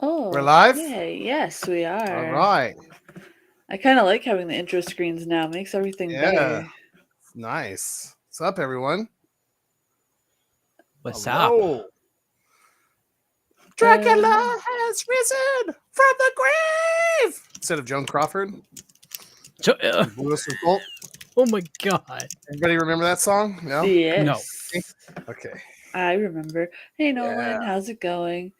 Oh, We're live? okay. Yes, we are. All right. I kind of like having the intro screens now. Makes everything Yeah. better. Nice. What's up, everyone? What's up? Hello. Dracula has risen from the grave. Instead of Joan Crawford. Lewis and Colt. Oh my god. Anybody remember that song? No? Yes. Okay. I remember. Hey, Nolan, Yeah. how's it going?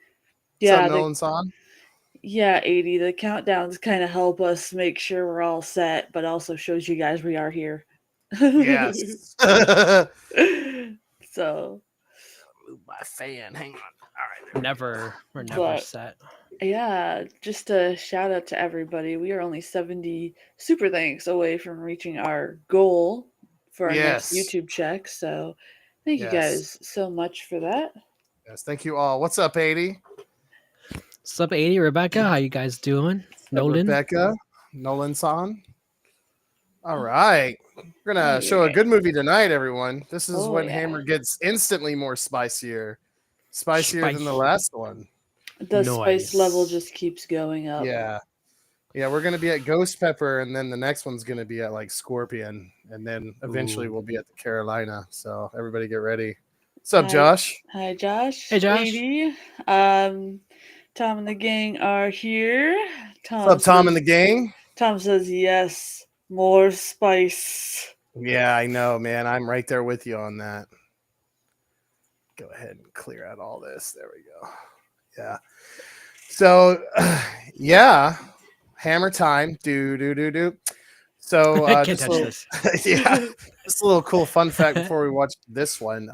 What's up, Yeah, Nolan song? yeah, 80. The countdowns kind of help us make sure we're all set, but also shows you guys we are here. Yes. So, Move my fan. Hang on. All right. We're never But- set. yeah, just a shout out to everybody. We are only 70 super thanks away from reaching our goal for our next Yes. YouTube check. So, thank you Yes. guys so much for that. Yes. Thank you all. What's up, 80? What's up, 80? Rebecca, how you guys doing? Nolan? Rebecca. Nolan son. All right. We're going to show a Okay. good movie tonight, everyone. This is Oh, when yeah. Hammer gets instantly more spicier. Spicier than the Spicy. last one. The spice Nice. level just keeps going up. Yeah. Yeah, we're going to be at Ghost Pepper, and then the next one's going to be at like Scorpion, and then eventually Ooh. we'll be at the Carolina. So everybody get ready. What's up, Hi. Josh? Hi, Josh. Hey, Josh. 80. Tom and the gang are here. What's up, Tom and the gang? Tom says yes, more spice. Yeah, I know, man. I'm right there with you on that. Go ahead and clear out all this. There we go. Yeah. So, yeah, Hammer time. Do. So, I can't just touch a little, this. yeah, just a little cool fun fact before we watch this one.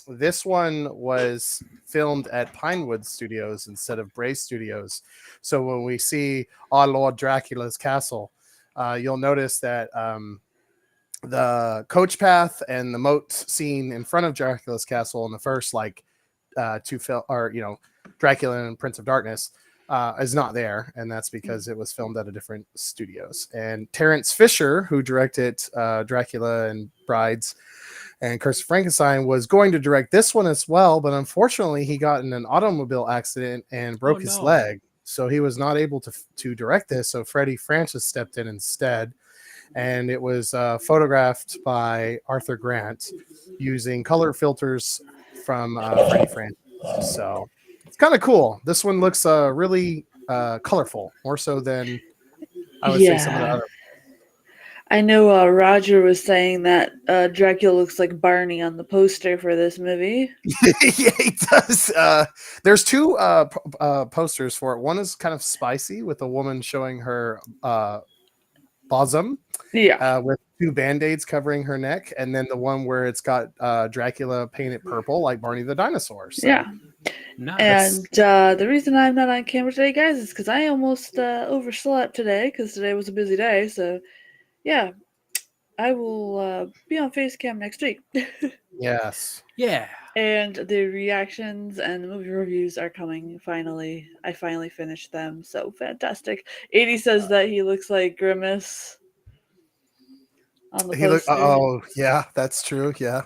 This one was filmed at Pinewood Studios instead of Bray Studios. So when we see Our Lord Dracula's castle, you'll notice that the coach path and the moat scene in front of Dracula's castle in the first two film, or Dracula and Prince of Darkness, is not there, and that's because it was filmed at a different studios. And Terrence Fisher, who directed Dracula and Brides and Curse of Frankenstein, was going to direct this one as well, but unfortunately he got in an automobile accident and broke his leg, so he was not able to direct this. So Freddie Francis stepped in instead, and it was photographed by Arthur Grant using color filters from Freddie Francis. So it's kind of cool. This one looks really colorful, more so than I would say some of the other. I know Roger was saying that Dracula looks like Barney on the poster for this movie. Yeah, he does. There's two posters for it. One is kind of spicy with a woman showing her bosom, with two band-aids covering her neck, and then the one where it's got Dracula painted purple like Barney the dinosaur. So. Yeah. Nice. And the reason I'm not on camera today, guys, is because I almost overslept today because today was a busy day. So, yeah, I will be on Facecam next week. Yes. Yeah. And the reactions and the movie reviews are coming finally. I finally finished them. So fantastic. 80 says that he looks like Grimace on the poster. Oh, yeah, that's true. Yeah.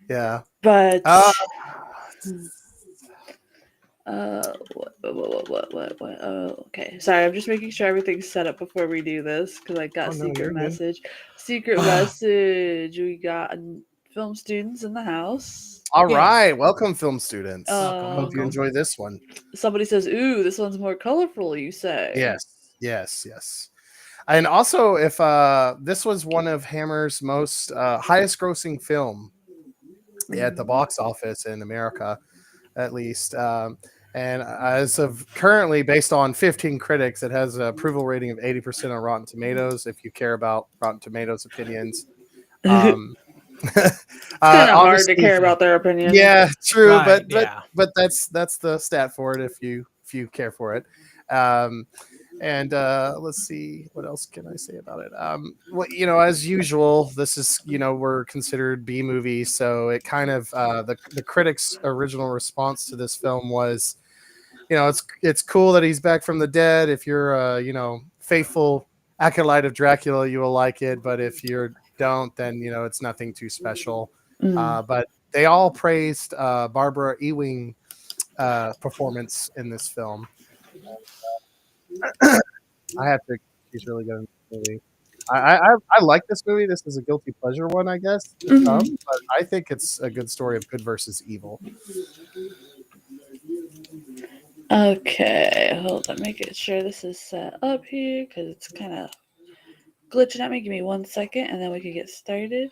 Yeah. But what? Okay, sorry. I'm just making sure everything's set up before we do this because I got secret message. Secret message. We got film students in the house. All right, welcome, film students. Welcome. Hope you enjoy this one. Somebody says, "Ooh, this one's more colorful." You say? Yes. And also, if this was one of Hammer's most highest-grossing film at the box office in America, at least. And as of currently, based on 15 critics, it has an approval rating of 80% on Rotten Tomatoes. If you care about Rotten Tomatoes opinions, It's kind of hard to obviously, care about their opinions. yeah, true, Right, but yeah. that's the stat for it. If you care for it. And let's see, what else can I say about it? Well, as usual, this is we're considered B movies, so it kind of the critics' original response to this film was, it's cool that he's back from the dead. If you're faithful acolyte of Dracula, you will like it, but if you don't, then it's nothing too special. But they all praised Barbara Ewing performance in this film. I have to. She's really good in this movie. I like this movie. This is a guilty pleasure one, I guess. But I think it's a good story of good versus evil. Okay, hold on, making sure this is set up here because it's kind of glitching at me. Give me 1 second, and then we can get started.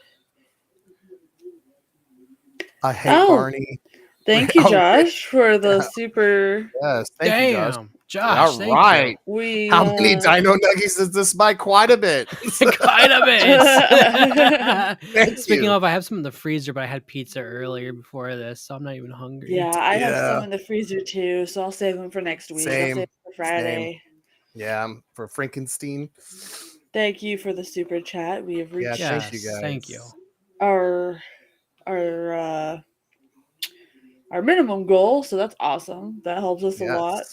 I hate Barney. Thank you, Oh, Josh, for the super. Yes, thank you, Josh. Josh, All thank right. We How many Dino Nuggies is this by? Quite a bit. you. Quite a bit. Thank Speaking you. of, I have some in the freezer, but I had pizza earlier before this, so I'm not even hungry. Yeah, I have Yeah. some in the freezer too, so I'll save them for next week. I'll save Same. them for Friday. Yeah, for Frankenstein. Thank you for the super chat. We have reached Yeah, thank you Yes, guys. thank you. our minimum goal, so that's awesome. That helps us a Yes. lot.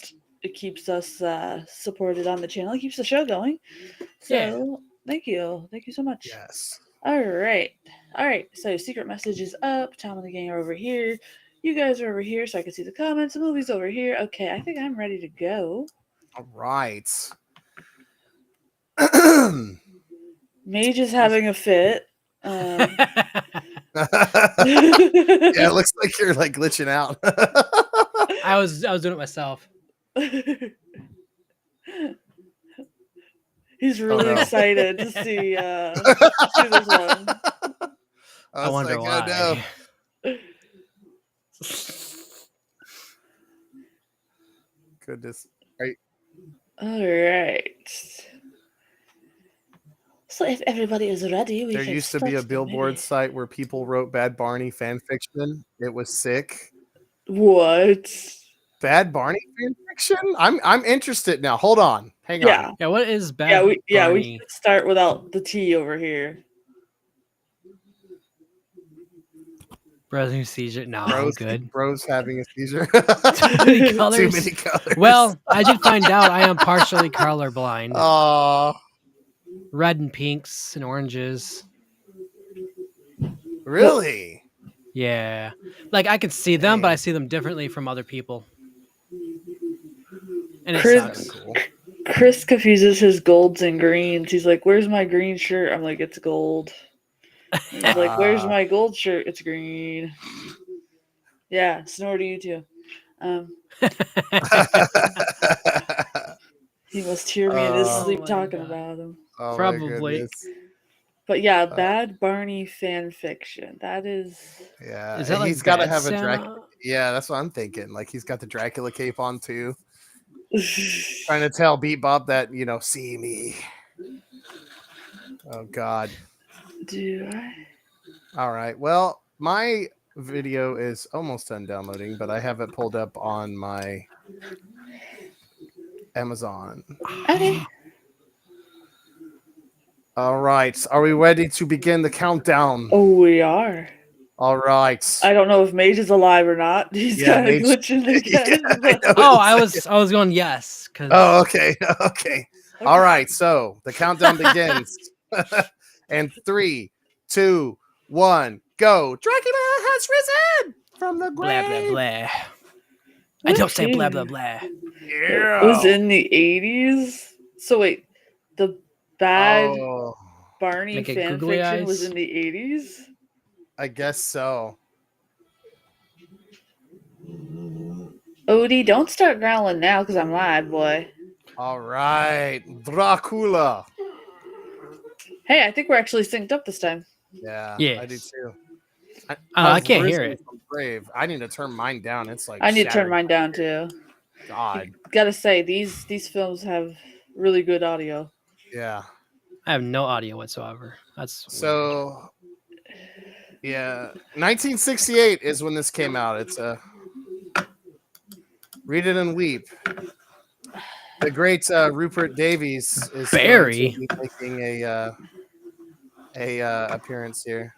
It keeps us supported on the channel. It keeps the show going. So Yeah. thank you so much. Yes. All right. So secret message is up. Tom and the gang are over here. You guys are over here, so I can see the comments. The movie's over here. Okay, I think I'm ready to go. All right. Mage is having a fit. Yeah, it looks like you're like glitching out. I was doing it myself. He's really no. excited to see this one. I wonder why. Goodness. Right. All right. So if everybody is ready, There used to be a billboard site where people wrote Bad Barney fan fiction. It was sick. What? Bad Barney fan fiction? I'm interested now. Hold on. Hang on. Yeah, what is Bad we Barney? should start without the T over here. Bros having a seizure? No, I'm good. Bros having a seizure. Too many colors. Too many colors. Well, I did find out I am partially colorblind. Oh, Red and pinks and oranges. really? Yeah. Like I can see them, but I see them differently from other people. And it sucks. Cool. Chris confuses his golds and greens. He's like, "Where's my green shirt?" I'm like, "It's gold." He's like, "Where's my gold shirt?" "It's green." Yeah, snore to you too. He must hear me in his sleep talking about him. Oh, probably. But yeah, Bad Barney fan fiction. That is. Yeah, is that like he's got to Bad have a Santa? Dracula. Yeah, that's what I'm thinking. Like he's got the Dracula cape on too. Trying to tell Beat Bob that see me. Oh God. Do I? All right. Well, my video is almost done downloading, but I have it pulled up on my Amazon. Okay. All right. Are we ready to begin the countdown? Oh, we are. All right. I don't know if Mage is alive or not. He's kind of glitching again. I was going yes. Oh, okay. Okay. All right. So the countdown begins. And 3, 2, 1, go. Dracula has risen from the grave. Blah, blah, blah. I don't say blah, blah, blah. Yeah. It was in the 80s. So wait, the Bad Barney fan fiction was in the 80s? I guess so. Odie, don't start growling now because I'm live, boy. All right. Dracula. Hey, I think we're actually synced up this time. Yeah, yes. I do too. I Has can't hear risen it. from grave. I need to turn mine down. It's like I need to turn shattering. mine down too. God. Gotta say, these films have really good audio. Yeah. I have no audio whatsoever. That's weird. So yeah, 1968 is when this came out. It's a Read It and Weep. The great Rupert Davies is going to Barry. be making a appearance here.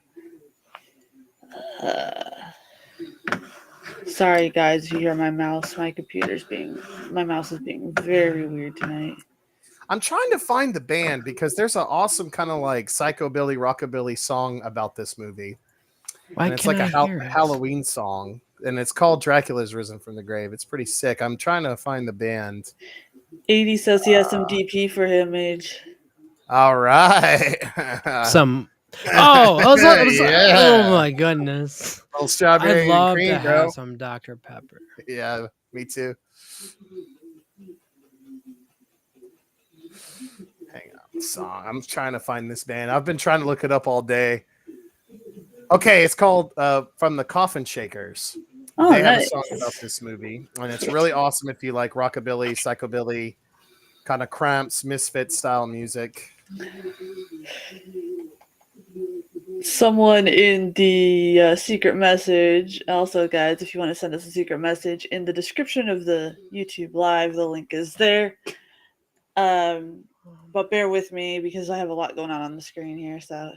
Sorry guys, if you hear my mouse. My mouse is being very weird tonight. I'm trying to find the band because there's an awesome kind of like psychobilly rockabilly song about this movie, Why and it's can't like I a hear it? Halloween song, and it's called Dracula Has Risen from the Grave. It's pretty sick. I'm trying to find the band. 80 says he has some DP for him, Age. All right. Some. Oh, oh Yeah. my goodness! Little I'd strawberry and love cream, to bro. have some Dr. Pepper. Yeah, me too. Hang on, song. I'm trying to find this band. I've been trying to look it up all day. Okay, it's called From the Coffin Shakers. Oh, They have a nice. song about this movie, and it's really awesome if you like rockabilly, psychobilly, kind of Cramps, Misfit style music. Someone in the secret message. Also, guys, if you want to send us a secret message, in the description of the YouTube live, the link is there. But bear with me because I have a lot going on the screen here, so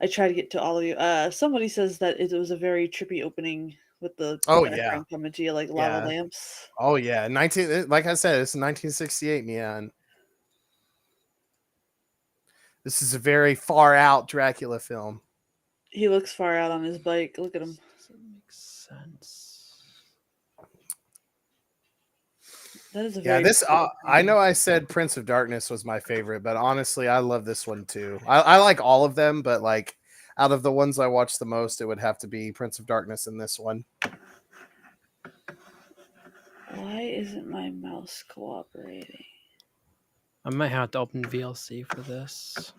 I try to get to all of you. Somebody says that it was a very trippy opening with the background coming to you like lava lamps. Oh yeah, 19. Like I said, it's 1968, man. This is a very far out Dracula film. He looks far out on his bike. Look at him. Doesn't make sense. That is a Yeah, very this I know I said Prince of Darkness was my favorite, but honestly, I love this one too. I like all of them, but like out of the ones I watched the most, it would have to be Prince of Darkness and this one. Why isn't my mouse cooperating? I might have to open VLC for this.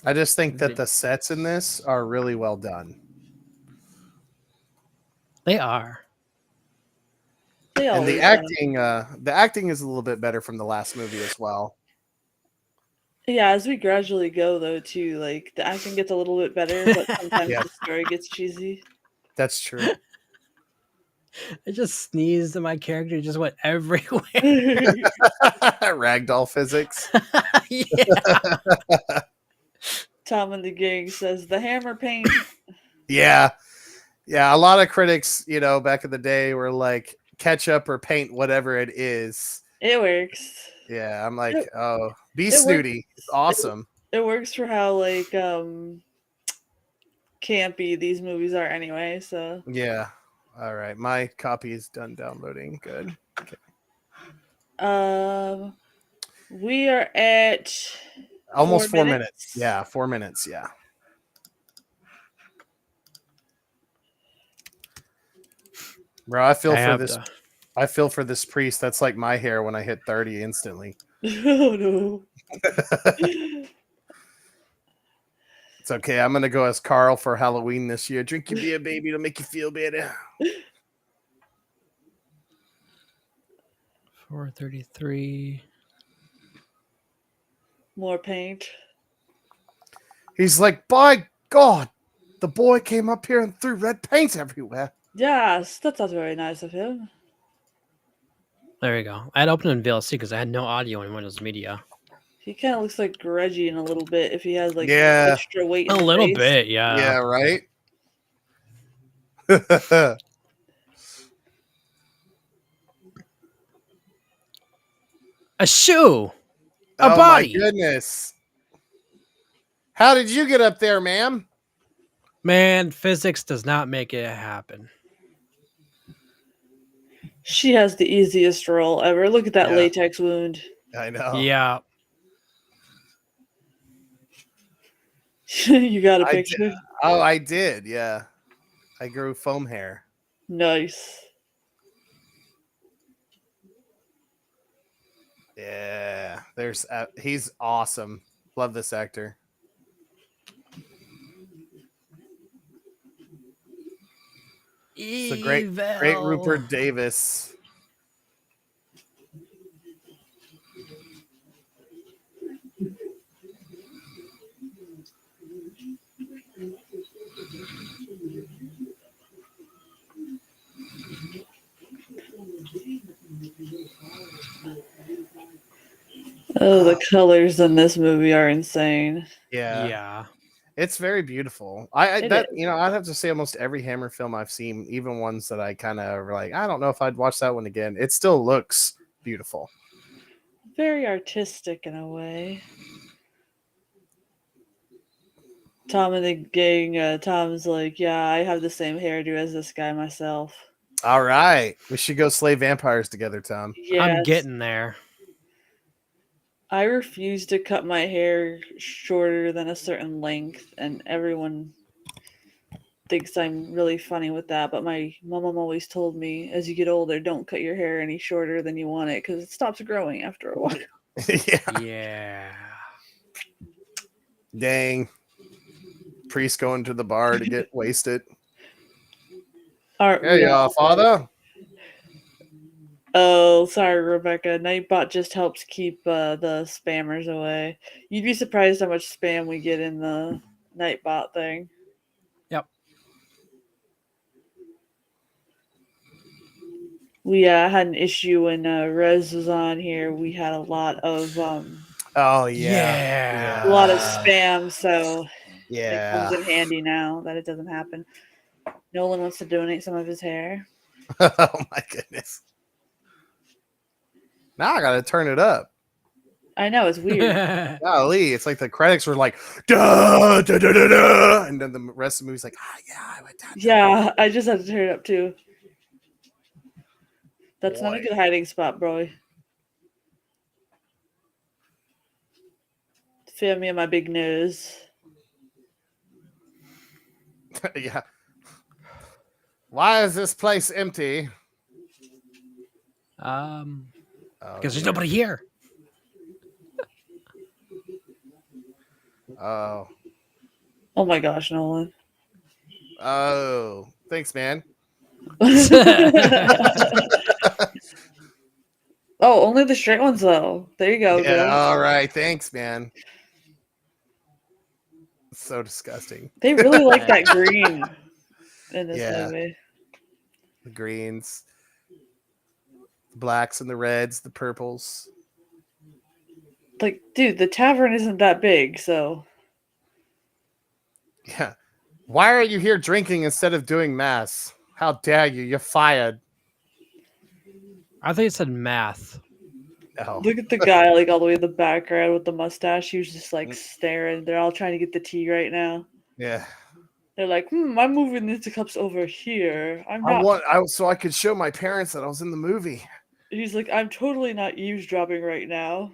I just think that the sets in this are really well done. They are. And the acting is a little bit better from the last movie as well. Yeah, as we gradually go though too, like the acting gets a little bit better, but sometimes the story gets cheesy. That's true. I just sneezed and my character just went everywhere. Ragdoll physics. Yeah. Tom and the gang says the hammer paint. Yeah. Yeah, a lot of critics, back in the day were like ketchup or paint, whatever it is. It works. Yeah, I'm like, oh, be snooty. It's awesome. It works for how like campy these movies are anyway, so. Yeah. All right, my copy is done downloading. Good. Okay. We are at almost 4 minutes. Yeah, 4 minutes. Yeah. Bro, I feel for this. I feel for this priest. That's like my hair when I hit 30 instantly. Oh no. It's okay. I'm gonna go as Carl for Halloween this year. Drink your beer, baby, to make you feel better. 433. More paint. He's like, by God, the boy came up here and threw red paint everywhere. Yes, that's not very nice of him. There you go. I had opened in VLC because I had no audio in Windows Media. He kind of looks like Reggie in a little bit if he has like extra weight. A little bit, yeah. Yeah, right. A shoe. A body. My goodness. How did you get up there, ma'am? Man, physics does not make it happen. She has the easiest roll ever. Look at that latex wound. I know. Yeah. You got a picture? I did. Yeah. I grew foam hair. Nice. Yeah. He's awesome. Love this actor. It's the great Rupert Davis. Oh, the colors in this movie are insane. Yeah. Yeah. It's very beautiful. I It that is. you know I'd have to say almost every Hammer film I've seen, even ones that I kind of like, I don't know if I'd watch that one again. It still looks beautiful. Very artistic in a way. Tom and the gang, Tom's like, yeah, I have the same hairdo as this guy myself. All right, we should go slay vampires together, Tom. I'm Yes. getting there. I refuse to cut my hair shorter than a certain length, and everyone thinks I'm really funny with that. But my mom always told me, as you get older, don't cut your hair any shorter than you want it because it stops growing after a while. Yeah. Yeah. Dang. Priest going to the bar to get wasted. Aren't There we you are, all? Father. Oh, sorry, Rebecca. Nightbot just helps keep the spammers away. You'd be surprised how much spam we get in the Nightbot thing. Yep. We had an issue when Rez was on here. We had a lot of Oh Yeah. a lot of spam, so it Yeah. comes in handy now that it doesn't happen. Nolan wants to donate some of his hair. Oh my goodness. Now I gotta turn it up. I know it's weird. Golly, it's like the credits were like, duh, duh, duh, duh, duh, and then the rest of the movie's like, yeah, I went down. Yeah, I just had to turn it up too. That's not a Boy. good hiding spot, bro. Feel me on my big nose. Yeah. Why is this place empty? Because Oh, there's dear. nobody here. Oh. Oh my gosh, Nolan. Oh. Thanks, man. Oh, only the straight ones though. There you go, Yeah, girl. all right. Thanks, man. So disgusting. They really like that green in this Yeah. movie. The greens, the blacks and the reds, the purples. Like, dude, the tavern isn't that big, so Yeah. Why are you here drinking instead of doing mass? How dare you? You're fired. I think it said math. Oh. look at the guy like all the way in the background with the mustache. He was just like staring. They're all trying to get the tea right now. Yeah. They're like, I'm moving these cups over here. So I could show my parents that I was in the movie. He's like, I'm totally not eavesdropping right now.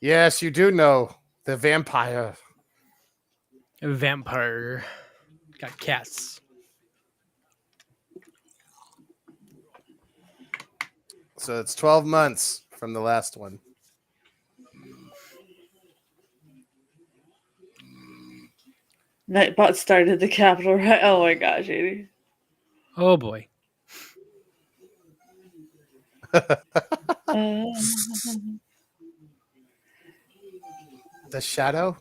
Yes, you do know the vampire. Vampire. Got cats. So it's 12 months from the last one. Nightbot started the Capitol right. Oh my gosh, 80. Oh boy. The shadow?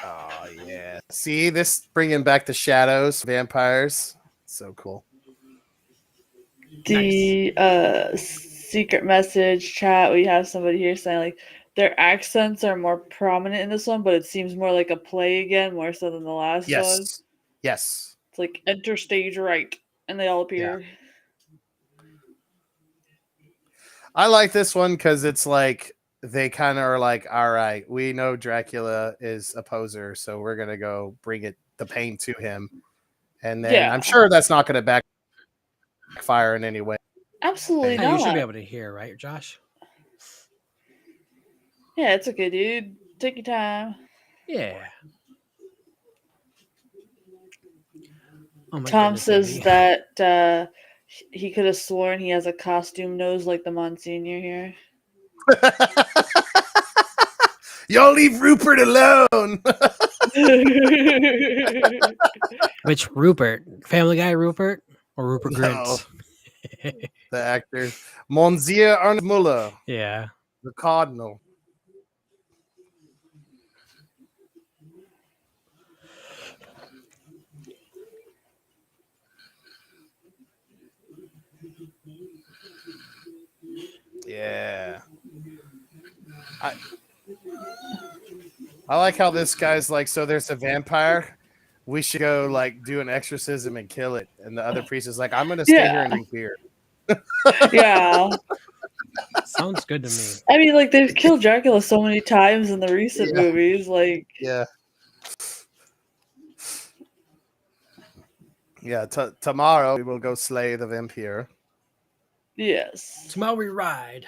Oh, yeah. See, this bringing back the shadows, vampires. So cool. The secret message chat, we have somebody here saying like their accents are more prominent in this one, but it seems more like a play again, more so than the last one. Yes. Yes. It's like enter stage right, and they all appear. I like this one because it's like they kind of are like, all right, we know Dracula is a poser, so we're gonna go bring the pain to him, and then Yeah. I'm sure that's not gonna backfire in any way. Absolutely Hey, not. you should be able to hear, right, Josh? Yeah, it's okay, dude. Take your time. Yeah. Oh my Tom goodness, says Amy. that he could have sworn he has a costume nose like the Monsignor here. Y'all leave Rupert alone. Which Rupert? Family Guy Rupert or Rupert No. Grint? The actor. Monsieur Ernst Muller, Yeah. the Cardinal. Yeah. I like how this guy's like, so there's a vampire. We should go like do an exorcism and kill it. And the other priest is like, I'm gonna stay here and drink beer. Yeah. Sounds good to me. I mean, like, they've killed Dracula so many times in the recent Yeah. movies. Like, Yeah. Yeah. Tomorrow we will go slay the vampire. yes. Tomorrow we ride.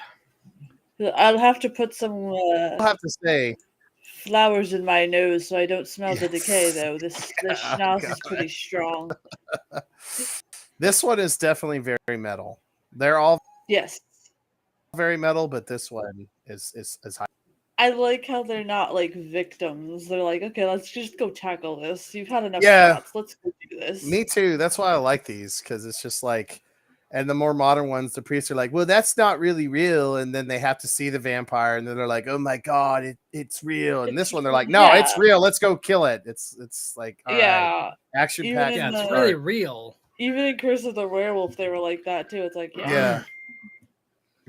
I'll have to put some I'll have to say, flowers in my nose so I don't smell the decay, Yes. though. This Oh, schnoz is God. pretty strong. This one is definitely very metal. They're all Yes. very metal, but this one is high. I like how they're not like victims. They're like, okay, let's just go tackle this. You've had enough Yeah. shots. Let's go do this. Me too. That's why I like these, because it's just like, and the more modern ones, the priests are like, well, that's not really real. And then they have to see the vampire, and then they're like, oh my God, it's real. And this one, they're like, no, it's real. Let's go kill it. It's like, all right, action Even packed. Yeah, in it's the- really real. Even in Curse of the Werewolf, they were like that too. It's like, Yeah.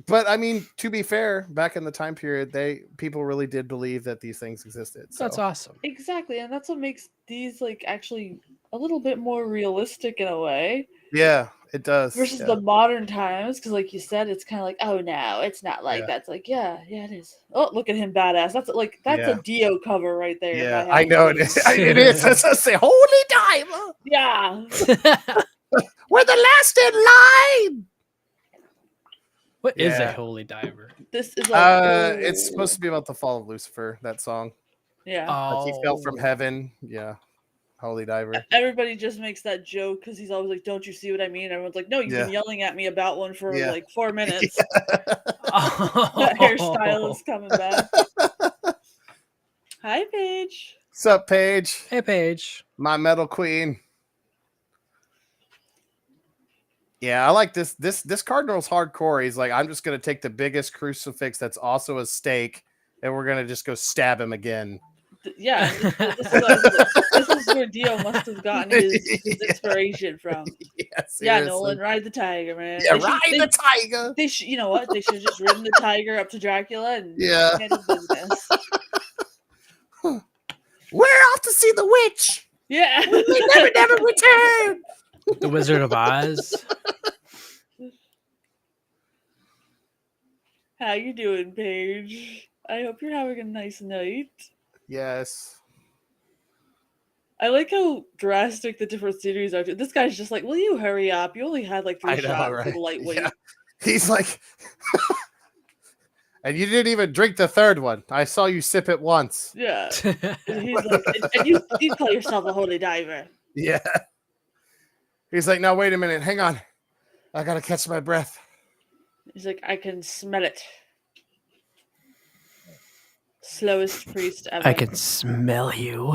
But I mean, to be fair, back in the time period, people really did believe that these things existed. So. That's awesome. Exactly, and that's what makes these like actually a little bit more realistic in a way. Yeah, it does. Versus yeah. the modern times, because like you said, it's kind of like, oh no, it's not like that. It's like, yeah, it is. Oh, look at him, badass. That's Yeah. a Dio cover right there. if Yeah, had I to know it choose. is. It is. That's what I say. Holy diver, Yeah. we're the last in line. What is a Yeah. holy diver? This is like, It's supposed to be about the fall of Lucifer. That song. yeah. Like he fell from Oh. heaven. Yeah, holy diver. Everybody just makes that joke because he's always like, "Don't you see what I mean?" Everyone's like, "No, you've been yelling at me about one for Yeah. like 4 minutes." Oh. That hairstyle is coming back. Hi, Paige. What's up, Paige? Hey, Paige. My metal queen. Yeah, I like this. This cardinal's hardcore. He's like, I'm just gonna take the biggest crucifix that's also a stake, and we're gonna just go stab him again. Yeah, this is where Dio must have gotten his inspiration from. Yeah, Nolan, ride the tiger, man. Yeah, ride the tiger. They should, you know what? They should have just ridden the tiger up to Dracula and handled business. We're off to see the witch. Yeah, we never return. The Wizard of Oz. How you doing, Paige? I hope you're having a nice night. Yes. I like how drastic the different series are. This guy's just like, will you hurry up? You only had like 3 shots right? for the lightweight. Yeah. He's like, and you didn't even drink the third one. I saw you sip it once. Yeah. And he's like, and you call yourself a holy diver. Yeah. He's like, no, wait a minute. Hang on. I got to catch my breath. He's like, I can smell it. Slowest priest ever. I can smell you.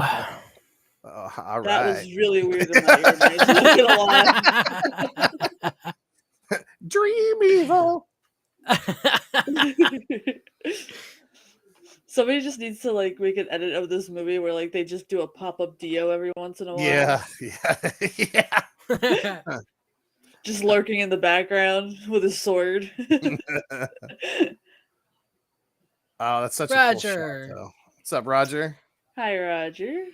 All right. That was really weird in my ear, man. I'm not gonna lie. Dream evil. Somebody just needs to like make an edit of this movie where like they just do a pop-up Dio every once in a while. Yeah. Just lurking in the background with his sword. Oh, that's such Roger. a cool shot, though. What's up, Roger? Hi, Roger.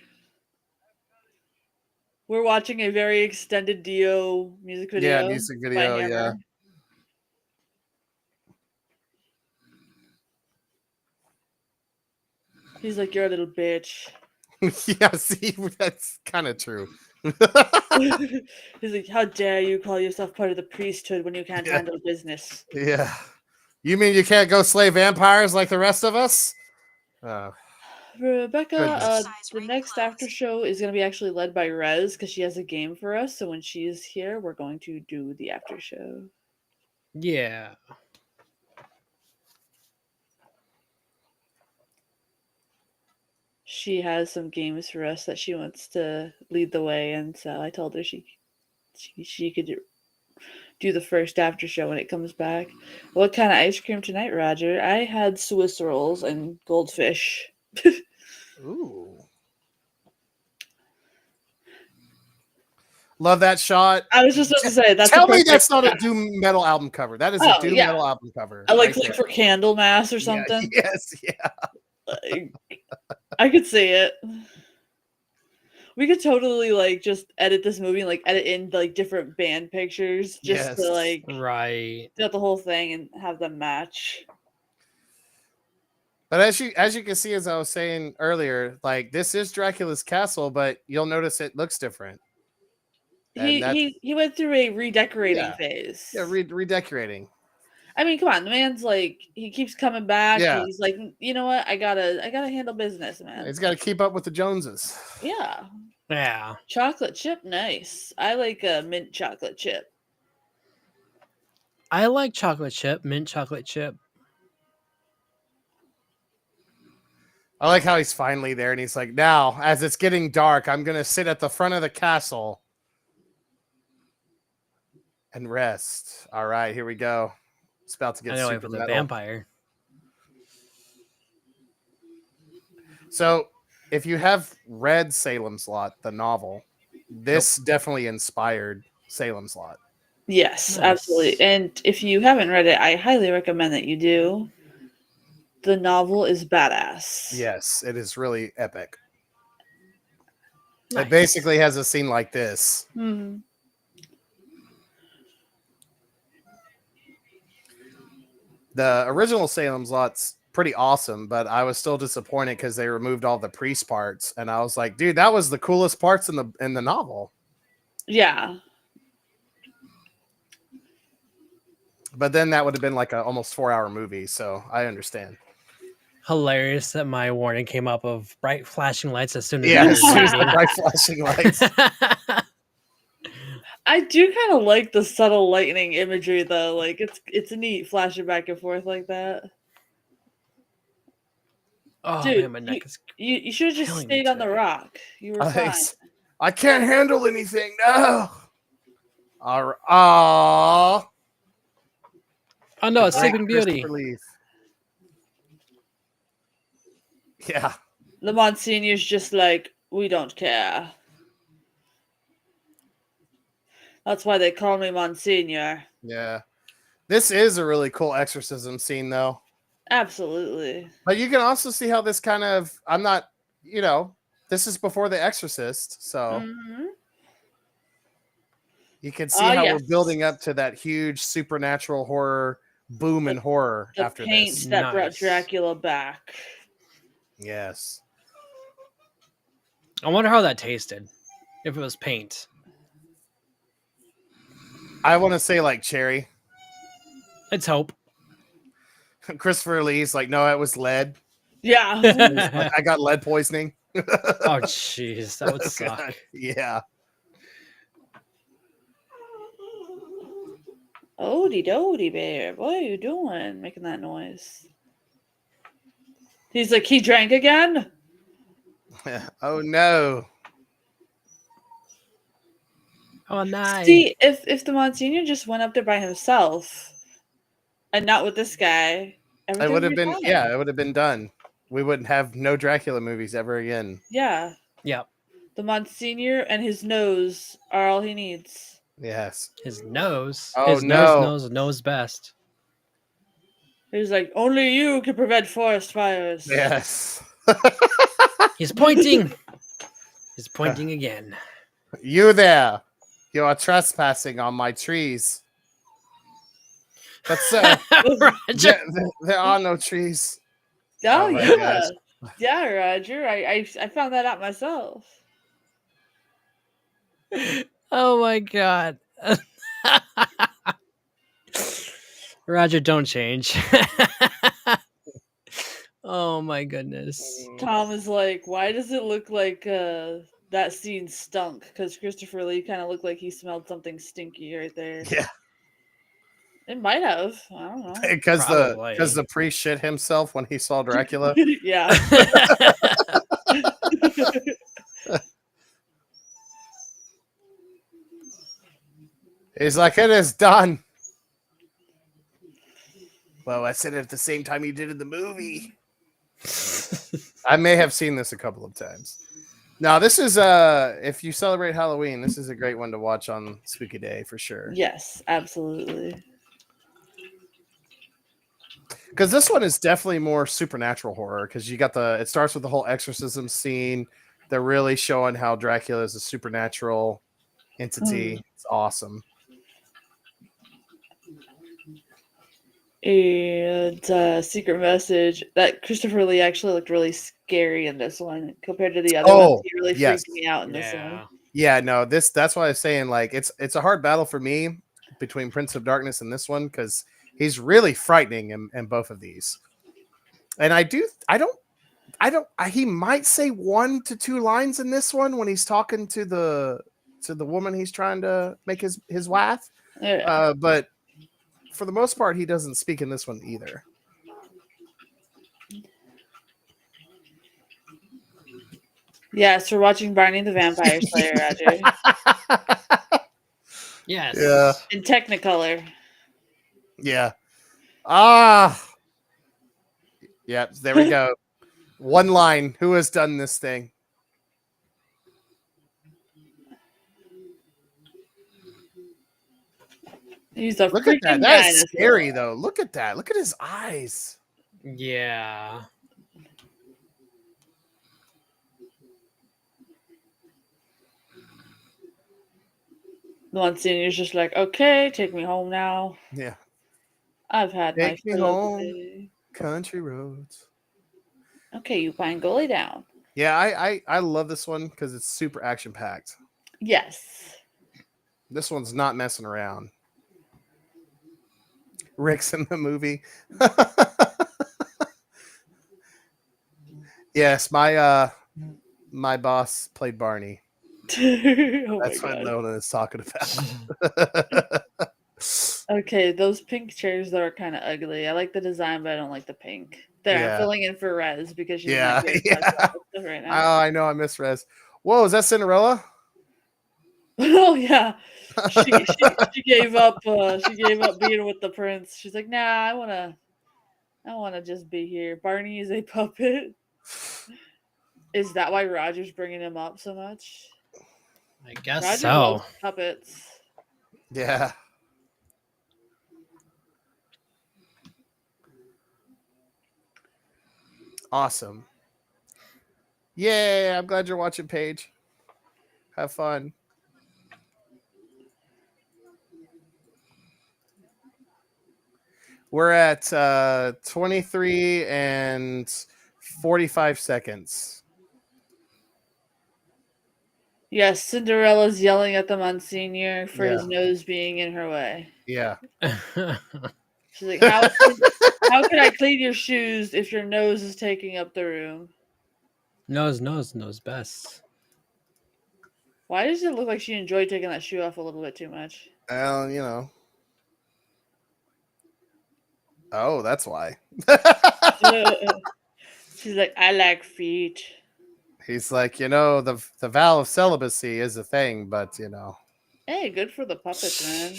We're watching a very extended Dio music video. Yeah, music video, by yeah. Hammer. He's like, you're a little bitch. Yeah, see, that's kind of true. He's like, how dare you call yourself part of the priesthood when you can't handle business? Yeah. You mean you can't go slay vampires like the rest of us? Rebecca, the next after show is going to be actually led by Rez because she has a game for us. So when she is here, we're going to do the after show. Yeah. she has some games for us that she wants to lead the way in. So I told her she could do the first after show when it comes back. What kind of ice cream tonight, Roger? I had Swiss rolls and goldfish. Ooh. Love that shot. I was just about to say that's Tell me perfect- that's not a doom metal album cover. That is a Oh, doom yeah. metal album cover. I like right for Candlemas or there. Yeah, something. yes, yeah. Like, I could see it. We could totally like just edit this movie and like edit in like different band pictures just Yes. to like Right. do the whole thing and have them match. But as you can see, as I was saying earlier, like this is Dracula's castle, but you'll notice it looks different. And He went through a redecorating Yeah. phase. Yeah, redecorating. I mean, come on, the man's like he keeps coming back. Yeah. He's like, you know what? I gotta handle business, man. He's got to keep up with the Joneses. Yeah. Yeah. Chocolate chip, nice. I like a mint chocolate chip. I like chocolate chip, mint chocolate chip. I like how he's finally there, and he's like, now, as it's getting dark, I'm going to sit at the front of the castle and rest. All right, here we go. It's about to get I know super for the metal. vampire. So, if you have read Salem's Lot, the novel, this definitely inspired Salem's Lot. Yes, Nice. absolutely. And if you haven't read it, I highly recommend that you do. The novel is badass. Yes, it is really epic. Nice. It basically has a scene like this. Hmm. The original Salem's Lot's pretty awesome, but I was still disappointed because they removed all the priest parts, and I was like, dude, that was the coolest parts in the novel. Yeah. But then that would have been like a almost 4-hour movie, so I understand. Hilarious that my warning came up of bright flashing lights as soon as Yeah, you as soon as the were bright flashing lights. I do kind of like the subtle lightning imagery though. Like it's neat flashing back and forth like that. Oh Dude, man, my neck is. You should have just killing me stayed on the today. rock. You were fine. I can't handle anything. No. Aww. Oh no, it's Great Sleeping Beauty. Christopher Lee. Yeah. The Monsignor's just like, we don't care. That's why they call me Monsignor. Yeah. This is a really cool exorcism scene, though. Absolutely. But you can also see how this kind of, I'm not, this is before The Exorcist, so Mhm. you can see how yes. we're building up to that huge supernatural horror boom in horror The after paint this. that brought Nice. Dracula back. Yes. I wonder how that tasted. If it was paint. I want to say like cherry. Let's hope. Christopher Lee's like, no, it was lead. Yeah. Like, I got lead poisoning. Oh jeez, that would Oh, suck. God. Yeah. Odie doody bear. What are you doing making that noise? He's like, he drank again? Oh no. Oh nice. See, if the Monsignor just went up there by himself and not with this guy, It everything would have be been, fine. yeah, it would have been done. We wouldn't have no Dracula movies ever again. Yeah. Yep. The Monsignor and his nose are all he needs. Yes. His nose. Oh, His no. knows best. He's like, only you can prevent forest fires. Yes. He's pointing. He's pointing again. You there. You are trespassing on my trees. That's Roger. there are no trees. Oh, Oh my yeah. gosh. Yeah, Roger. I found that out myself. Oh my god. Roger, don't change. Oh my goodness. Tom is like, why does it look like that scene stunk? Because Christopher Lee kind of looked like he smelled something stinky right there. Yeah. It might have. I don't know. Because Probably. the priest shit himself when he saw Dracula. Yeah. He's like, it is done. Well, I said it at the same time you did in the movie. I may have seen this a couple of times. Now, this is if you celebrate Halloween, this is a great one to watch on Spooky Day for sure. Yes, absolutely. Because this one is definitely more supernatural horror. Because you got it starts with the whole exorcism scene. They're really showing how Dracula is a supernatural entity. It's awesome. And secret message that Christopher Lee actually looked really scary in this one compared to the other ones. He really freaked me out in this one. Yeah, no, that's why I was saying like it's a hard battle for me between Prince of Darkness and this one because he's really frightening in both of these. And he might say 1 to 2 lines in this one when he's talking to the woman he's trying to make his wife. Yeah. But for the most part, he doesn't speak in this one either. Yes, we're watching Barney the Vampire Slayer, Roger. Yes. Yeah. In Technicolor. Yeah. Yeah, there we go. One line. Who has done this thing? He's a Look at that. freaking That is dinosaur. scary, though. Look at that. Look at his eyes. Yeah. Monsignor's just like, okay, take me home now. Yeah. I've had my Take me fill of the home. day. Country roads. Okay, you find Goalie down. Yeah, I love this one because it's super action packed. Yes. This one's not messing around. Rick's in the movie. Yes, my boss played Barney. Oh That's my what God. Nolan is talking about. Okay, those pink chairs though are kind of ugly. I like the design, but I don't like the pink. There, I'm Yeah. filling in for Rez because she's Yeah, not good yeah. at stuff right now. Oh, I know. I miss Rez. Whoa, is that Cinderella? Oh yeah, she gave up. She gave up being with the prince. She's like, nah, I wanna just be here. Barney is a puppet. Is that why Roger's bringing him up so much? I guess Roger so. loves puppets. Yeah. Awesome. Yay, I'm glad you're watching, Paige. Have fun. We're at 23 and 45 seconds. Yes, Cinderella's yelling at the Monsignor for his Yeah. nose being in her way. Yeah. She's like, how can I clean your shoes if your nose is taking up the room? knows best. Why does it look like she enjoyed taking that shoe off a little bit too much? Well, you know. Oh, that's why. She's like, I like feet. He's like, you know, the vow of celibacy is a thing, but you know. Hey, good for the puppets, man.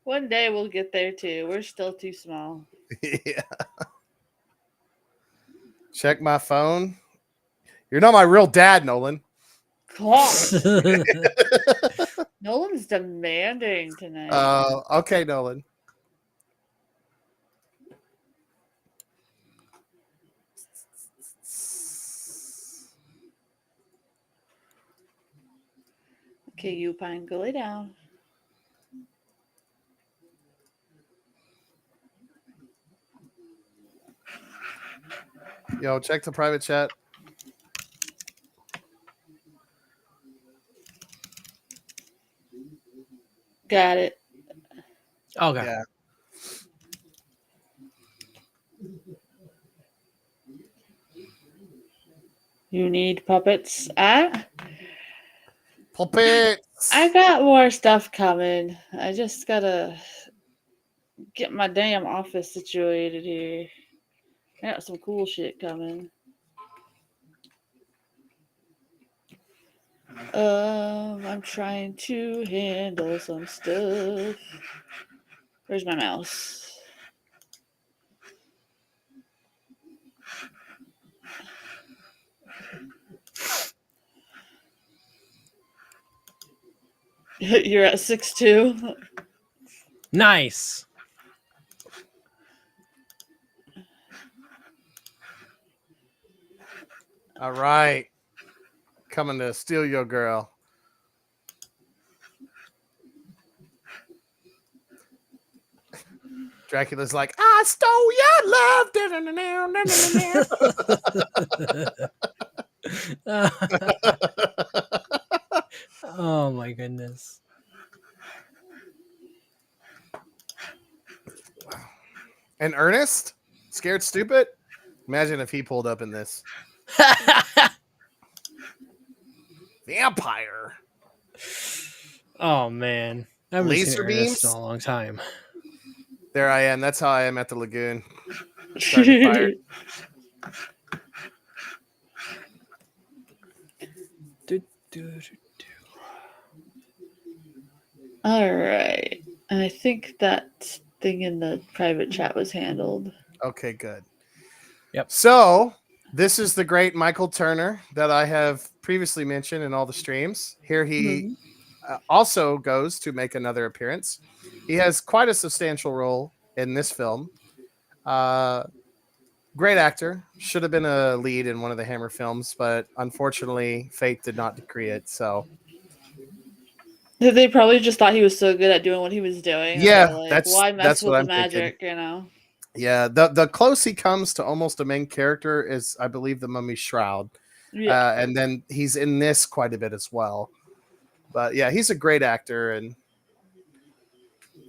One day we'll get there too. We're still too small. Yeah. Check my phone. You're not my real dad, Nolan. God. Nolan's demanding tonight. Okay, Nolan. Okay, you pine, go lay down. Yo, check the private chat. Got it. Okay. Yeah. You need puppets. Puppets. I got more stuff coming. I just gotta get my damn office situated here. I got some cool shit coming. I'm trying to handle some stuff. Where's my mouse? You're at 6-2. Nice. All right. Coming to steal your girl. Dracula's like, I stole your love. Oh my goodness. And Ernest? Scared stupid? Imagine if he pulled up in this. Vampire. Oh man. I haven't Laser seen Ernest in beams? a long time. There I am. That's how I am at the lagoon. Starting fire. All right. And I think that thing in the private chat was handled. Okay, good. Yep. So this is the great Michael Turner that I have previously mentioned in all the streams. Here he also goes to make another appearance. He has quite a substantial role in this film. Great actor. Should have been a lead in one of the Hammer films, but unfortunately, fate did not decree it. So They probably just thought he was so good at doing what he was doing. yeah, Like, that's why mess what with the I'm thinking. magic, you know? Yeah, the close he comes to almost a main character is, I believe, the Mummy Shroud. Yeah. And then he's in this quite a bit as well. But yeah, he's a great actor, and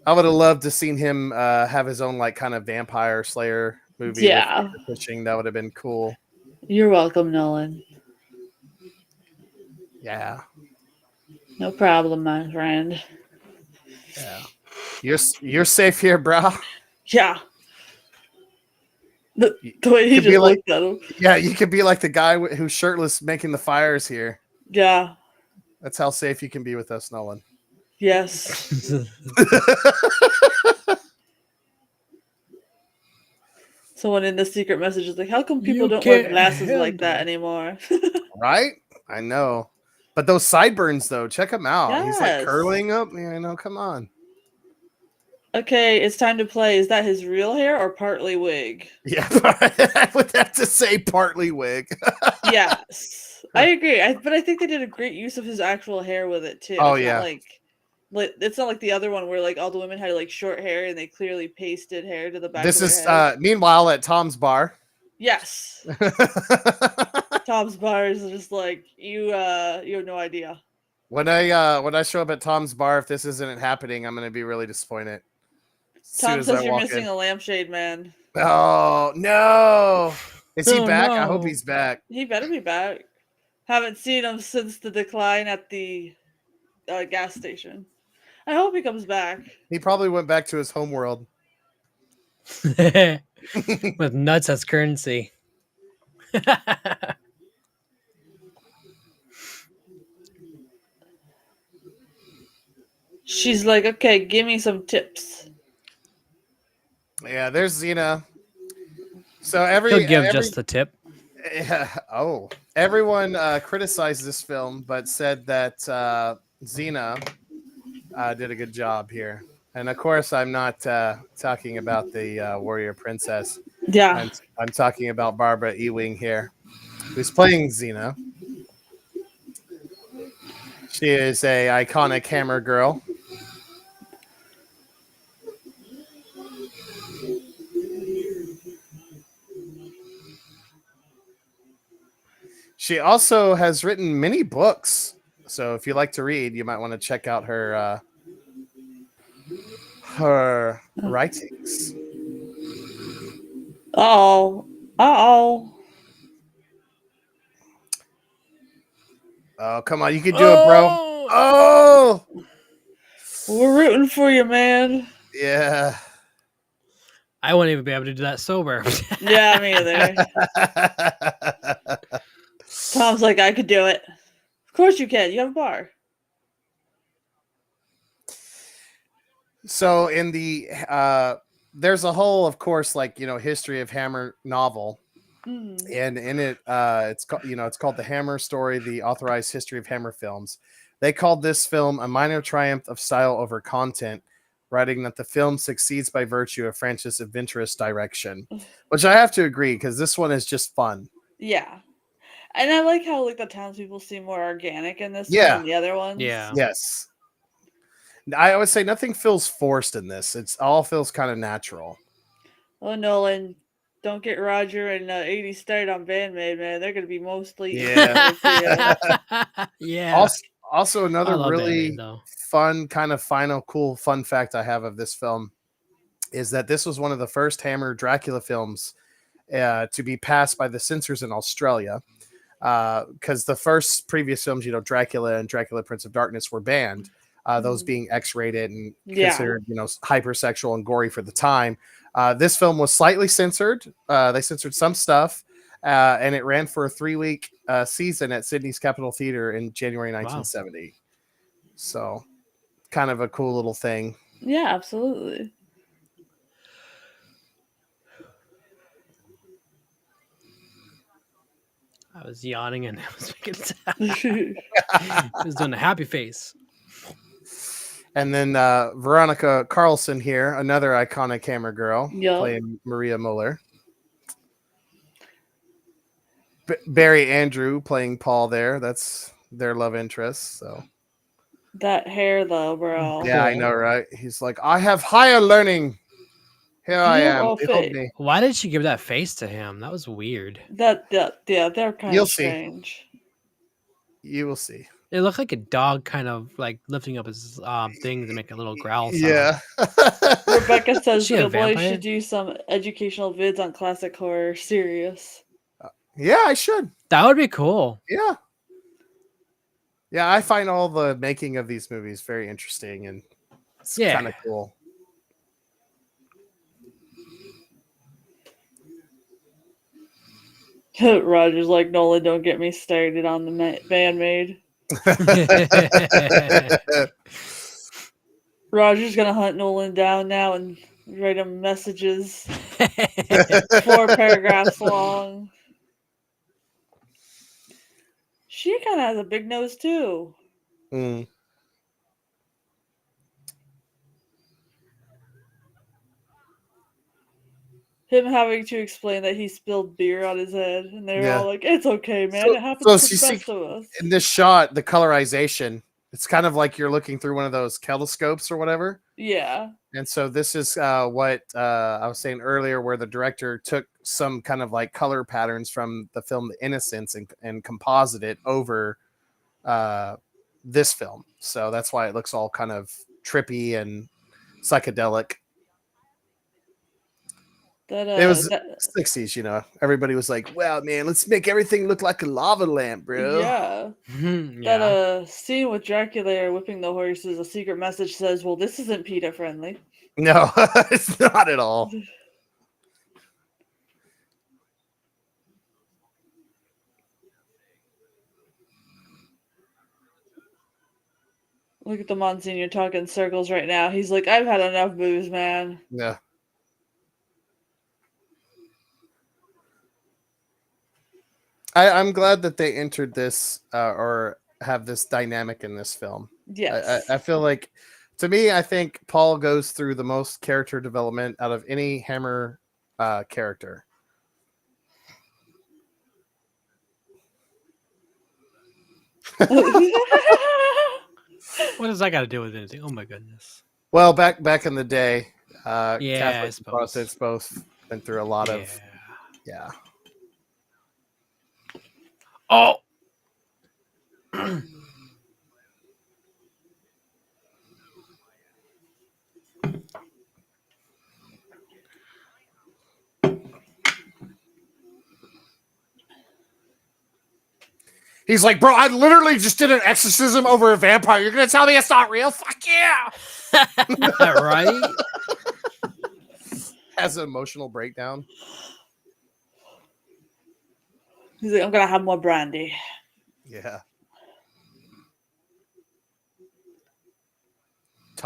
I would have loved to seen him have his own like kind of vampire slayer movie. Yeah. With fishing. That would have been cool. You're welcome, Nolan. Yeah. No problem, my friend. Yeah. You're safe here, bro. Yeah. The way he Could be just like- looked at him. Yeah, you could be like the guy who's shirtless making the fires here. Yeah. That's how safe you can be with us, Nolan. Yes. Someone in the secret message is like, how come people You don't wear can't glasses like handle that it. anymore? Right? I know. But those sideburns, though, check him out. He's like Yes. curling up. Yeah, no, come on. Okay, it's time to play. Is that his real hair or partly wig? Yeah, I would have to say partly wig. Yes. I agree. But I think they did a great use of his actual hair with it too. Oh, It's yeah. not like it's not like the other one where like all the women had like short hair and they clearly pasted hair to the back This of is their head. meanwhile at Tom's bar. Yes. Tom's bar is just like you have no idea. When I show up at Tom's bar, if this isn't happening, I'm gonna be really disappointed. Tom says you're missing a lampshade, man. Oh no! Is he Oh, back? I no. hope he's back. He better be back. Haven't seen him since the decline at the gas station. I hope he comes back. He probably went back to his home world. With nuts as currency. She's like, okay, give me some tips. Yeah, there's Xena. So He'll give just the tip. Everyone criticized this film, but said that Xena did a good job here. And of course, I'm not talking about the warrior princess. Yeah. I'm talking about Barbara Ewing here, who's playing Xena. She is a iconic Hammer girl. She also has written many books. So if you like to read, you might want to check out her writings. Oh. Oh, come on. You can do it, bro. Oh! We're rooting for you, man. Yeah. I wouldn't even be able to do that sober. Yeah, me either. Tom's like, I could do it. course you can. You have a bar. So in the there's a whole, of course, like, history of Hammer novel, Mm. and in it, it's called The Hammer Story: The Authorized History of Hammer Films. They called this film a minor triumph of style over content, writing that the film succeeds by virtue of Francis' adventurous direction, which I have to agree, because this one is just fun. Yeah. And I like how like the townspeople seem more organic in this one Yeah. than the other ones. Yeah. Yes. I would say nothing feels forced in this. It's all feels kind of natural. Oh, Nolan, don't get Roger and 80 started on Bandmaid, man. They're gonna be mostly Yeah. Yeah. Also, I another love Bandmaid really though. fun, kind of final, cool fun fact I have of this film is that this was one of the first Hammer Dracula films to be passed by the censors in Australia. Because the first previous films, Dracula and Dracula Prince of Darkness were banned, those being X-rated and Yeah. considered, hypersexual and gory for the time. This film was slightly censored. They censored some stuff, and it ran for a 3-week season at Sydney's Capitol Theatre in January 1970. So, kind of a cool little thing. Yeah, absolutely. I was yawning and I was making I was doing a happy face. And then Veronica Carlson here, another iconic Hammer girl, Yup. playing Maria Muller. Barry Andrew playing Paul there. That's their love interest. So That hair though, bro. yeah, I Cool. know, right? He's like, I have higher learning. Here I You am. all Behold fit. me. Why did she give that face to him? That was weird. Yeah, they're kind You'll of see. strange. You will see. It looked like a dog kind of like lifting up his thing to make a little growl sound. Yeah. Rebecca says she a Bill Boy vampire? should do some educational vids on classic horror. Serious. Yeah, I should. That would be cool. Yeah. Yeah, I find all the making of these movies very interesting, and it's Yeah. kind of cool. Roger's like, Nolan, don't get me started on the Bandmaid. Roger's gonna hunt Nolan down now and write him messages 4 paragraphs long. She kind of has a big nose too. Mm. Him having to explain that he spilled beer on his head, and they're Yeah. all like, "It's okay, man. So- it happens so to you the see- best of us." In this shot, the colorization, it's kind of like you're looking through one of those telescopes or whatever. Yeah. And so this is what I was saying earlier, where the director took some kind of like color patterns from the film The Innocents and composited it over this film. So that's why it looks all kind of trippy and psychedelic. It was 60s, Everybody was like, wow, man, let's make everything look like a lava lamp, bro. Yeah. Yeah. That scene with Dracula whipping the horses, a secret message says, well, this isn't PETA friendly. No, it's not at all. Look at the Monsignor talking circles right now. He's like, I've had enough booze, man. Yeah. I'm glad that they entered this or have this dynamic in this film. Yes. I feel like, to me, I think Paul goes through the most character development out of any Hammer character. What does that got to do with anything? Oh my goodness. Well, back in the day, Yeah, Catholics and Protestants both been through a lot of, yeah. Oh. He's like, bro, I literally just did an exorcism over a vampire. You're gonna tell me it's not real? Fuck yeah! Right? Has an emotional breakdown. He's like, I'm gonna have more brandy. Yeah.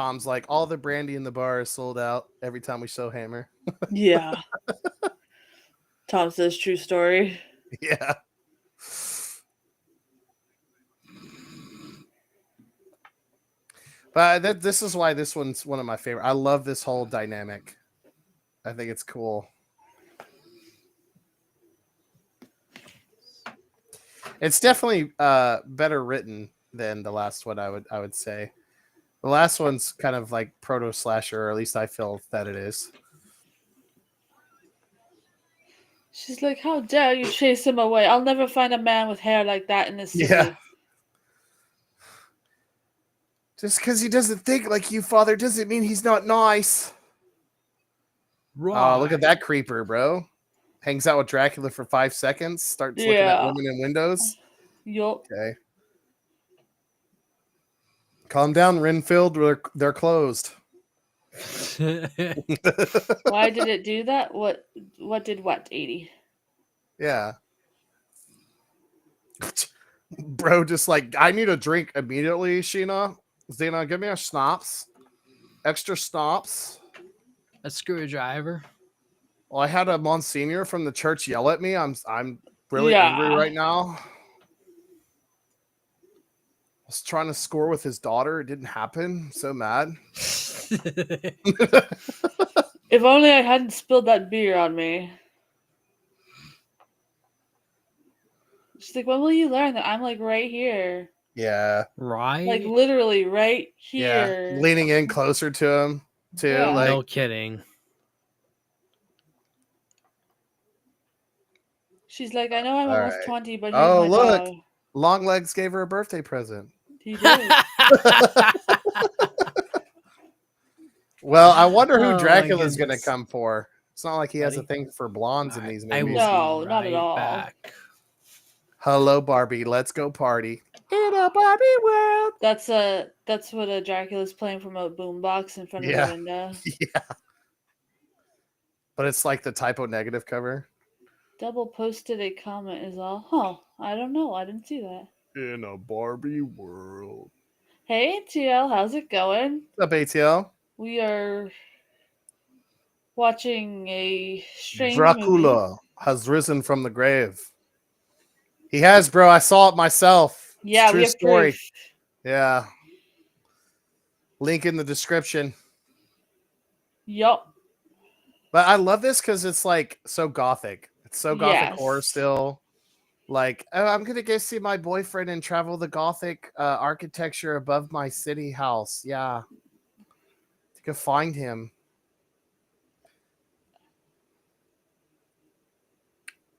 Tom's like, all the brandy in the bar is sold out every time we show Hammer. Yeah. Tom says true story. Yeah. But this is why this one's one of my favorite. I love this whole dynamic. I think it's cool. It's definitely better written than the last one. I would say the last one's kind of like proto slasher, or at least I feel that it is. She's like, how dare you chase him away? I'll never find a man with hair like that in this city. Yeah. Just because he doesn't think like you, Father, doesn't mean he's not nice. Right. Oh, look at that creeper, bro. Hangs out with Dracula for 5 seconds, starts looking at Yeah. women in windows. Yup. Okay. Calm down, Renfield. They're closed. Why did it do that? What did what, 80? Yeah. Bro, just like, I need a drink immediately, Sheena. Zena, give me a schnapps. Extra schnapps. A screwdriver. Well, I had a Monsignor from the church yell at me. I'm really angry right now. I was trying to score with his daughter. It didn't happen. I'm so mad. If only I hadn't spilled that beer on me. She's like, when will you learn that I'm like right here? Yeah. Right. Like literally right here. Yeah. Leaning in closer to him, too. Yeah. Like, no kidding. She's like, I know I'm All almost right. 20, but he's oh, my look. dog. Longlegs gave her a birthday present. He did. Well, I wonder Oh, who my Dracula's going to goodness. come for. It's not like he has a Buddy. thing for blondes in these I movies. will No, be not at right all. back. Hello, Barbie. Let's go party. In a Barbie world. That's what a Dracula's playing from a boombox in front of Yeah. the window. Yeah. But it's like the typo negative cover. Double posted a comment is all. Huh. I don't know. I didn't see that. In a Barbie world. Hey TL, how's it going? What's up, ATL? We are watching a strange Dracula movie. has risen from the grave. He has, bro. I saw it myself. It's Yeah, true we have story. proof. Yeah. Link in the description. Yup. But I love this because it's like so gothic. It's so gothic Yes. horror still. Like, oh, I'm gonna go see my boyfriend and travel the gothic architecture above my city house. Yeah, to go find him.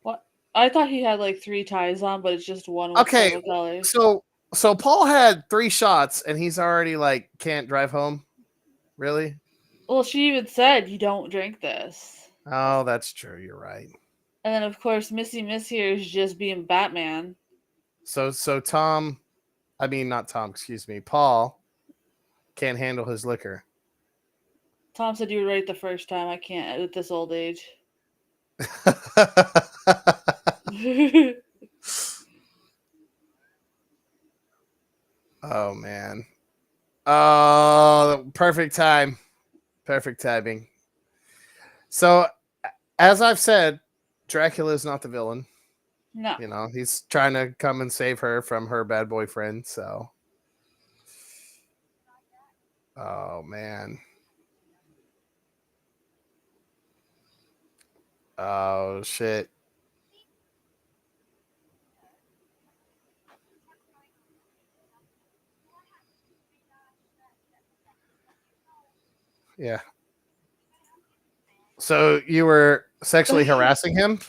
What? I thought he had like 3 ties on, but it's just one with Okay, several colors. so Paul had 3 shots and he's already like can't drive home. Really? Well, she even said you don't drink this. Oh, that's true. You're right. And then of course Missy Miss here is just being Batman. So Tom, I mean not Tom. Excuse me. Paul can't handle his liquor. Tom said you were right the first time. I can't at this old age. Oh man. Oh, perfect time. Perfect timing. So, as I've said, Dracula is not the villain. No. You know, he's trying to come and save her from her bad boyfriend. So, oh man. Oh shit. Yeah. So you were sexually harassing him?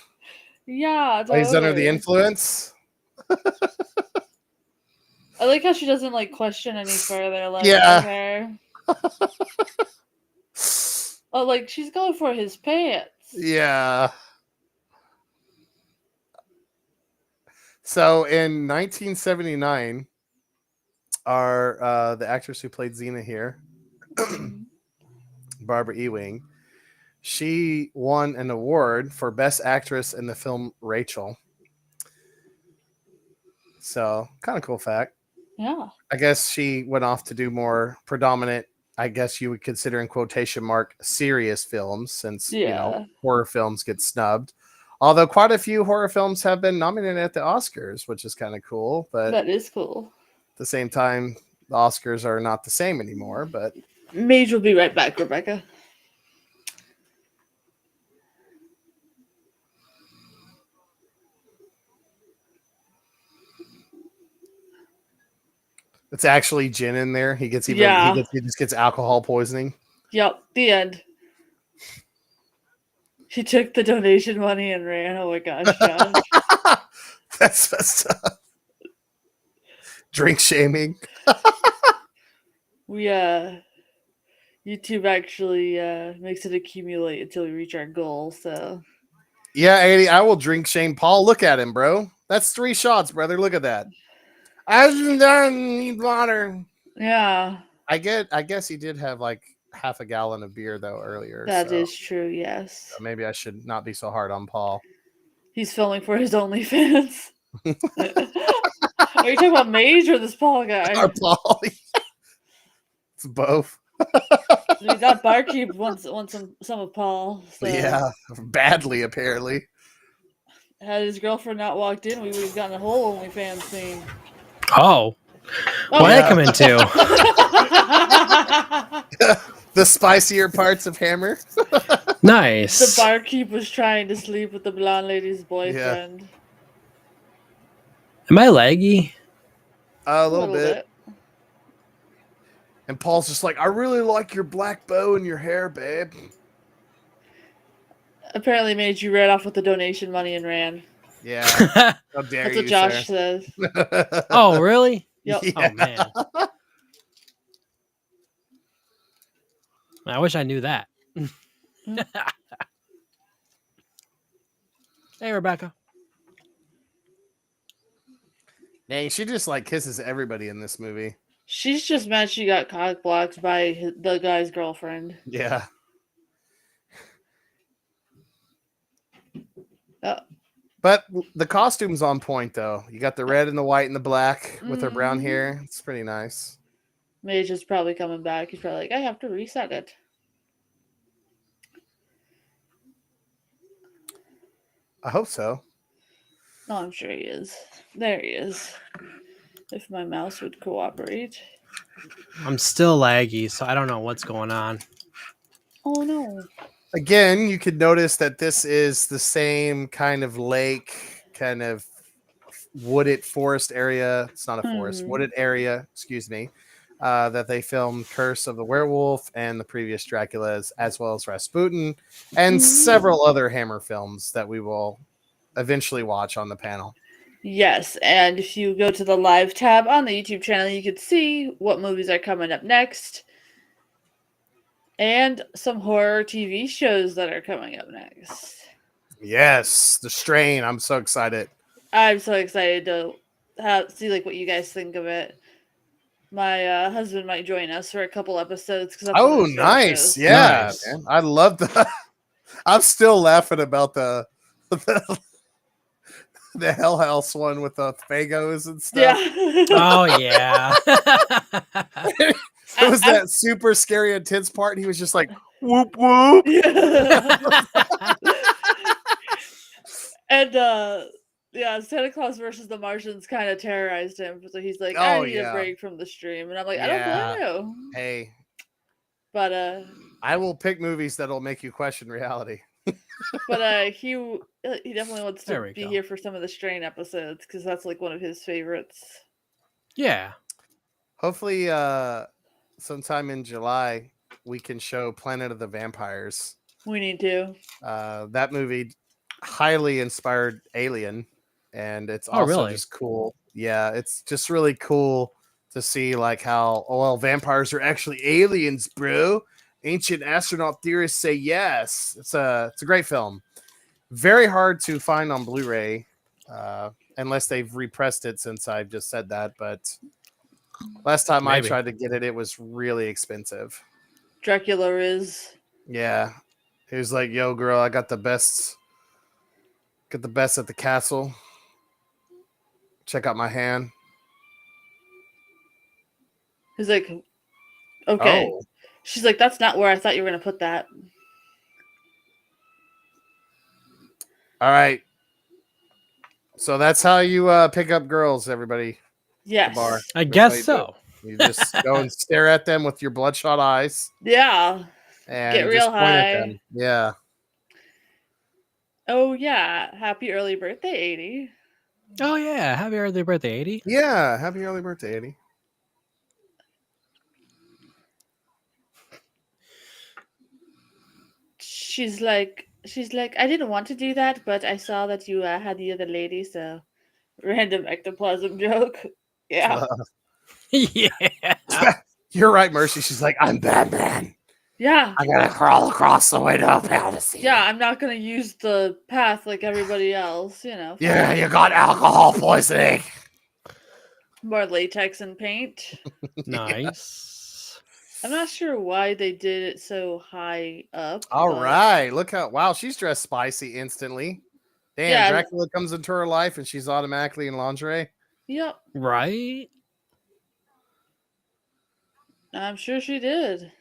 Yeah, Oh, he's under the totally. influence? I like how she doesn't like question any further. Like, Yeah. okay. Oh, like she's going for his pants. Yeah. So in 1979, the actress who played Xena here, Barbara Ewing, she won an award for Best Actress in the film Rachel. So kind of cool fact. Yeah. I guess she went off to do more predominant I guess you would consider in quotation mark serious films, since Yeah. horror films get snubbed. Although quite a few horror films have been nominated at the Oscars, which is kind of cool. But That is cool. at the same time, the Oscars are not the same anymore. But Mage will be right back, Rebecca. it's actually gin in there. He just gets alcohol poisoning. Yep, the end. She took the donation money and ran. Oh my gosh, Josh. That's messed up. Drink shaming. We YouTube actually makes it accumulate until we reach our goal, so Yeah, 80. I will drink shame Paul. Look at him, bro. That's 3 shots, brother. Look at that. I wasn't done. Need water. yeah. I guess he did have like half a gallon of beer though earlier. That is true, yes. So maybe I should not be so hard on Paul. He's filming for his OnlyFans. Are you talking about Mage or this Paul guy? Or Paul. It's both. That barkeep wants some of Paul. So. Yeah, badly apparently. Had his girlfriend not walked in, we would have gotten a whole OnlyFans thing. Oh. What did I come into? The spicier parts of Hammer. Nice. The barkeep was trying to sleep with the blonde lady's boyfriend. Am I laggy? A little bit. And Paul's just like, I really like your black bow and your hair, babe. Apparently made you ran off with the donation money and ran. Yeah. How dare That's you, what Josh sir. says. Oh, really? Yep. Yeah. Oh, man. I wish I knew that. Hey, Rebecca. Dang, she just like kisses everybody in this movie. She's just mad she got cock blocked by the guy's girlfriend. Yeah. But the costume's on point, though. You got the red and the white and the black with her brown hair. It's pretty nice. Mage is probably coming back. He's probably like, I have to reset it. I hope so. Oh, I'm sure he is. There he is. If my mouse would cooperate. I'm still laggy, so I don't know what's going on. Oh, no. Again, you could notice that this is the same kind of lake, kind of wooded forest area. It's not a forest, wooded area, excuse me, that they filmed Curse of the Werewolf and the previous Draculas, as well as Rasputin, and several other Hammer films that we will eventually watch on the panel. Yes, and if you go to the live tab on the YouTube channel, you can see what movies are coming up next. And some horror TV shows that are coming up next. Yes, The Strain. I'm so excited. I'm so excited to see like what you guys think of it. My husband might join us for a couple episodes. Oh, nice. Yeah, Nice. man. I love the... I'm still laughing about the Hell House one with the Fagos and stuff. Yeah. Oh, yeah. It was that super scary, intense part. And he was just like, whoop, whoop. And Santa Claus versus the Martians kind of terrorized him. So he's like, I need a break from the stream. And I'm like, I don't blame you. Hey. But I will pick movies that'll make you question reality. But he definitely wants to be go. here for some of the Strain episodes because that's like one of his favorites. Yeah. Hopefully, sometime in July, we can show Planet of the Vampires. We need to. That movie highly inspired Alien, and it's also just cool. Yeah, it's just really cool to see like how vampires are actually aliens, bro. Ancient astronaut theorists say yes. It's a great film. Very hard to find on Blu-ray, unless they've repressed it since I've just said that. But last time I tried to get it, it was really expensive. Dracula is. Yeah, he was like, "Yo, girl, I got the best. Get the best at the castle. Check out my hand." He's like, okay. Oh, She's like, that's not where I thought you were gonna put that. All right. So that's how you pick up girls, everybody. Yes. Bar. I That's how guess you do so. it. You just go and stare at them with your bloodshot eyes Yeah. and Get real just point at high. them. Yeah. Oh yeah. Happy early birthday, 80. Oh yeah, happy early birthday, 80. Yeah. Happy early birthday, Eddie. She's like, I didn't want to do that, but I saw that you had the other lady, so random ectoplasm joke. Yeah. Yeah. You're right, Mercy. She's like, I'm Batman. Yeah. I gotta crawl across the window panel to see Yeah, you. I'm not gonna use the path like everybody else, Yeah, fine. you got alcohol poisoning. More latex and paint. Nice. I'm not sure why they did it so high up. All but right. Look how wow, she's dressed spicy instantly. Damn, Yeah. Dracula comes into her life and she's automatically in lingerie. Yep. Right? I'm sure she did.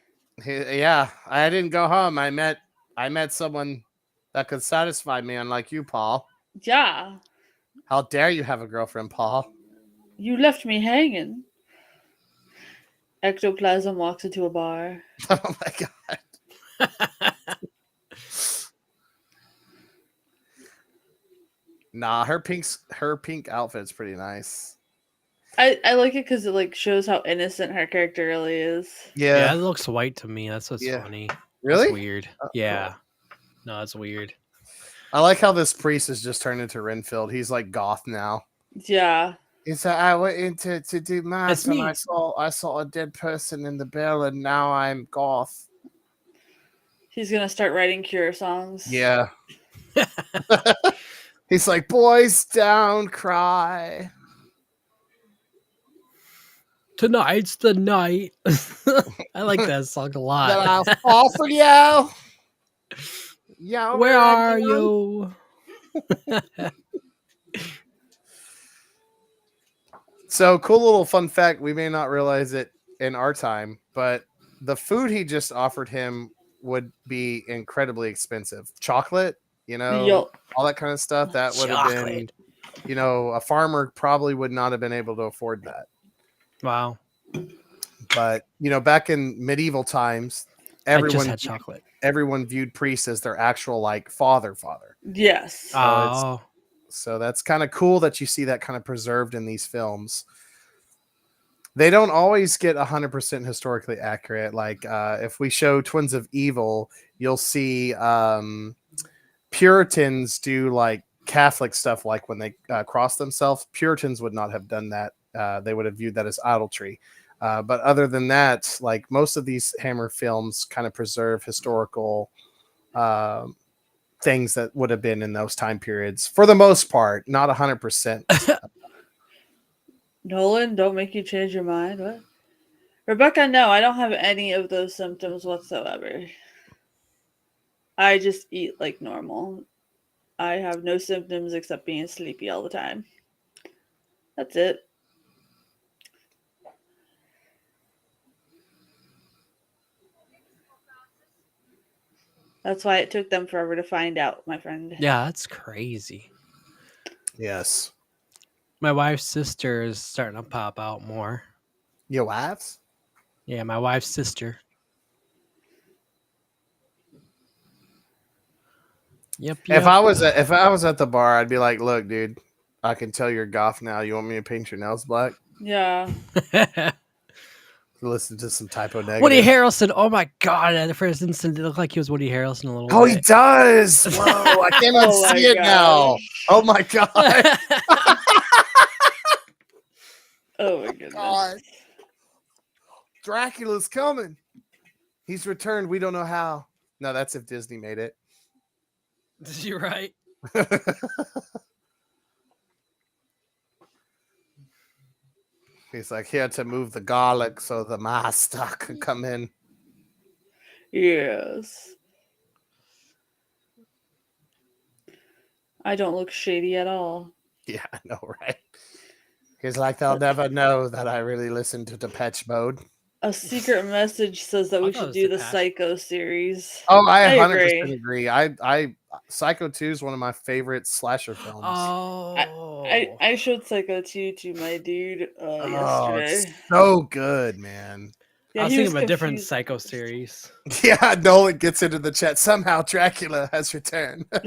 Yeah, I didn't go home. I met someone that could satisfy me, unlike you, Paul. Yeah. How dare you have a girlfriend, Paul? You left me hanging. Ectoplasm walks into a bar. Oh my god. Nah, her pink outfit's pretty nice. I like it because it like shows how innocent her character really is. Yeah, it looks white to me. That's what's Yeah. funny. Really? That's weird. Oh, Yeah. No, that's weird. I like how this priest has just turned into Renfield. He's like goth now. Yeah. It's like I went in to do mass It's and me. I saw a dead person in the bell and now I'm goth. He's gonna start writing Cure songs. Yeah. He's like, boys don't cry. Tonight's the night. I like that song a That lot. I'll fall for you. Yeah. Where are you? So cool little fun fact. We may not realize it in our time, but the food he just offered him would be incredibly expensive. Chocolate, Yup. all that kind of stuff. That would have been, Chocolate. a farmer probably would not have been able to afford that. Wow. But back in medieval times, I just had chocolate. everyone viewed priests as their actual like father. Yes. Oh. So that's kind of cool that you see that kind of preserved in these films. They don't always get 100% historically accurate. Like if we show Twins of Evil, you'll see Puritans do like Catholic stuff, like when they cross themselves. Puritans would not have done that. They would have viewed that as idolatry. But other than that, like most of these Hammer films kind of preserve historical things that would have been in those time periods for the most part, not 100%. Nolan, don't make you change your mind. What? Rebecca, no, I don't have any of those symptoms whatsoever. I just eat like normal. I have no symptoms except being sleepy all the time. That's it. That's why it took them forever to find out, my friend. Yeah, that's crazy. Yes. My wife's sister is starting to pop out more. Your wives? Yeah, my wife's sister. Yep. If I was at the bar, I'd be like, "Look, dude, I can tell you're goth now. You want me to paint your nails black? Yeah. Listen to some Typo Negative." Woody Harrelson. Oh my god! At the first instant, it looked like he was Woody Harrelson a little Oh, he bit. does. Whoa! I can't Oh my unsee it now. gosh. Oh my god! Oh my goodness. God. Dracula's coming. He's returned. We don't know how. No, that's if Disney made it. You're right. He's like, here to move the garlic so the master can come in. Yes. I don't look shady at all. Yeah, I know, right? He's like, they'll never know that I really listen to Depeche Mode. A secret message says that I we thought it should was do the detached. Psycho series. Oh, I I 100% agree. agree. I Psycho 2 is one of my favorite slasher films. Oh, I showed Psycho 2 to my dude Oh, it's yesterday. so good, man. Yeah, I was he thinking was of a different confused. Psycho series. Yeah, Nolan gets into the chat. Somehow Dracula has returned. F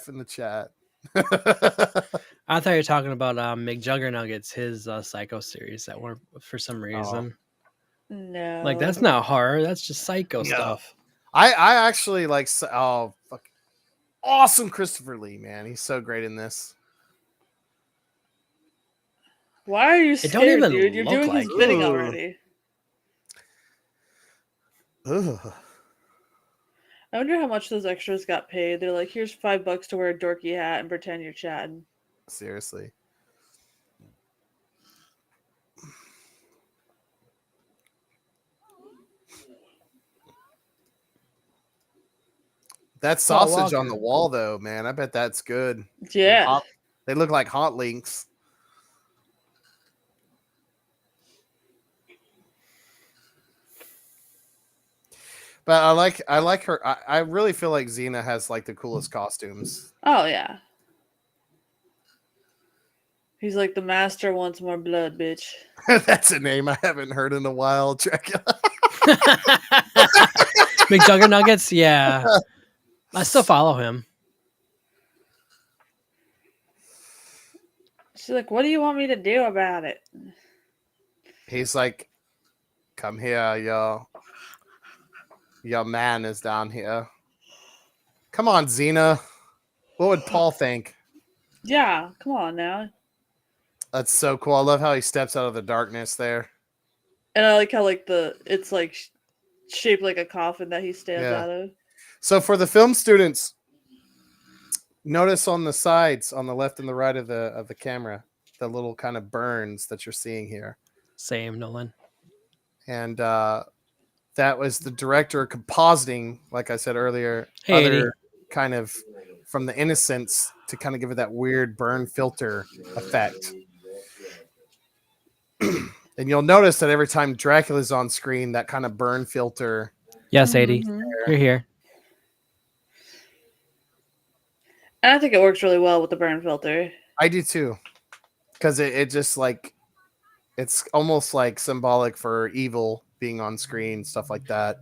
in the chat. I thought you were talking about McJuggernuggets, his Psycho series that were for some reason. No. Like that's not horror. That's just Psycho No. stuff. I actually like. Oh, fuck. Awesome, Christopher Lee, man. He's so great in this. Why are you It don't scared, even dude? You're look doing his like bidding Ooh. already. Ugh. I wonder how much those extras got paid. They're like, here's $5 to wear a dorky hat and pretend you're chatting. Seriously. That Paul sausage on Walker. the wall, though, man. I bet that's good. Yeah. They look like hot links. But I like her. I really feel like Xena has like the coolest costumes. Oh, yeah. He's like, the master wants more blood, bitch. That's a name I haven't heard in a while. Dracula. McJuggernuggets, yeah. I still follow him. She's like, what do you want me to do about it? He's like, come here, your man is down here. Come on, Xena. What would Paul think? Yeah, come on now. That's so cool. I love how he steps out of the darkness there. And I like how it's like shaped like a coffin that he stands Yeah. out of. So for the film students, notice on the sides, on the left and the right of the camera, the little kind of burns that you're seeing here. Same, Nolan. And that was the director compositing, like I said earlier, Hey, other 80. kind of from the innocence to kind of give it that weird burn filter effect. And you'll notice that every time Dracula's on screen, that kind of burn filter. Yes, 80. Mhm. You're here. And I think it works really well with the burn filter. I do too. Because it just like, it's almost like symbolic for evil being on screen, stuff like that.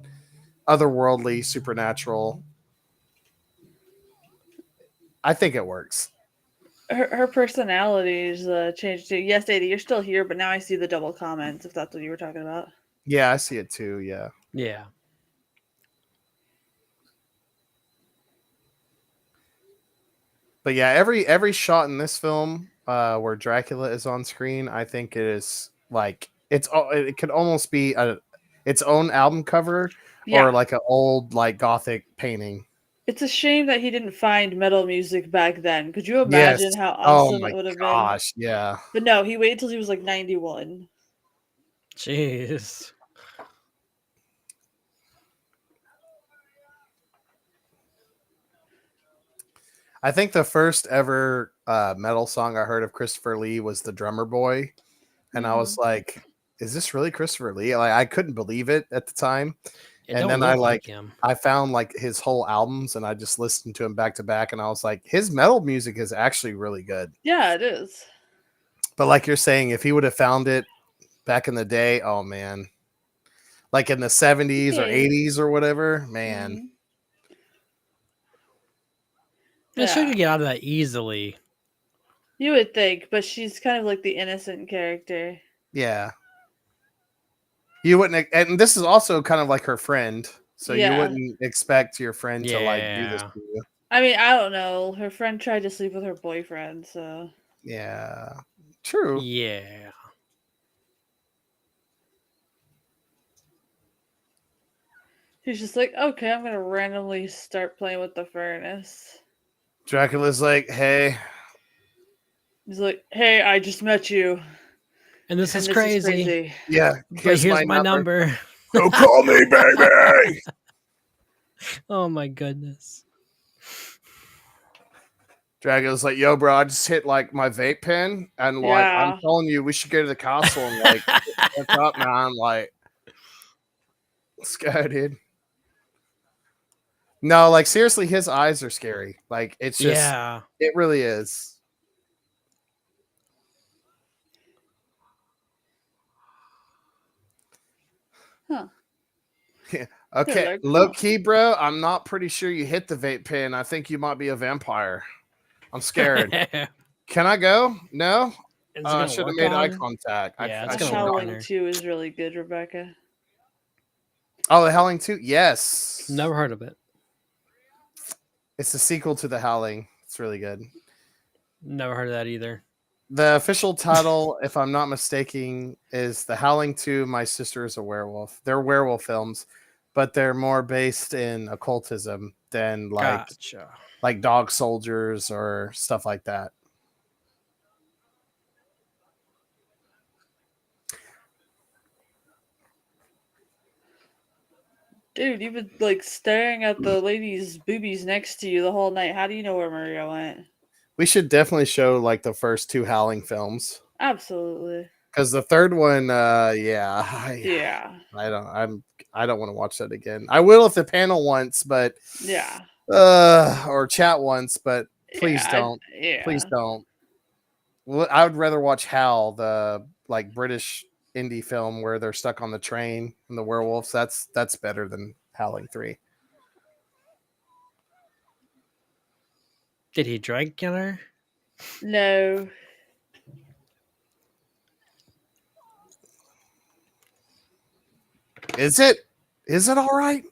Otherworldly, supernatural. I think it works. Her personality's changed too. Yes, Ada, you're still here, but now I see the double comments, if that's what you were talking about. Yeah, I see it too. Yeah. Yeah. But yeah, every shot in this film where Dracula is on screen, I think it is like it could almost be its own album cover Yeah. or like an old like gothic painting. It's a shame that he didn't find metal music back then. Could you Yes. imagine how Oh awesome my it would have gosh. Yeah. been? But no, he waited till he was like 91. Jeez. I think the first ever metal song I heard of Christopher Lee was "The Drummer Boy," and I was like, "Is this really Christopher Lee?" Like I couldn't believe it at the time. It And don't then look him. I found like his whole albums and I just listened to him back to back and I was like, his metal music is actually really good. Yeah, it is. But like you're saying, if he would have found it back in the day, oh man. Like in the 70s or 80s or whatever, man. Mhm. Yeah. She could get out of that easily. You would think, but she's kind of like the innocent character. Yeah. You wouldn't, and this is also kind of like her friend. So you wouldn't expect your friend to like do this to you. I mean, I don't know. Her friend tried to sleep with her boyfriend, so. Yeah. True. Yeah. He's just like, okay, I'm gonna randomly start playing with the furnace. Dracula's like, hey. He's like, hey, I just met you. And this is crazy. Yeah. But here's my number. So call me, baby. Oh my goodness. Dracula's like, yo, bro, I just hit like my vape pen, and like, I'm Yeah. telling you, we should go to the castle and like, what's up, man? Like, let's go, dude. No, like seriously, his eyes are scary. Like, it's just, Yeah. it really is. Huh. Okay, like, low huh. key, bro. I'm not pretty sure you hit the vape pen. I think you might be a vampire. I'm scared. Is Can I go? No. it I gonna should have work made eye on? contact. Yeah, it's I The gonna should work not. on Howling her. 2 is really good, Rebecca. Oh, the Howling 2? Yes. Never heard of it. It's the sequel to the Howling. It's really good. Never heard of that either. The official title, if I'm not mistaken, is The Howling 2, My Sister is a Werewolf. They're werewolf films, but they're more based in occultism than Gotcha. like Dog Soldiers or stuff like that. Dude, you've been like staring at the lady's boobies next to you the whole night. How do you know where Maria went? We should definitely show like the first 2 Howling films. Absolutely. Because the third one, yeah, Yeah. I don't want to watch that again. I will if the panel wants, but Yeah. or chat once, but please Yeah. don't. Yeah. Please don't. Well, I would rather watch Hal, the like British indie film where they're stuck on the train and the werewolves. That's better than Howling 3. Did he drink her? No. Is it? Is it all right?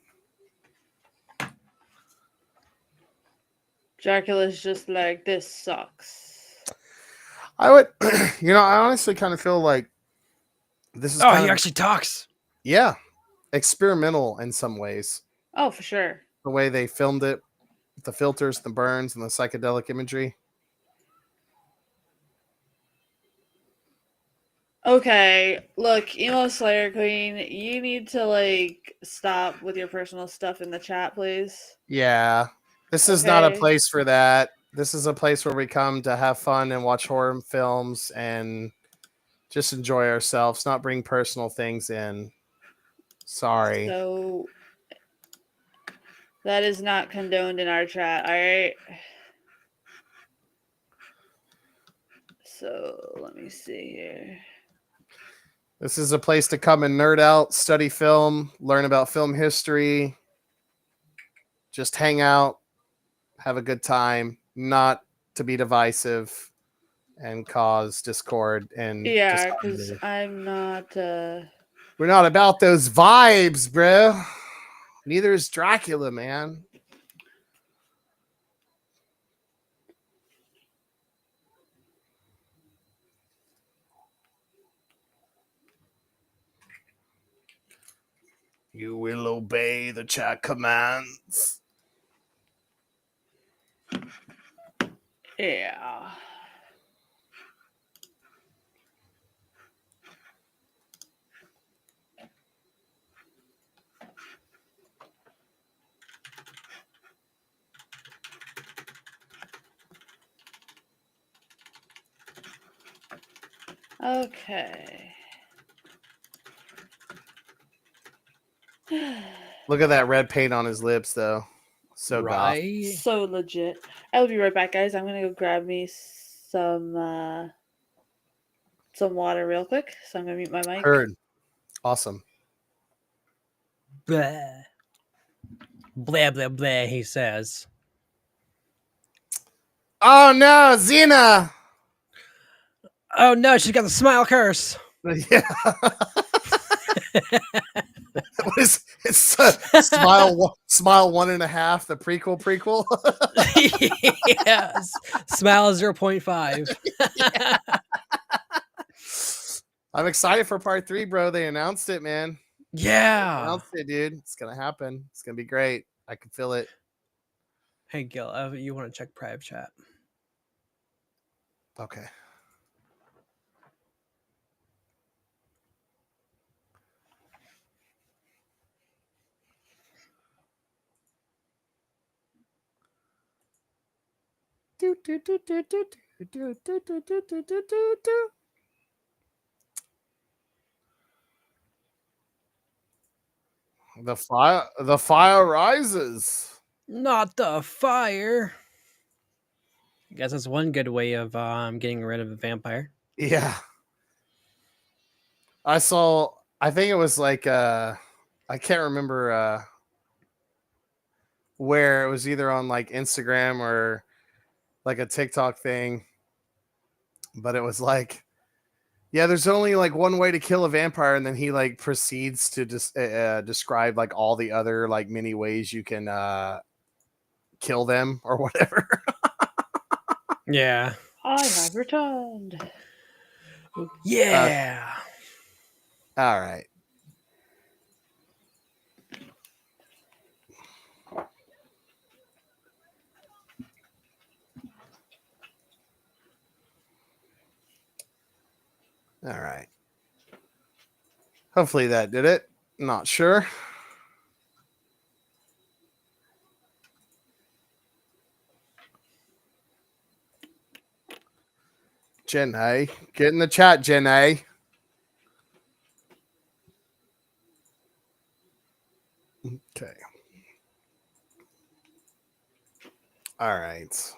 Dracula's just like, this sucks. I would, I honestly kind of feel like this is Oh, kind he of, actually talks. yeah, experimental in some ways. Oh, for sure. The way they filmed it, the filters, the burns, and the psychedelic imagery. Okay, look, Emo Slayer Queen, you need to like stop with your personal stuff in the chat, please. Yeah, this is not a Okay. place for that. This is a place where we come to have fun and watch horror films and just enjoy ourselves, not bring personal things in. Sorry. So that is not condoned in our chat, alright? So let me see here. This is a place to come and nerd out, study film, learn about film history, just hang out, have a good time, not to be divisive and cause discord and Yeah, because disharmony. I'm not We're not about those vibes, bro. Neither is Dracula, man. You will obey the chat commands. yeah. Okay. Look at that red paint on his lips, though. So goth. Right. So legit. I will be right back, guys. I'm gonna go grab me some water real quick. So I'm gonna mute my mic. Heard. Awesome. Blah. Blah, blah, blah, he says. Oh no, Xena! Oh no, she's got the smile curse. Yeah. It's smile 1.5, the prequel. Yes. Smile 0.5. I'm excited for part 3, bro. They announced it, man. They Yeah. announced it, dude. It's gonna happen. It's gonna be great. I can feel it. Hey, Gil, you want to check private chat? Okay. Do, do, do, do, do, do, do, do, do, do, do, do, do, do. The fire rises. Not the fire. I guess that's one good way of getting rid of a vampire. Yeah. I think it was like I can't remember where it was, either on like Instagram or like a TikTok thing, but it was like, yeah, there's only like one way to kill a vampire, and then he like proceeds to just describe like all the other like many ways you can kill them or whatever. Yeah. I have returned. Yeah. All right. All right. Hopefully that did it. Not sure. Jen A. Get in the chat, Jen A. Okay. All right.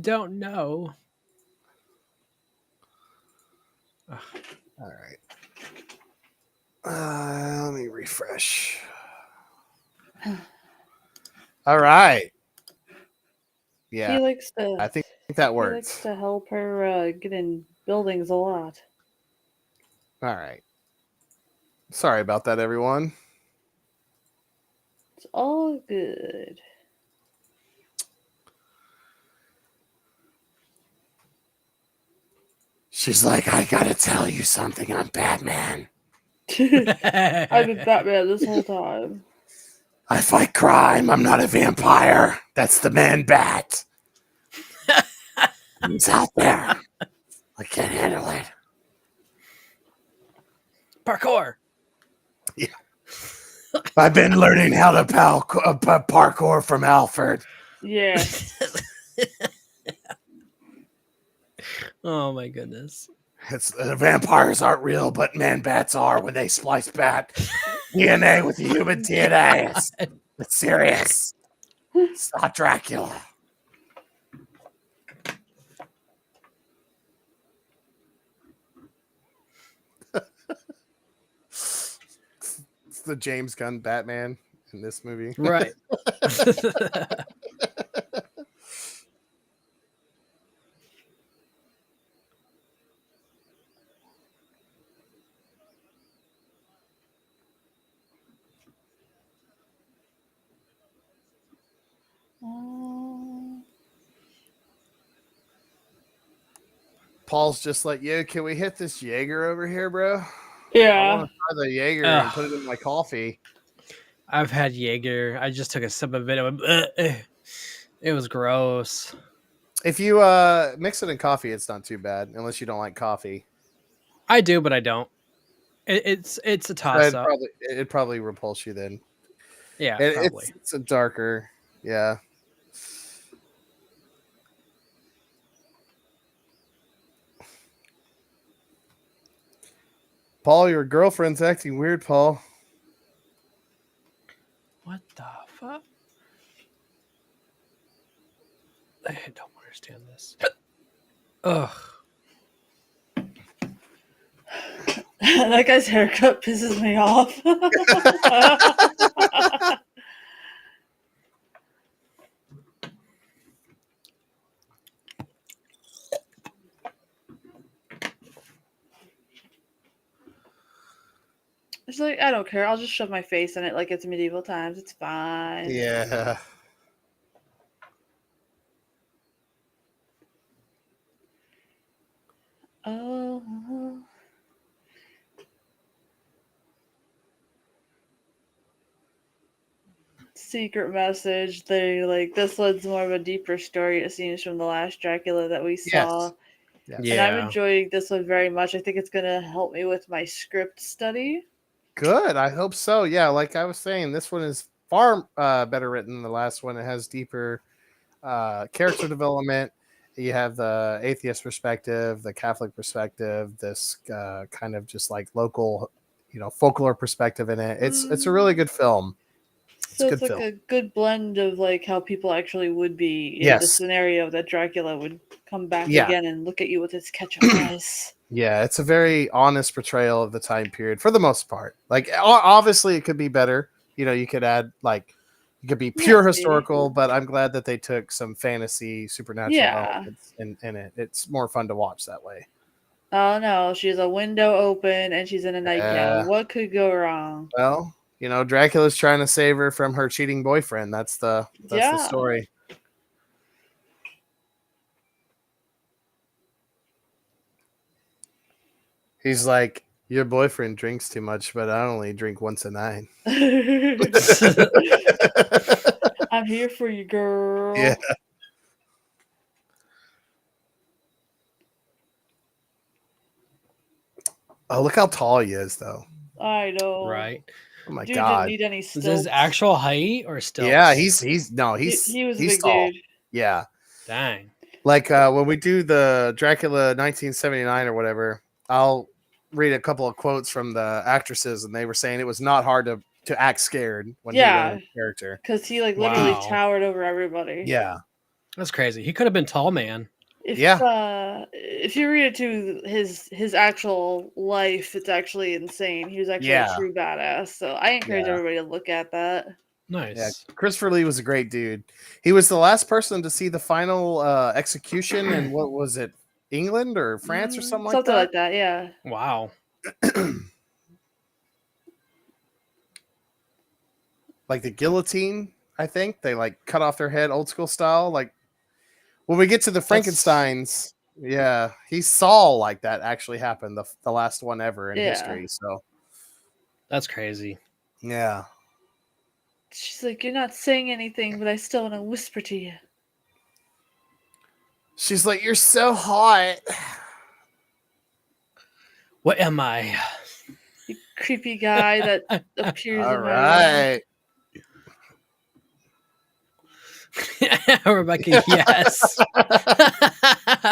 Don't know. All right. Let me refresh. All right. Yeah, He likes to. I think that He likes worked. to help her get in buildings a lot. All right. Sorry about that, everyone. It's all good. She's like, I gotta tell you something. I'm Batman. I've been Batman this whole time. I fight crime. I'm not a vampire. That's the man bat. He's out there. I can't handle it. Parkour. I've been learning how to parkour from Alfred. Yeah. Oh my goodness. It's vampires aren't real, but man bats are when they splice bat DNA with human DNA. It's serious. It's not Dracula. It's the James Gunn Batman in this movie. Right. Paul's just like, yeah, can we hit this Jaeger over here, bro? I Yeah. want to try the Jaeger and put it in my coffee. I've had Jaeger. I just took a sip of it. It was gross. If you mix it in coffee, it's not too bad, unless you don't like coffee. I do, but I don't. It's a toss up. It'd probably repulse you then. Yeah, probably. It's a darker, yeah. Paul, your girlfriend's acting weird, Paul. What the fuck? I don't understand this. Ugh. That guy's haircut pisses me off. It's like, I don't care. I'll just shove my face in it like it's medieval times. It's fine. Yeah. Oh. Secret message. They like this leads more of a deeper story, it seems, from the last Dracula that we saw. Yes. Yes. And I'm Yeah. enjoying this one very much. I think it's going to help me with my script study. Good. I hope so. Yeah, like I was saying, this one is far better written than the last one. It has deeper character development. You have the atheist perspective, the Catholic perspective, this kind of just like local, folklore perspective in it. It's a really good film. It's a So good it's like film. a good blend of like how people actually would be in the Yes. scenario that Dracula would come back Yeah. again and look at you with his ketchup eyes. Yeah, it's a very honest portrayal of the time period for the most part. Like, obviously, it could be better. You could add like, it could be pure Yeah, see? historical, but I'm glad that they took some fantasy, supernatural Yeah. elements in it. It's more fun to watch that way. Oh no, she has a window open and she's in a nightgown. What could go wrong? Well, Dracula's trying to save her from her cheating boyfriend. That's the Yeah. story. He's like, your boyfriend drinks too much, but I only drink once a night. I'm here for you, girl. Yeah. Oh, look how tall he is, though. I know. Right. Oh my Dude god. didn't need any Is stilts. this actual height or still? Yeah, he's he was a he's big tall. dude. Yeah. Dang. Like when we do the Dracula 1979 or whatever, I'll read a couple of quotes from the actresses, and they were saying it was not hard to act scared when he Yeah. went into character. Because he like literally Wow. towered over everybody. Yeah. That's crazy. He could have been tall man. If you read it to his actual life, it's actually insane. He was actually a true badass. So I encourage everybody to look at that. Nice. Yeah, Christopher Lee was a great dude. He was the last person to see the final execution in what was it, England or France or something like that? Something like that, yeah. Wow. Like the guillotine, I think. They like cut off their head old school style. Like when we get to the Frankensteins, yeah, he saw like that actually happen, the last one ever in history. So that's crazy. Yeah. She's like, you're not saying anything, but I still want to whisper to you. She's like, you're so hot. What am I? You creepy guy that appears All in my right. Rebecca, yes.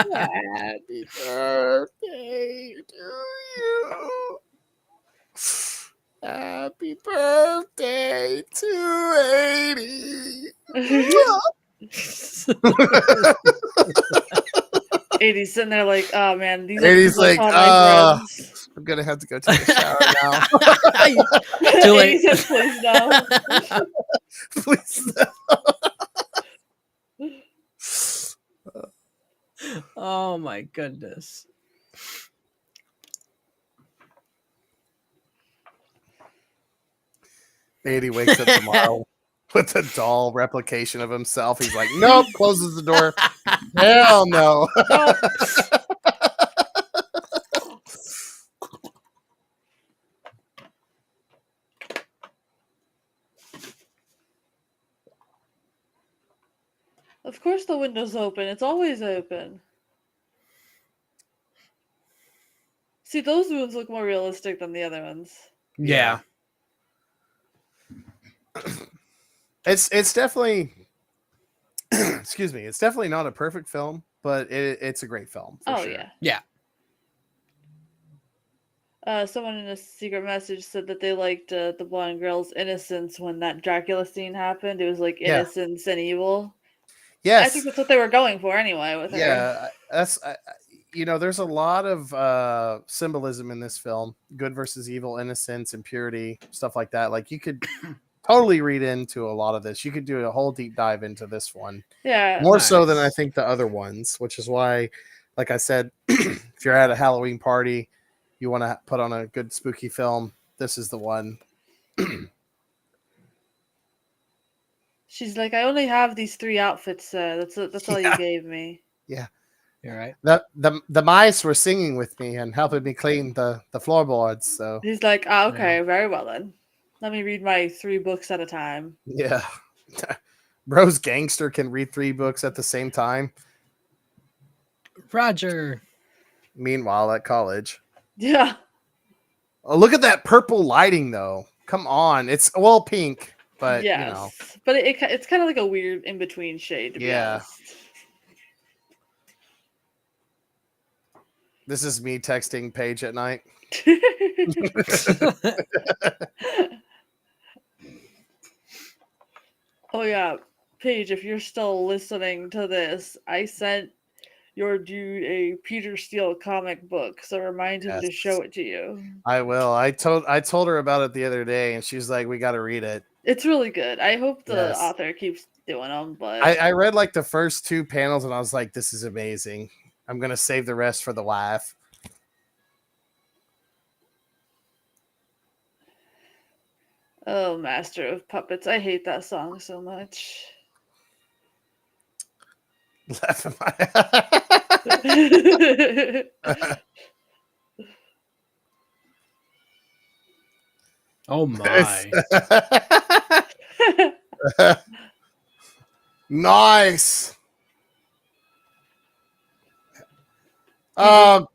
Happy birthday to you. Happy birthday to 80. 80's sitting there like, oh man, these are 80's people I like, call my friends. I'm gonna have to go take a shower now. Too late. 80 says, please no. Please. Oh my goodness. Eddie wakes up tomorrow with a doll replication of himself. He's like, nope, closes the door. Hell no. Nope. Of course the window's open. It's always open. See, those wounds look more realistic than the other ones. Yeah. It's definitely excuse me, it's definitely not a perfect film, but it's a great film for sure. Yeah. Someone in a secret message said that they liked the blonde girl's innocence when that Dracula scene happened. It was like innocence and evil. Yes. I think that's what they were going for anyway with her. Yeah, that's there's a lot of symbolism in this film: good versus evil, innocence, and purity, stuff like that. Like you could totally read into a lot of this. You could do a whole deep dive into this one. Yeah, more so than I think the other ones, which is why, like I said, if you're at a Halloween party, you want to put on a good spooky film, this is the one. She's like, I only have these 3 outfits. That's all you gave me. Yeah, you're right. The mice were singing with me and helping me clean the floorboards. So he's like, okay, very well then. Let me read my 3 books at a time. Yeah, bro's gangster can read 3 books at the same time. Roger. Meanwhile, at college. Yeah. Oh, look at that purple lighting, though. Come on. It's, well, pink, but, you know. Yes. But it's kind of like a weird in between shade, to be Yeah. honest. This is me texting Paige at night. Oh yeah, Paige, if you're still listening to this, I sent your dude a Peter Steele comic book, so remind him to Yes. show it to you. I will. I told her about it the other day, and she's like, "We got to read it." It's really good. I hope the Yes. author keeps doing them, but I read like the first 2 panels, and I was like, "This is amazing." I'm gonna save the rest for the laugh. oh, Master of Puppets, I hate that song so much. Laugh in my Oh my. Nice. Oh,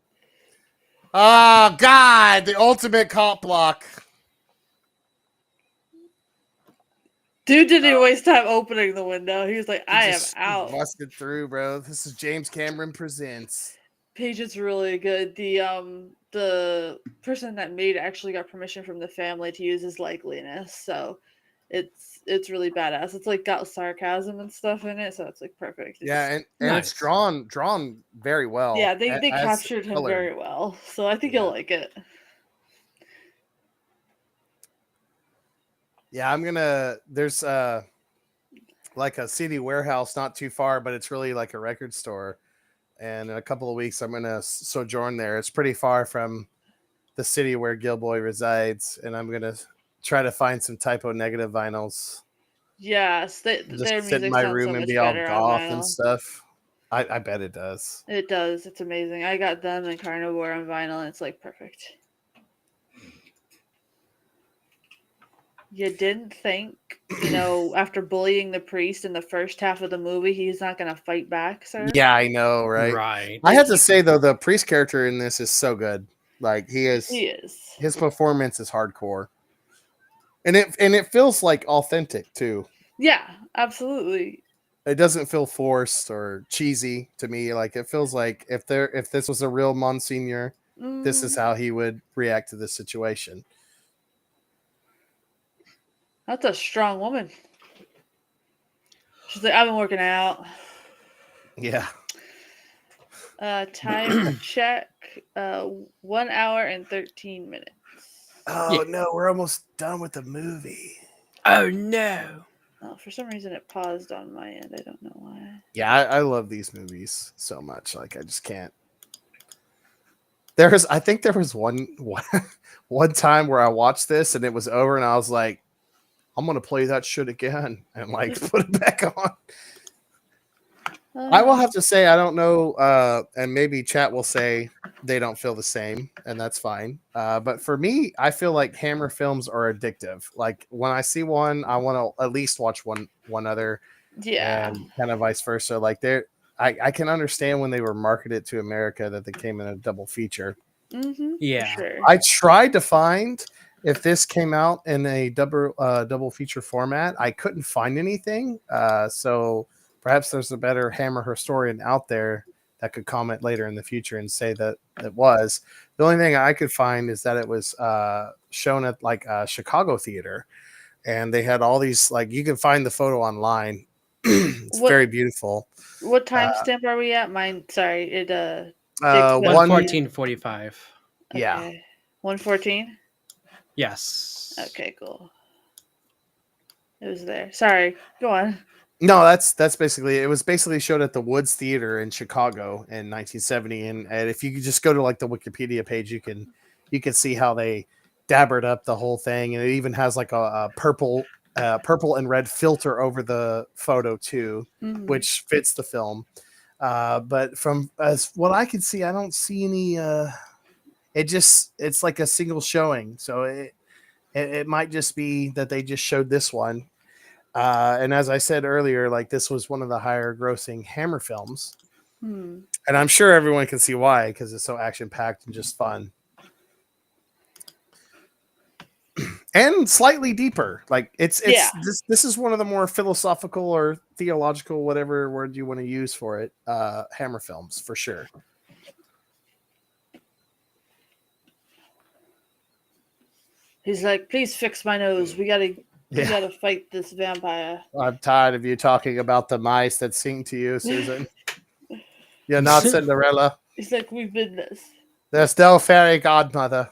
God! The ultimate cop block. Dude didn't even waste time opening the window. He was like, I am Just out. busted through, bro. This is James Cameron Presents. Paige is really good. The person that made it actually got permission from the family to use his likeliness, so it's really badass. It's like got sarcasm and stuff in it, so it's like perfect. Yeah, and Nice. it's drawn very well. Yeah, they as captured him colored. very well, so I think Yeah. you'll like it. Yeah, I'm gonna. There's like a CD warehouse not too far, but it's really like a record store. And in a couple of weeks, I'm gonna sojourn there. It's pretty far from the city where Gilboy resides, and I'm gonna try to find some typo negative vinyls. Yes, their Just sit in music my sounds so room and much be all better on goth and vinyl. stuff. I bet it does. It does. It's amazing. I got them and Carnivore on vinyl, and it's like perfect. You didn't think, after bullying the priest in the first half of the movie, he's not going to fight back, sir? Yeah, I know, right? Right. I have to say though, the priest character in this is so good. Like He is. his performance is hardcore, and it feels like authentic too. Yeah, absolutely. It doesn't feel forced or cheesy to me. Like it feels like if this was a real Monsignor, this is how he would react to this situation. That's a strong woman. She's like, I've been working out. Yeah. Time check, 1 hour and 13 minutes. Oh Yeah. no, we're almost done with the movie. Oh no. Oh, for some reason it paused on my end. I don't know why. Yeah, I love these movies so much. Like I just can't. I think there was one time where I watched this and it was over and I was like, I'm gonna play that shit again and like put it back on. I will have to say I don't know, and maybe chat will say they don't feel the same, and that's fine. But for me, I feel like Hammer films are addictive. Like when I see one, I want to at least watch one other, Yeah. and kind of vice versa. Like I can understand when they were marketed to America that they came in a double feature. Mm-hmm. Yeah. For sure. I tried to find if this came out in a double feature format. I couldn't find anything. So perhaps there's a better Hammer historian out there that could comment later in the future and say that it was. The only thing I could find is that it was shown at like a Chicago theater, and they had all these, like, you can find the photo online. It's very beautiful. What timestamp are we at? Mine. Sorry, it. Dick said- 1:14:45. Yeah. Okay. 1:14. Yes. Okay, cool. It was there. Sorry. Go on. No, that's basically it. Was basically showed at the Woods Theater in Chicago in 1970, and if you could just go to like the Wikipedia page, you can see how they dabbered up the whole thing, and it even has like a purple and red filter over the photo too, Mhm. which fits the film. But from as what I can see, I don't see any. It's like a single showing, so it might just be that they just showed this one. And as I said earlier, like this was one of the higher grossing Hammer films. Hmm. And I'm sure everyone can see why, because it's so action packed and just fun. And slightly deeper. Like it's Yeah. this is one of the more philosophical or theological, whatever word you want to use for it, Hammer films for sure. He's like, please fix my nose. We gotta fight this vampire. I'm tired of you talking about the mice that sing to you, Susan. You're not Cinderella. He's like, we've been this. There's no fairy godmother.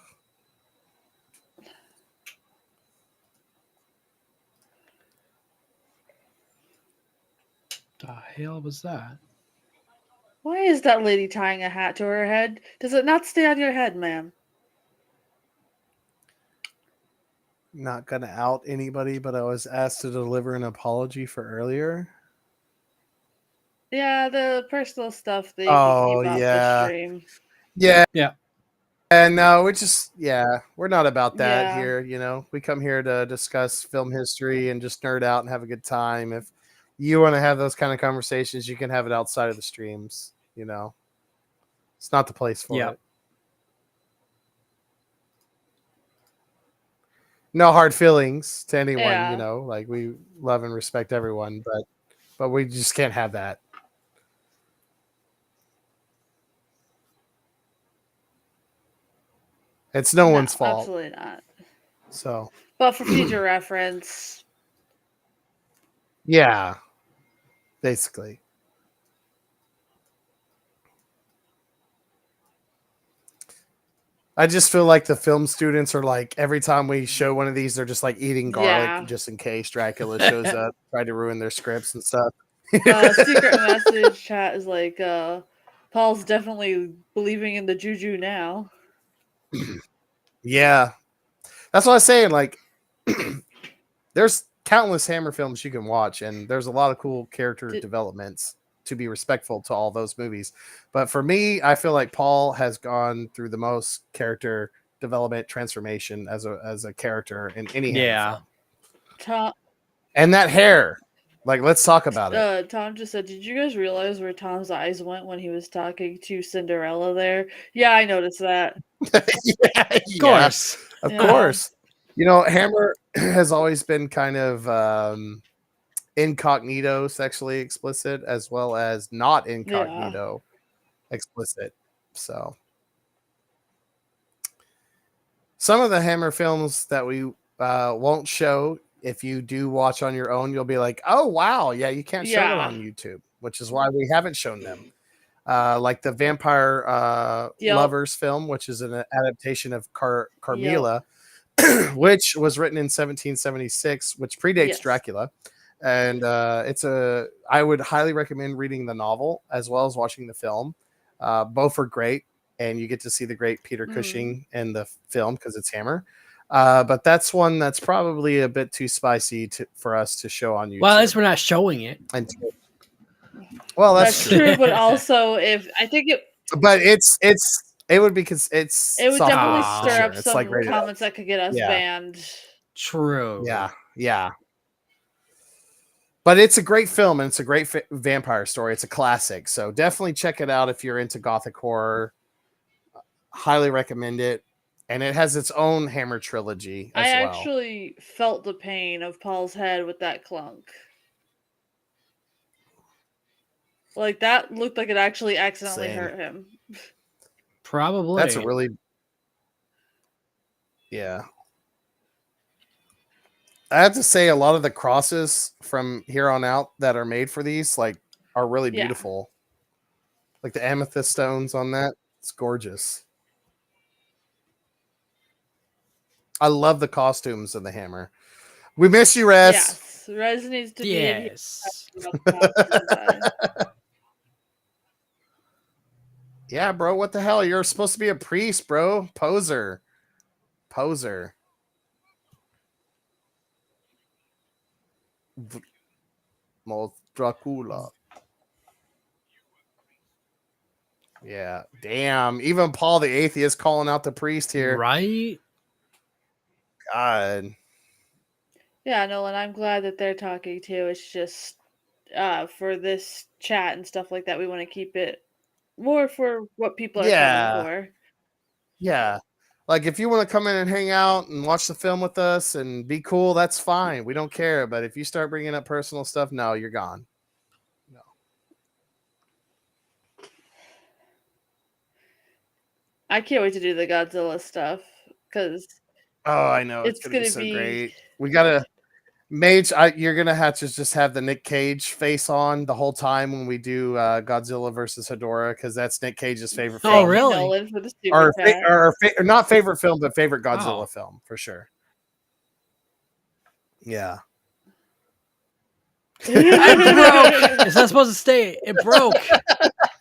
The hell was that? Why is that lady tying a hat to her head? Does it not stay on your head, ma'am? Not gonna out anybody, but I was asked to deliver an apology for earlier. Yeah, the personal stuff that you Oh can keep off the yeah, stream. yeah. Yeah. And no, we're not about that Yeah. here. You know, we come here to discuss film history and just nerd out and have a good time. If you want to have those kind of conversations, you can have it outside of the streams. You know, it's not the place for it. No hard feelings to anyone. Yeah. You know, like we love and respect everyone, but we just can't have that. It's no one's fault. Absolutely not. So, But for future reference. yeah, basically. I just feel like the film students are like every time we show one of these, they're just like eating garlic Yeah. just in case Dracula shows up, try to ruin their scripts and stuff. Secret message chat is like, Paul's definitely believing in the juju now. Yeah, that's what I was saying. Like, there's countless Hammer films you can watch, and there's a lot of cool character developments to be respectful to all those movies. But for me, I feel like Paul has gone through the most character development transformation as a character in any Hammer film. Tom, And that hair, like, let's talk about it. Tom just said, did you guys realize where Tom's eyes went when he was talking to Cinderella there? Yeah, I noticed that. Of course. Of course. You know, Hammer has always been kind of incognito sexually explicit as well as not incognito explicit. So some of the Hammer films that we won't show, if you do watch on your own, you'll be like, oh wow, yeah, you can't show it on YouTube, which is why we haven't shown them. Like the Vampire Lovers film, which is an adaptation of Carmilla, which was written in 1776, which predates Dracula. And I would highly recommend reading the novel as well as watching the film. Both are great, and you get to see the great Peter Cushing in the film because it's Hammer. But that's one that's probably a bit too spicy for us to show on YouTube. Well, at least we're not showing it. Well, that's true. But also, if I think it, but it would because it would definitely stir up some comments that could get us banned. True. Yeah. But it's a great film, and it's a great vampire story. It's a classic, so definitely check it out if you're into gothic horror. Highly recommend it, and it has its own Hammer trilogy as well. I actually felt the pain of Paul's head with that clunk. Like, that looked like it actually accidentally hurt him. Probably. That's a really... Yeah. I have to say, a lot of the crosses from here on out that are made for these, like, are really beautiful. Like the amethyst stones on that. It's gorgeous. I love the costumes of the Hammer. We miss you, Rez. Yes. Rez needs to be in here. Yeah, bro. What the hell? You're supposed to be a priest, bro. Poser. Dracula. Yeah. Damn. Even Paul the Atheist calling out the priest here. Right? God. Yeah, Nolan, I'm glad that they're talking too. It's just for this chat and stuff like that, we want to keep it more for what people are Yeah. coming for. Yeah. Like if you want to come in and hang out and watch the film with us and be cool, that's fine. We don't care. But if you start bringing up personal stuff, no, you're gone. No. I can't wait to do the Godzilla stuff because Oh, I know. It's it's going to be gonna so be great. We got to Mage, you're gonna have to just have the Nick Cage face on the whole time when we do Godzilla versus Hedorah, because that's Nick Cage's favorite Oh, film. really? Nolan for the stupid Or, cat. or not favorite film, but favorite Godzilla Oh. film for sure. Yeah. It broke. It's not supposed to stay. It broke.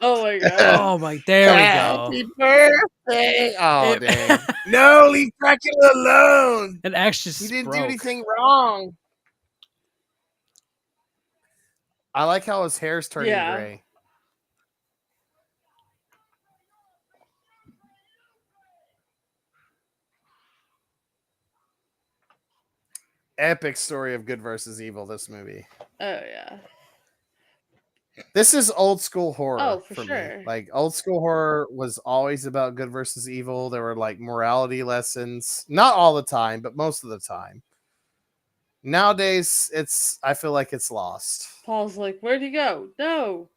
Oh my god. Oh my! There we go. Happy birthday! Oh It- dang! No, leave Dracula alone. It actually He didn't broke. do anything wrong. I like how his hair's turning Yeah. gray. Epic story of good versus evil. This movie. Oh yeah. This is old school horror. Oh, for me. sure. Like old school horror was always about good versus evil. There were like morality lessons, not all the time, but most of the time. Nowadays, I feel like it's lost. Paul's like, where'd he go? No.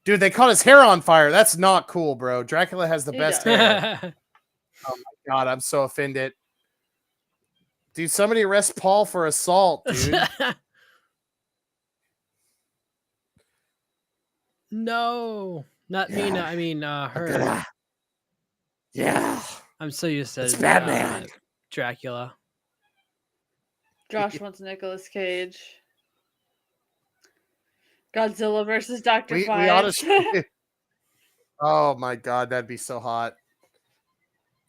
Dude, they caught his hair on fire. That's not cool, bro. Dracula has the He best does. hair. God, I'm so offended. Dude, somebody arrest Paul for assault, dude. No, not Yeah. Nina. I mean, her. Yeah. I'm so used to It's Batman. Dracula. Josh wants Nicolas Cage. Godzilla versus Dr. We ought Fives. to. Oh my god, that'd be so hot.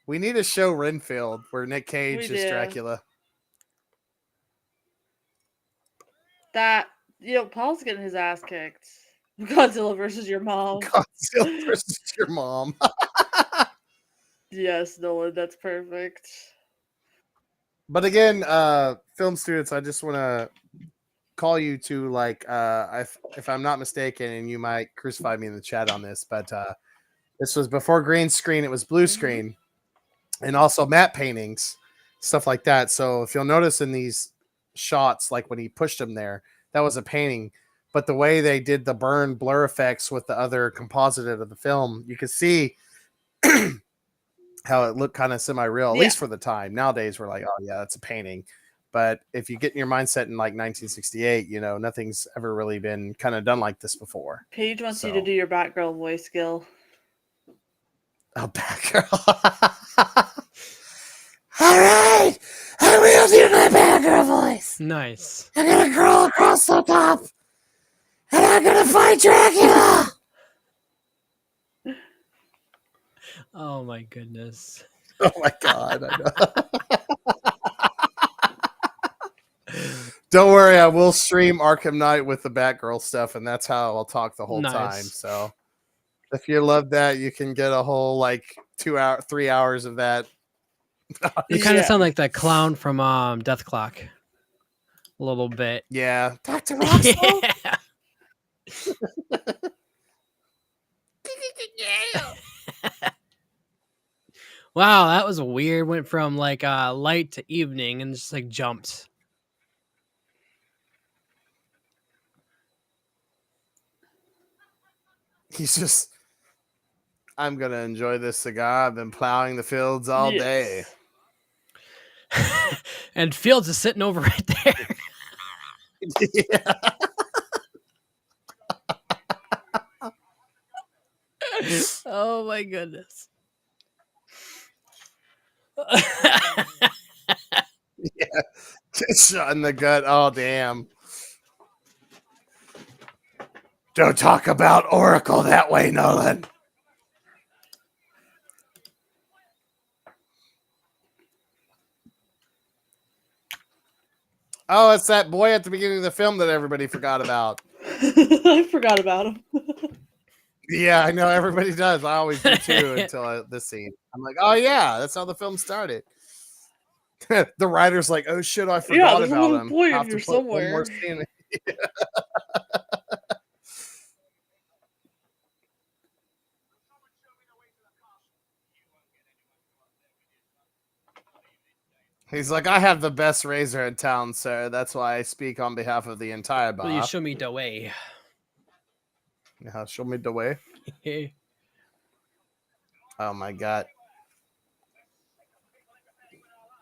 We need a show Renfield where Nick Cage We is do. Dracula. That, Paul's getting his ass kicked. Godzilla versus your mom. Godzilla versus your mom. Yes, Nolan, that's perfect. But again, film students, I just want to call you to like, if I'm not mistaken, and you might crucify me in the chat on this, but this was before green screen; it was blue screen, and also matte paintings, stuff like that. So if you'll notice in these shots, like when he pushed him there, that was a painting. But the way they did the burn blur effects with the other composite of the film, you could see how it looked kind of semi-real, at least for the time. Nowadays, we're like, oh yeah, that's a painting. But if you get in your mindset in like 1968, nothing's ever really been kind of done like this before. Paige wants you to do your Batgirl voice, Gil. Oh, Batgirl. All right, I will do my Batgirl voice. Nice. I'm gonna crawl across the top, and I'm gonna fight Dracula. Oh my goodness. Oh my god, I know. Don't worry, I will stream Arkham Knight with the Batgirl stuff, and that's how I'll talk the whole time. So if you love that, you can get a whole like 3 hours of that. You kind of sound like that clown from Death Clock. A little bit. Yeah. Dr. Roxo? Wow, that was weird. Went from like light to evening and just like jumped. He's just, I'm going to enjoy this cigar. I've been plowing the fields all day. And Fields is sitting over right there. Yeah. Oh my goodness. Yeah. Get shot in the gut. Oh, damn. Don't talk about Oracle that way, Nolan. Oh, it's that boy at the beginning of the film that everybody forgot about. I forgot about him. Yeah, I know everybody does. I always do too until this scene. I'm like, oh yeah, that's how the film started. The writer's like, oh shit, I Yeah, forgot there's a about little him. boy in Have here to put one more somewhere. scene. He's like, I have the best razor in town, sir. That's why I speak on behalf of the entire Will you bar. show me the way? Yeah, show me the way. Oh my god.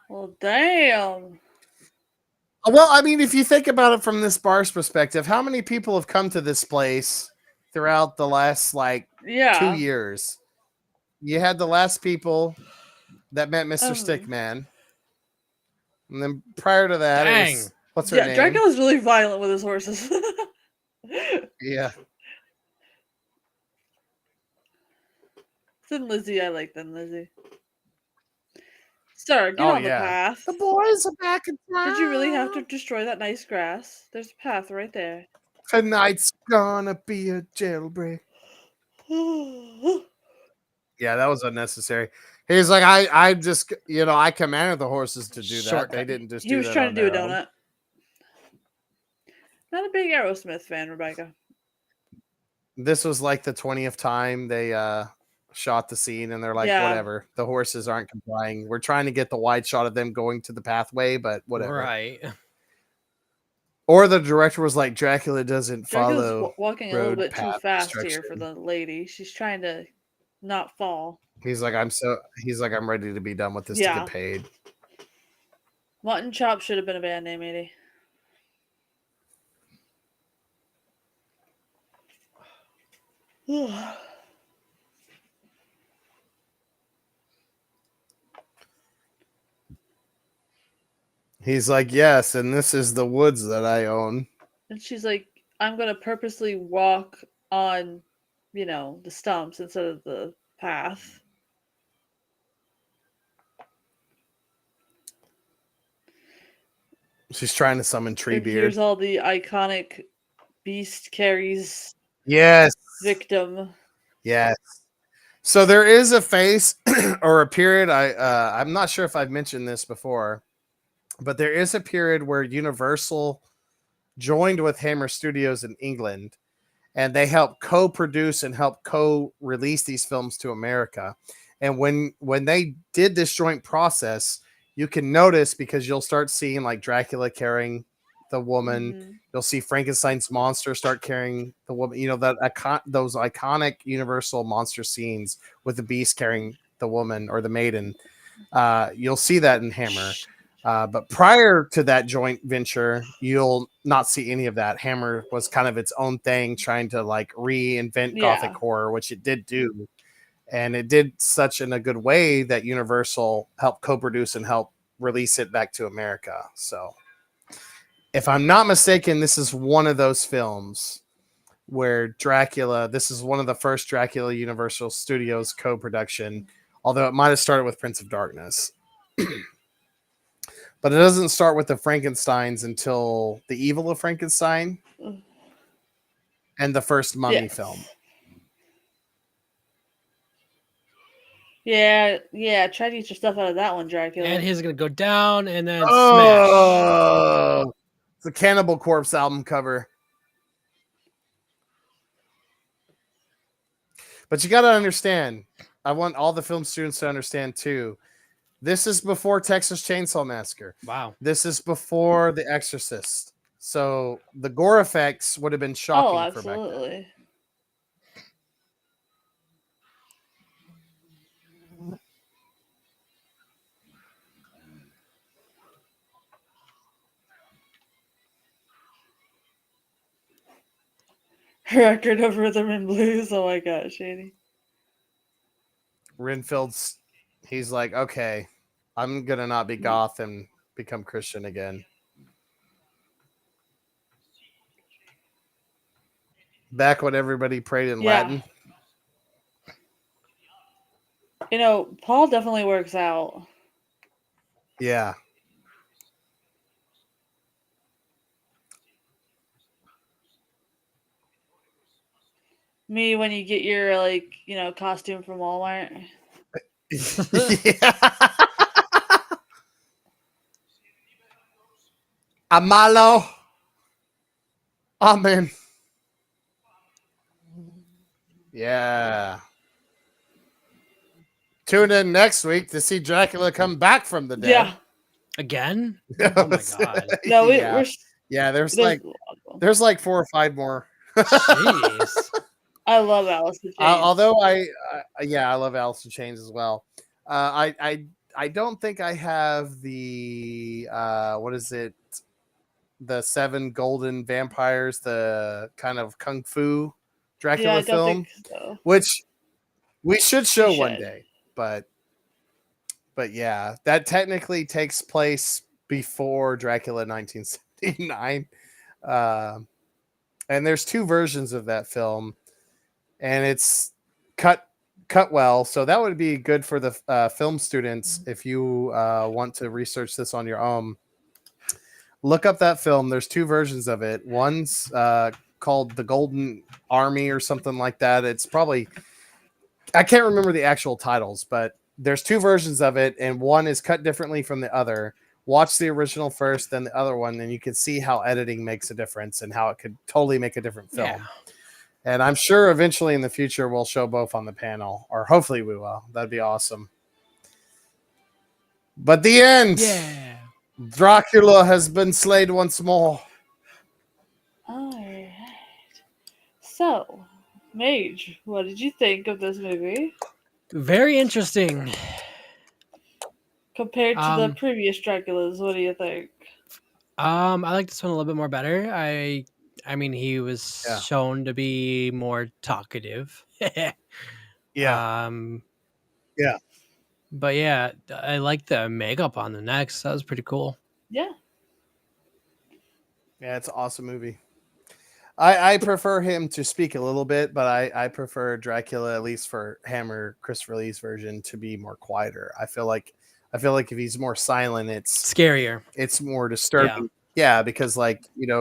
Well, damn. Well, I mean, if you think about it from this bar's perspective, how many people have come to this place throughout the last like 2 Yeah. years? You had the last people that met Mr. Um, Stickman. And then prior to that, it Dang. was what's her yeah, name? Dracula's really violent with his horses. Yeah. Thin Lizzie, I like Thin Lizzie. Sir, get Oh on the yeah. path. The boys are back in town. Did you really have to destroy that nice grass? There's a path right there. Tonight's gonna be a jailbreak. Yeah, that was unnecessary. He's like, I just, I commanded the horses to do that. Shortcut. They didn't just He do was that trying on to do a their own. donut. Not a big Aerosmith fan, Rebecca. This was like the 20th time they shot the scene, and they're like, Yeah. whatever. The horses aren't complying. We're trying to get the wide shot of them going to the pathway, but whatever. Right. Or the director was like, Dracula doesn't Dracula's follow. walking a little road bit too path fast here instruction. for the lady. She's trying to not fall. He's like, I'm ready to be done with this to Yeah. get paid. Mutton Chop should have been a band name, maybe. He's like, yes, and this is the woods that I own. And she's like, I'm going to purposely walk on, the stumps instead of the path. She's trying to summon And Treebeard. here's all the iconic Beast carries Yes. victim. Yes. So there is a phase or a period. I'm not sure if I've mentioned this before, but there is a period where Universal joined with Hammer Studios in England, and they helped co-produce and help co-release these films to America. And when they did this joint process, you can notice, because you'll start seeing like Dracula carrying the woman. Mhm. You'll see Frankenstein's monster start carrying the woman. Those iconic Universal monster scenes with the beast carrying the woman or the maiden. You'll see that in Hammer. But prior to that joint venture, you'll not see any of that. Hammer was kind of its own thing, trying to like reinvent Gothic horror, which it did do. And it did such in a good way that Universal helped co-produce and help release it back to America. So if I'm not mistaken, this is one of those films where this is one of the first Dracula Universal Studios co-production, although it might have started with Prince of Darkness. But it doesn't start with the Frankensteins until The Evil of Frankenstein and the first Mummy film. Yeah, try to get your stuff out of that one, Dracula. And he's going to go down and then smash. Oh, it's the Cannibal Corpse album cover. But you got to understand, I want all the film students to understand too, this is before Texas Chainsaw Massacre. Wow. This is before The Exorcist. So the gore effects would have been shocking. Oh, for back then. absolutely. Record of Rhythm and Blues. Oh my gosh, Shady. Renfield's, he's like, okay, I'm gonna not be goth and become Christian again. Back when everybody prayed in Latin. Paul definitely works out. Yeah. Me when you get your costume from Walmart. Yeah. Amalo. Amen. Yeah. Tune in next week to see Dracula come back from the dead. Yeah. Again? Oh my god. No, yeah. Yeah, there's like 4 or 5 more. Jeez. I love Alice in Chains. Although I love Alice in Chains as well. I don't think I have the what is it? The 7 golden vampires, the kind of kung fu Dracula I don't film, think so. which we should show We one should. day. But yeah, that technically takes place before Dracula 1979. And there's 2 versions of that film, and it's cut well, so that would be good for the film students if you want to research this on your own. Look up that film. There's 2 versions of it. One's called The Golden Army or something like that. It's probably, I can't remember the actual titles, but there's 2 versions of it, and one is cut differently from the other. Watch the original first, then the other one, and you can see how editing makes a difference and how it could totally make a different film. Yeah. And I'm sure eventually in the future we'll show both on the panel, or hopefully we will. That'd be awesome. But the end. Yeah. Dracula has been slayed once more. All right. So, Mage, what did you think of this movie Very interesting. compared to the previous Draculas? What do you think? I like this one a little bit more better. I mean, he was shown to be more talkative. Yeah. Yeah. But yeah, I like the makeup on the necks. That was pretty cool. Yeah. Yeah, it's an awesome movie. I prefer him to speak a little bit, but I prefer Dracula, at least for Hammer Christopher Lee's version, to be more quieter. I feel like if he's more silent, it's scarier. It's more disturbing. Yeah, because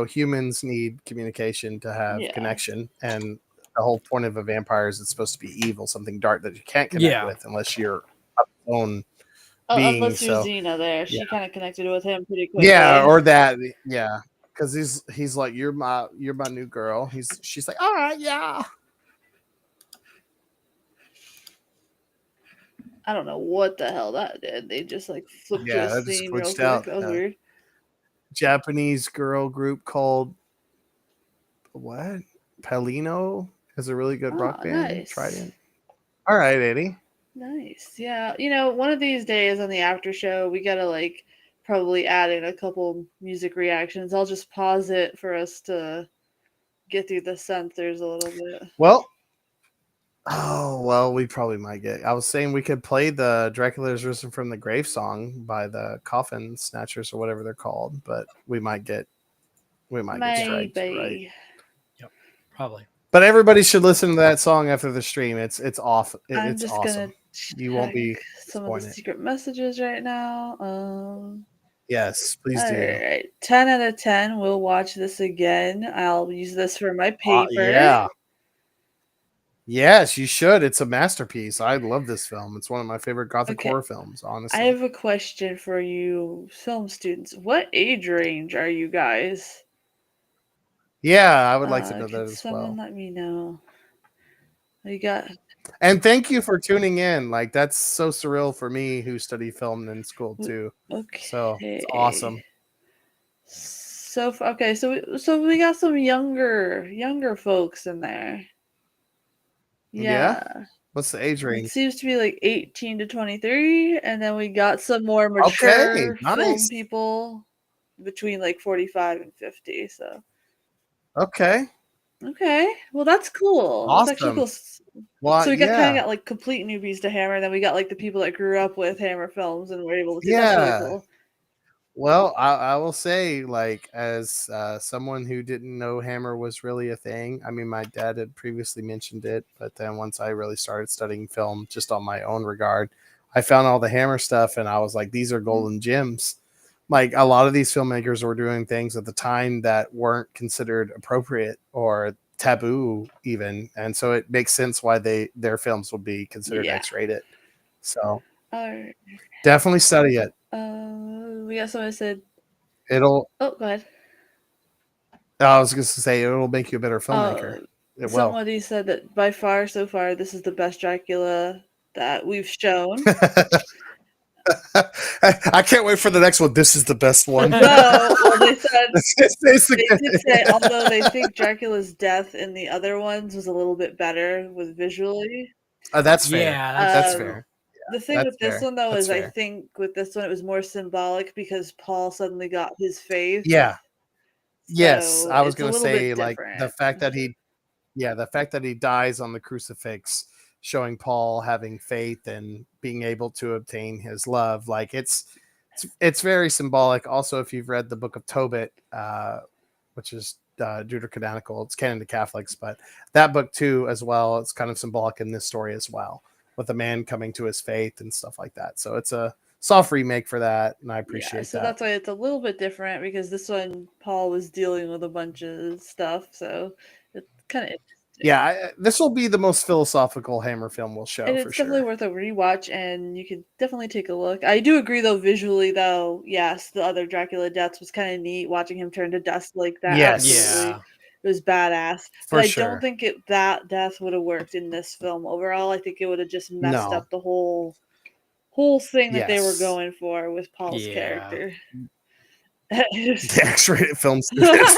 humans need communication to have connection, and the whole point of a vampire is it's supposed to be evil, something dark that you can't connect with unless you're up own being. Unless you're Xena there. She kind of connected with him pretty quickly. Yeah, or that. Yeah. Because he's like, you're my new girl. She's like, all right, yeah. I don't know what the hell that did. They just flipped to a scene real quick. Out. That was weird. Japanese girl group called what? Palino is a really good rock band. Nice. Trident. All right, Eddie. Nice. Yeah. One of these days on the after show, we gotta probably add in a couple music reactions. I'll just pause it for us to get through the censors a little bit. Well, we probably might get. I was saying we could play the Dracula Has Risen from the Grave song by the Coffin Snatchers or whatever they're called, but we might get striked, right? Yep, probably. But everybody should listen to that song after the stream. It's off. I'm it's just awesome. You won't be some of the secret messages right now. Yes, please do. All right, 10 out of 10. We'll watch this again. I'll use this for my paper. Yeah. Yes, you should. It's a masterpiece. I love this film. It's one of my favorite gothic horror films, honestly. I have a question for you film students. What age range are you guys? Yeah, I would like to know that as someone let me know. You got. And thank you for tuning in. That's so surreal for me who studied film in school too. Okay. So it's awesome. So we got some younger folks in there. Yeah. What's the age range? It seems to be 18 to 23, and then we got some more mature film people between 45 and 50. So. Okay. Well, that's cool. Awesome. That's actually cool. Well, so we got complete newbies to Hammer, and then we got the people that grew up with Hammer films and were able to see. That's really cool. Well, I will say, as someone who didn't know Hammer was really a thing. I mean, my dad had previously mentioned it, but then once I really started studying film, just on my own regard, I found all the Hammer stuff, and I was like, these are golden gems. A lot of these filmmakers were doing things at the time that weren't considered appropriate or taboo even. And so it makes sense why their films would be considered X-rated. So definitely study it. We got someone said It'll. Oh, go ahead. I was going to say it'll make you a better filmmaker. It will. Somebody said that by far, so far, this is the best Dracula that we've shown. I can't wait for the next one. This is the best one. Well, they said they again. did say, although they think Dracula's death in the other ones was a little bit better with visually. That's fair. Yeah, That's Um, fair. The thing That's with this fair. one, though, That's is I fair. think with this one it was more symbolic because Paul suddenly got his faith. Yeah. Yes, So I was it's a going to little bit say like the different. fact that he dies on the crucifix, showing Paul having faith and being able to obtain his love. Like it's very symbolic. Also, if you've read the Book of Tobit, which is deuterocanonical, it's canon to Catholics, but that book too, as well, it's kind of symbolic in this story as well, with a man coming to his faith and stuff like that. So it's a soft remake for that, and I appreciate so that. that's why it's a little bit different because this one Paul was dealing with a bunch of stuff, so it's kind of interesting. Yeah, this will be the most philosophical Hammer film we'll show, And for it's definitely sure. worth a rewatch, and you can definitely take a look. I do agree, though, visually, though, yes, the other Dracula deaths was kind of neat, watching him turn to dust like that. Yes. Absolutely. Yeah. It was badass. For But I sure. don't think that death would have worked in this film overall. I think it would have just messed No. up the whole thing that they were Yes. going for with Paul's Yeah. character. The X-rated film series.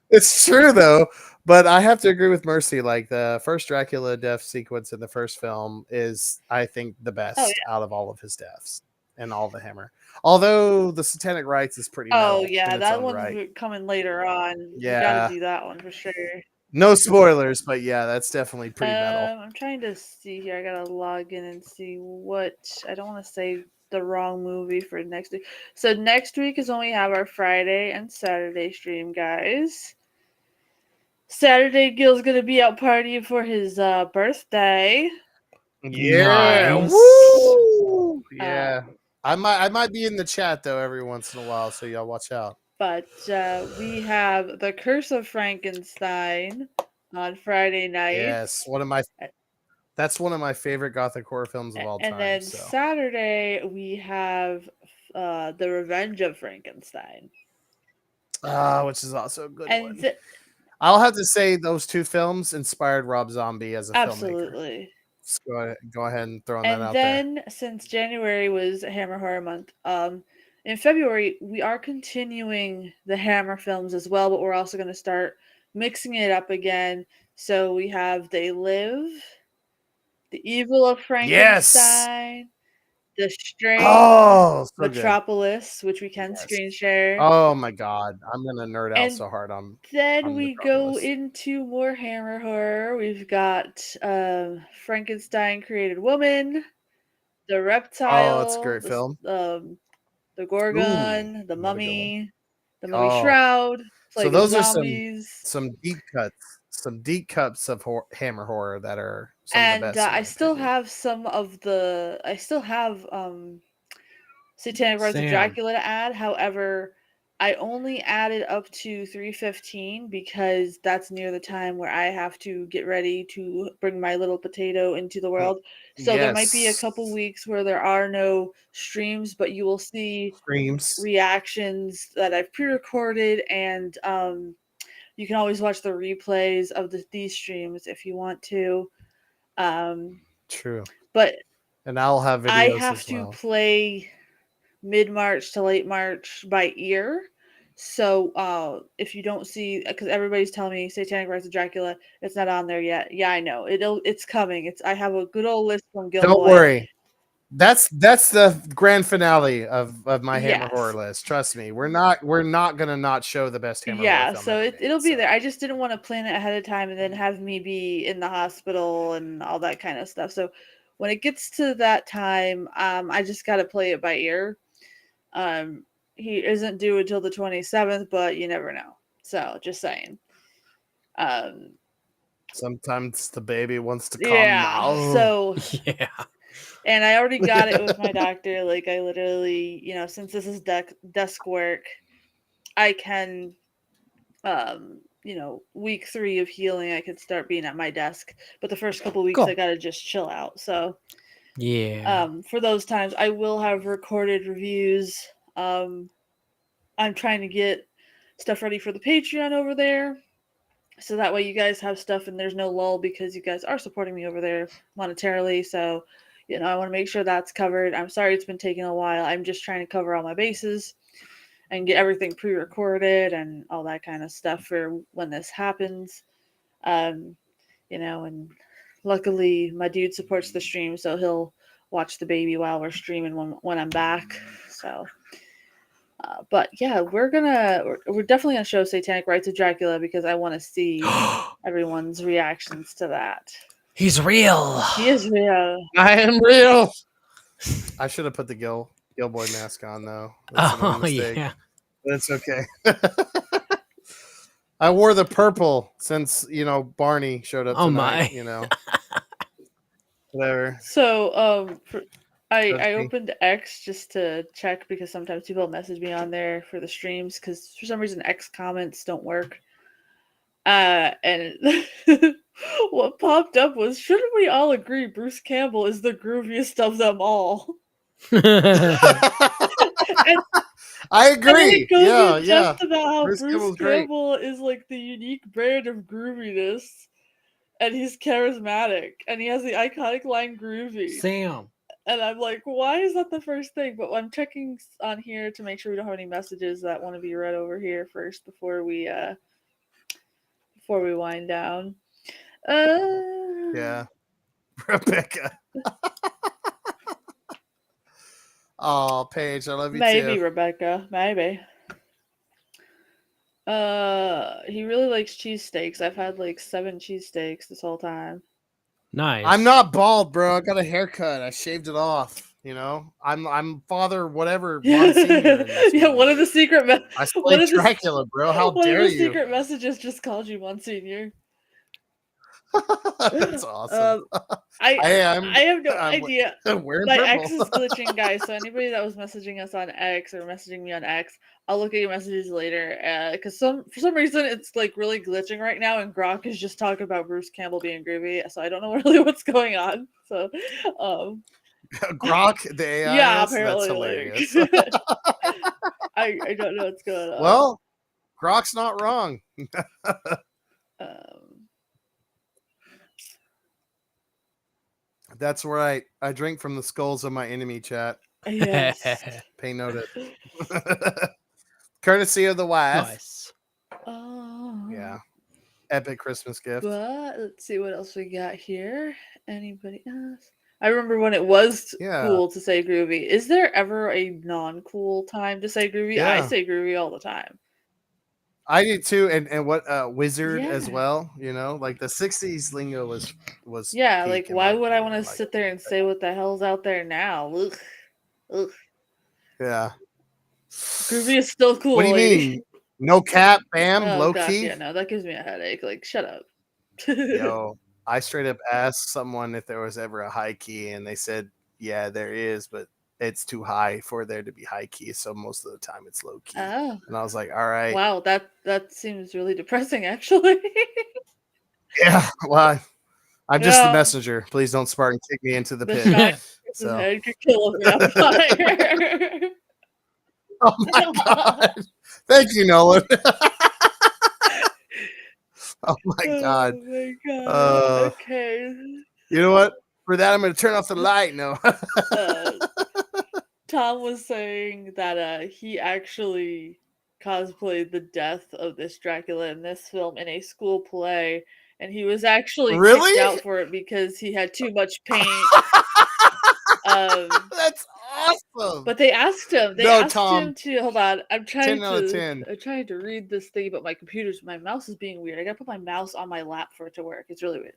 It's true though, but I have to agree with Mercy. Like the first Dracula death sequence in the first film is, I think, the best out of all of his deaths and all the Hammer. Although the Satanic Rites is pretty metal Oh, yeah, in its that own one's right. coming later on. You got Yeah, to do that one for sure. no spoilers, but yeah, that's definitely pretty metal. I'm trying to see here. I gotta log in and see what. I don't want to say the wrong movie for next week. So next week is when we have our Friday and Saturday stream, guys. Saturday, Gil's gonna be out partying for his birthday. Yeah, Nice. woo! Yeah, I might be in the chat though every once in a while, so y'all watch out. But we have The Curse of Frankenstein on Friday night. Yes, that's one of my favorite gothic horror films of all time. And then so. Saturday we have The Revenge of Frankenstein. Which is also a good And one. I'll have to say those two films inspired Rob Zombie as a filmmaker. absolutely. Just go ahead and throw that out And there. then since January was Hammer Horror Month, in February we are continuing the Hammer films as well, but we're also going to start mixing it up again. So we have They Live, The Evil of Frankenstein, The Strain, Oh, so good. Metropolis, which we can screen share. Oh my god, I'm gonna nerd out And so hard on. then we go Metropolis. into more Hammer horror. We've got Frankenstein Created Woman, The Reptile, Oh, it's a great film. The Gorgon, Ooh, The another good Mummy, The Mummy Oh. Shroud, So Plague of those are Zombies. some deep cuts of Hammer horror that are some of the And best. in my I still opinion. have Satanic Rise of Same. Dracula to add. However, I only added up to 315 because that's near the time where I have to get ready to bring my little potato into the world. So there might be a couple weeks where there are no streams, but you will see Screams. reactions that I've pre-recorded, and you can always watch the replays of these streams if you want to. True. But And I'll have videos I have as to well. play mid-March to late March by ear. So if you don't see, because everybody's telling me Satanic Rise of Dracula, it's not on there yet. Yeah, I know it's coming. I have a good old list from Gilboy. Don't worry. That's the grand finale of my Hammer horror list. Trust me, we're not gonna not show the best Hammer horror film. So it'll be there. I just didn't want to plan it ahead of time and then have me be in the hospital and all that kind of stuff. So when it gets to that time, I just got to play it by ear. He isn't due until the 27th, but you never know. So just saying. Sometimes the baby wants to come out. So Yeah. and I already got it with my doctor. Like I literally, since this is desk work, I can, week 3 of healing, I could start being at my desk. But the first couple weeks, Cool. I gotta just chill out. So Yeah. for those times, I will have recorded reviews I'm trying to get stuff ready for the Patreon over there. So that way you guys have stuff and there's no lull because you guys are supporting me over there monetarily. So, I want to make sure that's covered. I'm sorry it's been taking a while. I'm just trying to cover all my bases and get everything pre-recorded and all that kind of stuff for when this happens. And luckily my dude supports the stream, so he'll watch the baby while we're streaming when I'm back. So but yeah, we're definitely gonna show Satanic Rites of Dracula because I want to see everyone's reactions to that. He's real. He is real. I am real. I should have put the Gilboy mask on though. That's an old mistake. Yeah. But it's okay. I wore the purple since Barney showed up tonight. Whatever. So I opened X just to check because sometimes people message me on there for the streams because for some reason X comments don't work. And what popped up was, shouldn't we all agree Bruce Campbell is the grooviest of them all? I agree. Yeah, yeah. Just about how Bruce Bruce Campbell is like the unique brand of grooviness, and he's charismatic, and he has the iconic line "groovy." Sam. And I'm like, why is that the first thing? But I'm checking on here to make sure we don't have any messages that want to be read over here first before we wind down. Yeah. Rebecca. Oh, Paige, I love you maybe, too. Rebecca. Maybe. He really likes cheesesteaks. I've had like 7 cheesesteaks this whole time. Nice. I'm not bald, bro. I got a haircut. I shaved it off. I'm Father whatever Monsignor. Yeah, one of the secret I played Dracula, bro. How dare you? One of the secret messages just called you Monsignor. That's awesome. I have no idea. My X is purple. glitching, guys. So anybody that was messaging us on X or messaging me on X, I'll look at your messages later. Because for some reason it's like really glitching right now, and Grok is just talking about Bruce Campbell being groovy. So I don't know really what's going on. So, Grok, the AI. Yeah, is? apparently. That's hilarious. I don't know what's going on. Well, Grok's not wrong. That's right. I drink from the skulls of my enemy, chat. Yes. Pay notice. Courtesy of the wife. Nice. Yeah. Epic Christmas gift. But let's see what else we got here. Anybody else? I remember when it was cool to say groovy. Is there ever a non-cool time to say groovy? Yeah. I say groovy all the time. I do too, and what wizard as well. Like the '60s lingo was. Yeah, like why would I want to sit there and say what the hell's out there now? Ugh. Ugh. Yeah. Groovy is still cool. What do you mean? No cap, bam, low key. Yeah, no, that gives me a headache. Like, shut up. Yo, I straight up asked someone if there was ever a high key, and they said, "Yeah, there is, but it's too high for there to be high key, so most of the time it's low key." Oh. And I was like, all right. Wow, that seems really depressing, actually. Yeah, well, I'm just the messenger. Please don't Spartan kick me into the pit. So. Head could kill me on fire. Oh my god! Thank you, Nolan. Oh my god! Oh my god! Okay. You know what? For that, I'm going to turn off the light. No. Tom was saying that he actually cosplayed the death of this Dracula in this film in a school play, and he was actually kicked out for it because he had too much paint. That's awesome. But they asked him. They asked him to hold on. I'm trying 10 out of 10. I'm trying to read this thing, but my mouse is being weird. I gotta put my mouse on my lap for it to work. It's really weird.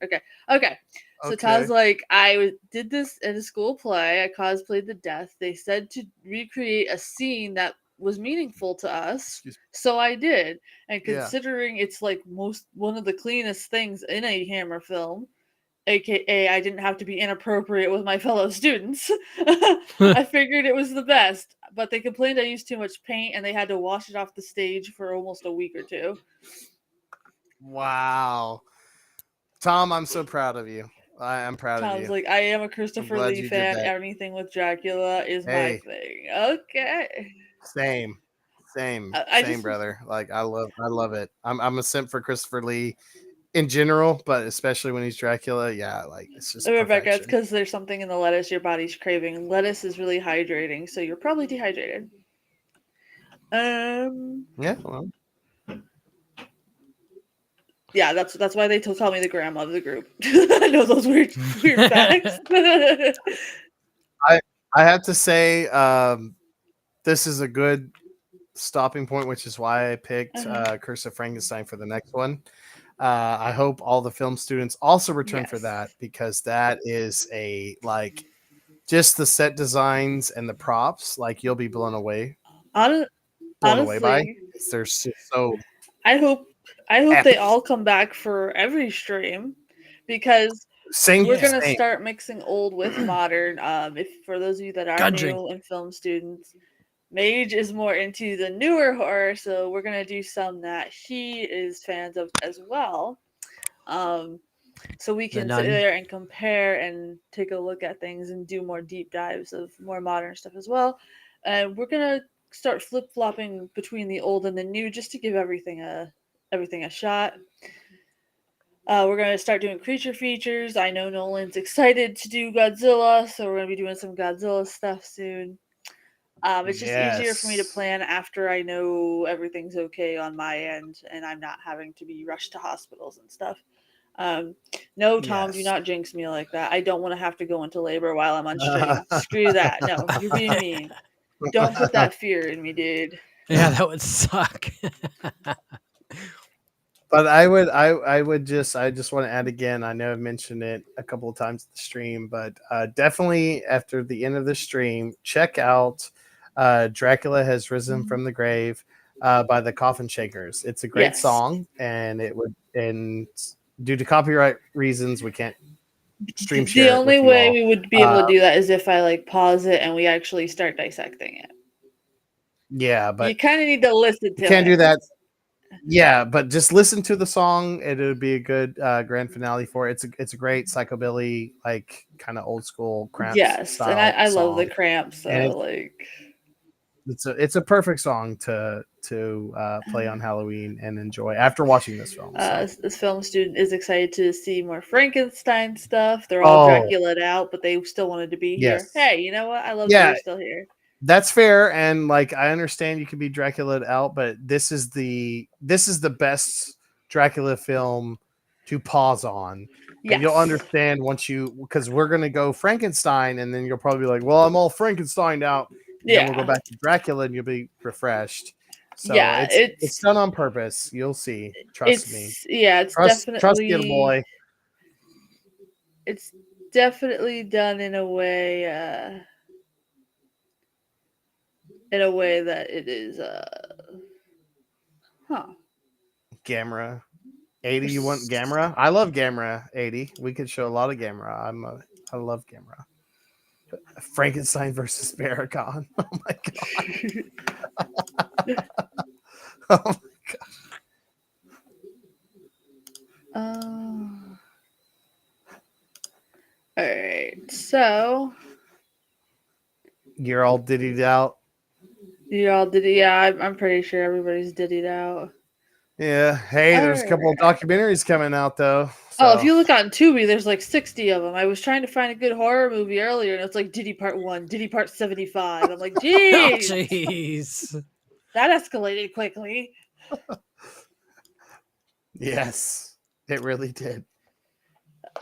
Okay. So Todd's like, I did this in a school play. I cosplayed the death. They said to recreate a scene that was meaningful to us, so I did. And considering it's like one of the cleanest things in a Hammer film, aka I didn't have to be inappropriate with my fellow students, I figured it was the best. But they complained I used too much paint, and they had to wash it off the stage for almost a week or 2. Wow, Tom, I'm so proud of you. I am proud of you. Tom's like, I am a Christopher Lee fan. Anything with Dracula is my thing. Okay. Same, same, I same, just brother. Like I love it. I'm a simp for Christopher Lee in general, but especially when he's Dracula. Yeah, like it's just Rebecca, it's perfection. because there's something in the lettuce your body's craving. Lettuce is really hydrating, so you're probably dehydrated. Yeah, well, Yeah, that's why they tell me the grandma of the group. I know those weird facts. I I have to say, this is a good stopping point, which is why I picked Uh-huh. Curse of Frankenstein for the next one. I hope all the film students also return for Yes. that, because that is a like just the set designs and the props, like you'll be Hon- blown away by. Honestly, They're so I hope I hope they epic. all come back for every stream because Same, we're Yeah. gonna same. start mixing old with modern. If for those of you that are Gundring. new and film students, Mage is more into the newer horror, so we're gonna do some that he is fans of as well. So we The can sit Nun. there and compare and take a look at things and do more deep dives of more modern stuff as well. And we're gonna start flip flopping between the old and the new just to give everything a shot. We're gonna start doing creature features. I know Nolan's excited to do Godzilla, so we're gonna be doing some Godzilla stuff soon. It's just easier for me to Yes. plan after I know everything's okay on my end and I'm not having to be rushed to hospitals and stuff. No, Tom, do Yes. not jinx me like that. I don't want to have to go into labor while I'm on stream. Screw that. No, you're being mean. Don't put that fear in me, dude. Yeah, that would suck. But I just want to add again. I know I've mentioned it a couple of times in the stream, but definitely after the end of the stream, check out "Dracula Has Risen from the Grave" by the Coffin Shakers. It's a great Yes. song, and due to copyright reasons, we can't stream The share it only with you way all. we would be able to do that is if I like pause it and we actually start dissecting it. Yeah, You but kind of need to listen you to can't it. do that. Yeah, but just listen to the song. It would be a good grand finale for it. It's a great psychobilly, like kind of old school Cramps Yes, and style I love the song, cramps, and so like it's a perfect song to play on Halloween and enjoy after watching this film. So this film student is excited to see more Frankenstein stuff. They're all oh Draculaed out, but they still wanted to be here. yes, Hey, you know what? I love that yeah, you're still here. that's fair, and like I understand you could be Dracula out, but this is the best Dracula film to pause on, and you'll Yes. understand once you, because we're gonna go Frankenstein, and then you'll probably be like, well, I'm all Frankenstein out, and then we'll go Yeah. back to Dracula, and you'll be refreshed. So Yeah, it's done on purpose. You'll see. Trust me. it's Trust you, boy. it's definitely done in a way that it is huh. Gamera. 80, you want Gamera? I love Gamera. 80. We could show a lot of Gamera. I love Gamera. Frankenstein versus Barragon. Oh my god. Oh my All right. So You're all diddied out. you all did it. Yeah, I'm pretty sure everybody's diddied out. Yeah. Hey, All there's a couple of right. documentaries coming out though. Oh, if So you look on Tubi, there's like 60 of them. I was trying to find a good horror movie earlier, and it's like Diddy Part 1, Diddy Part 75. I'm like, Oh, geez, jeez. that escalated quickly. yes, it really did.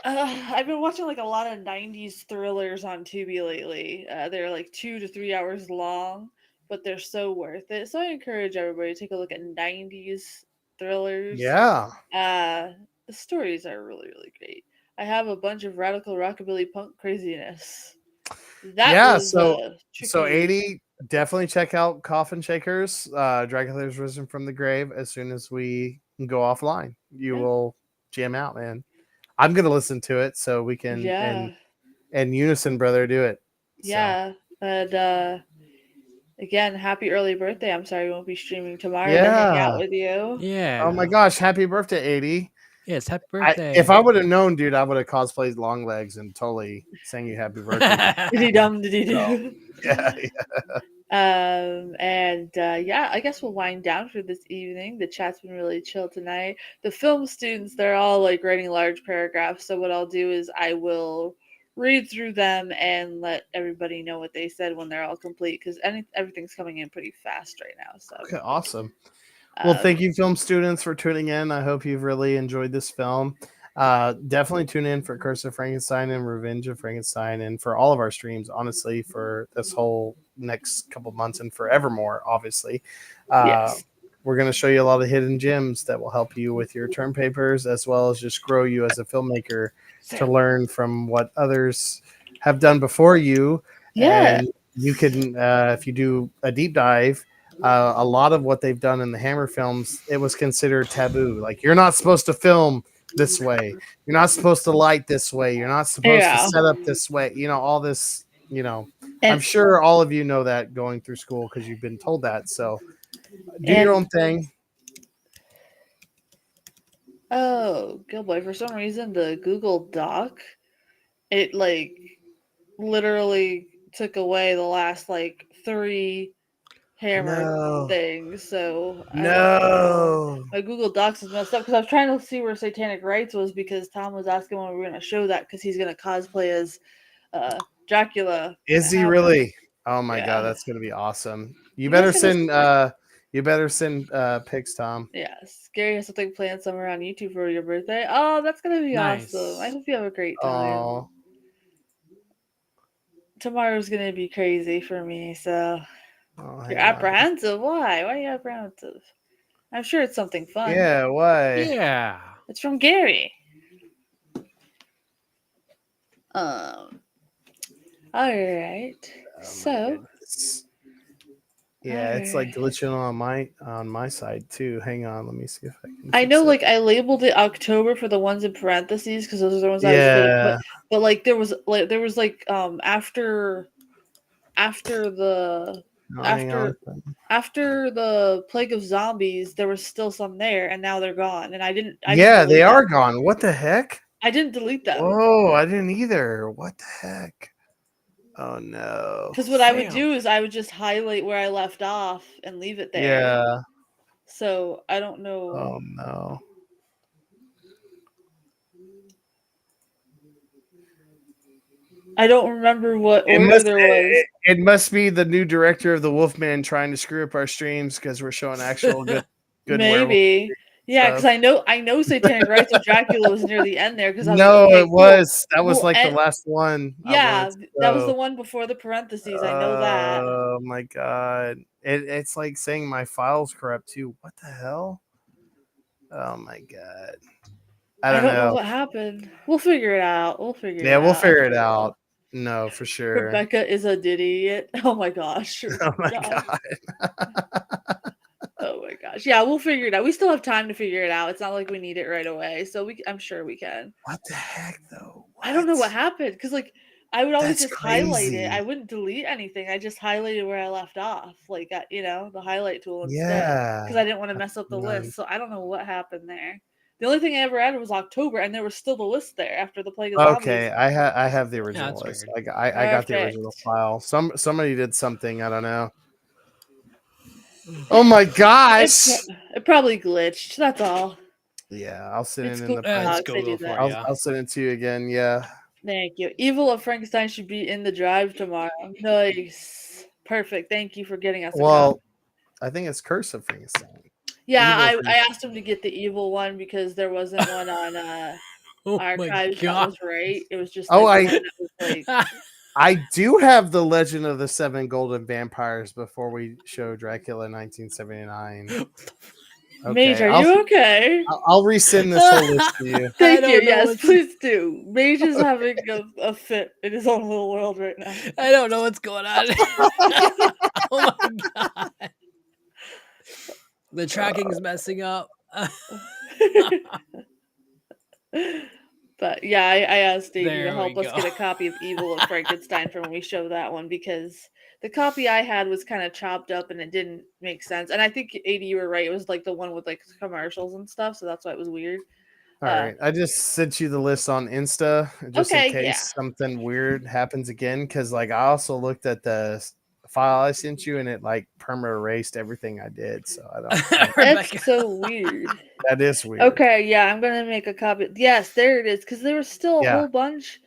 I've been watching like a lot of 90s thrillers on Tubi lately. They're like 2 to 3 hours long, but they're so worth it. So I encourage everybody to take a look at 90s thrillers. Yeah. The stories are really, really great. I have a bunch of radical rockabilly punk craziness. That Yeah. was So tricky. 80, definitely check out Coffin Shakers. Dracula Has Risen from the Grave as soon as we go offline. You Yeah. will jam out, man. I'm gonna listen to it so we can Yeah. and unison, brother, do it. So Yeah. And again, happy early birthday. I'm sorry we won't be streaming tomorrow to hang out yeah. with you. Yeah. Oh my gosh, happy birthday, 80. Yes, happy birthday. If I would have known, dude, I would have cosplayed long legs and totally sang you happy birthday. Did he dumb? Did he do? So, yeah. Yeah, I guess we'll wind down for this evening. The chat's been really chill tonight. The film students, they're all like writing large paragraphs. So what I'll do is I will read through them and let everybody know what they said when they're all complete, because everything's coming in pretty fast right now. So Okay, awesome. Well, um, thank you, film students, for tuning in. I hope you've really enjoyed this film. Definitely tune in for Curse of Frankenstein and Revenge of Frankenstein, and for all of our streams, honestly, for this whole next couple months and forevermore, obviously. Uh, yes, we're going to show you a lot of hidden gems that will help you with your term papers, as well as just grow you as a filmmaker to learn from what others have done before you. yeah, And you can, if you do a deep dive, a lot of what they've done in the Hammer films, it was considered taboo. Like, you're not supposed to film this way. You're not supposed to light this way. You're not supposed to yeah, set up this way. All this, I'm and sure all of you know that going through school because you've been told that. So do your and own thing. oh, Gilboy, for some reason the Google Doc, it like literally took away the last like three Hammer No. things. So I don't know. No. My Google Docs is messed up because I was trying to see where Satanic Rites was, because Tom was asking when we were going to show that, because he's going to cosplay as Dracula when Is it he happens. really? Oh my god, Yeah. that's gonna be awesome. You guys gotta. You better send pics, Tom. Yeah, Scary has something planned somewhere on YouTube for your birthday. Oh, that's gonna be awesome. I Nice. hope you have a great time. Oh, Tomorrow's gonna be crazy for me, so you're hang on. apprehensive. Why? Why are you apprehensive? I'm sure it's something fun. Yeah, why? Yeah. It's from Gary. Um. All right. Oh my So. goodness. All Yeah, it's like right. glitching on my side too. Hang on, let me see if I can I know, fix it. like I labeled it October for the ones in parentheses because those are the ones I was feeling. Yeah, But like there was after the no, hang on. after after the plague of zombies, there was still some there, and now they're gone. And I didn't Yeah, they delete are them. gone. What the heck? I didn't delete them Whoa, I didn't either. What the heck? Oh no. because what I would Damn. do is I would just highlight where I left off and leave it there. Yeah. So I don't know. Oh no. I don't remember what It order must there was. it must be the new director of the Wolfman trying to screw up our streams because we're showing actual good werewolf Maybe. Yeah, because stuff. I know Satanic Rites of Dracula was near the end there, because I was like, No, okay, it cool. was. That was Well, like the and last one I wanted yeah, to that was the show. one before the parentheses. I know that. Oh my god. It's like saying my file's corrupt too. What the hell? Oh my god. I I don't don't know know. what happened. We'll figure it out. We'll figure Yeah, it we'll out. I'm figure it sure. out. No, for sure. Rebecca is an idiot. Oh my gosh. Oh my God. god. Oh my gosh. Yeah, we'll figure it out. We still have time to figure it out. It's not like we need it right away. So I'm sure we can. What the heck though? I don't know what What? happened, because like I would always That's just highlight it. I crazy. wouldn't delete anything. I just highlighted where I left off, like the highlight tool instead, because Yeah. I didn't want to mess up the None. list. So I don't know what happened there. The only thing I ever added was October, and there was still the list there after the Plague of Zombies. Okay, I have the Yeah, original that's list. weird. I got the original Perfect. file. Somebody did something, I don't know. Oh my It, gosh. it probably glitched. That's all. Yeah, I'll send It's it in cool. the It's Dogs, they do Google that. for you. I'll send it to you again. Yeah. Thank you. Evil of Frankenstein should be in the drive tomorrow. Nice. Perfect. Thank you for getting us a copy. Well, I think it's Curse of Frankenstein. Yeah, Evil I Frankenstein. asked him to get the evil one because there wasn't one on Oh my archives that god. was right. It was just Oh, like one that was like I do have the Legend of the Seven Golden Vampires before we show Dracula 1979. Mage, Okay, are you okay? I'll resend this whole list to you. I Thank you. don't know Yes, what's please do. Mage is having a fit in his own little world right now. I don't know what's going on. Oh my god. The tracking's messing up. But yeah, I asked Davey to There we help us go. get a copy of Evil of Frankenstein for when we show that one, because the copy I had was kind of chopped up and it didn't make sense. And I think AD, you were right. It was like the one with like commercials and stuff, so that's why it was weird. All right, I just sent you the list on Insta just in Okay, yeah. case something weird happens again. Because like I also looked at the file I sent you, and it like perma erased everything I did. So I don't. That's Rebecca. so weird. That is weird. Okay, yeah, I'm gonna make a copy. Yes, there it is. Because there was still a Yeah. whole bunch.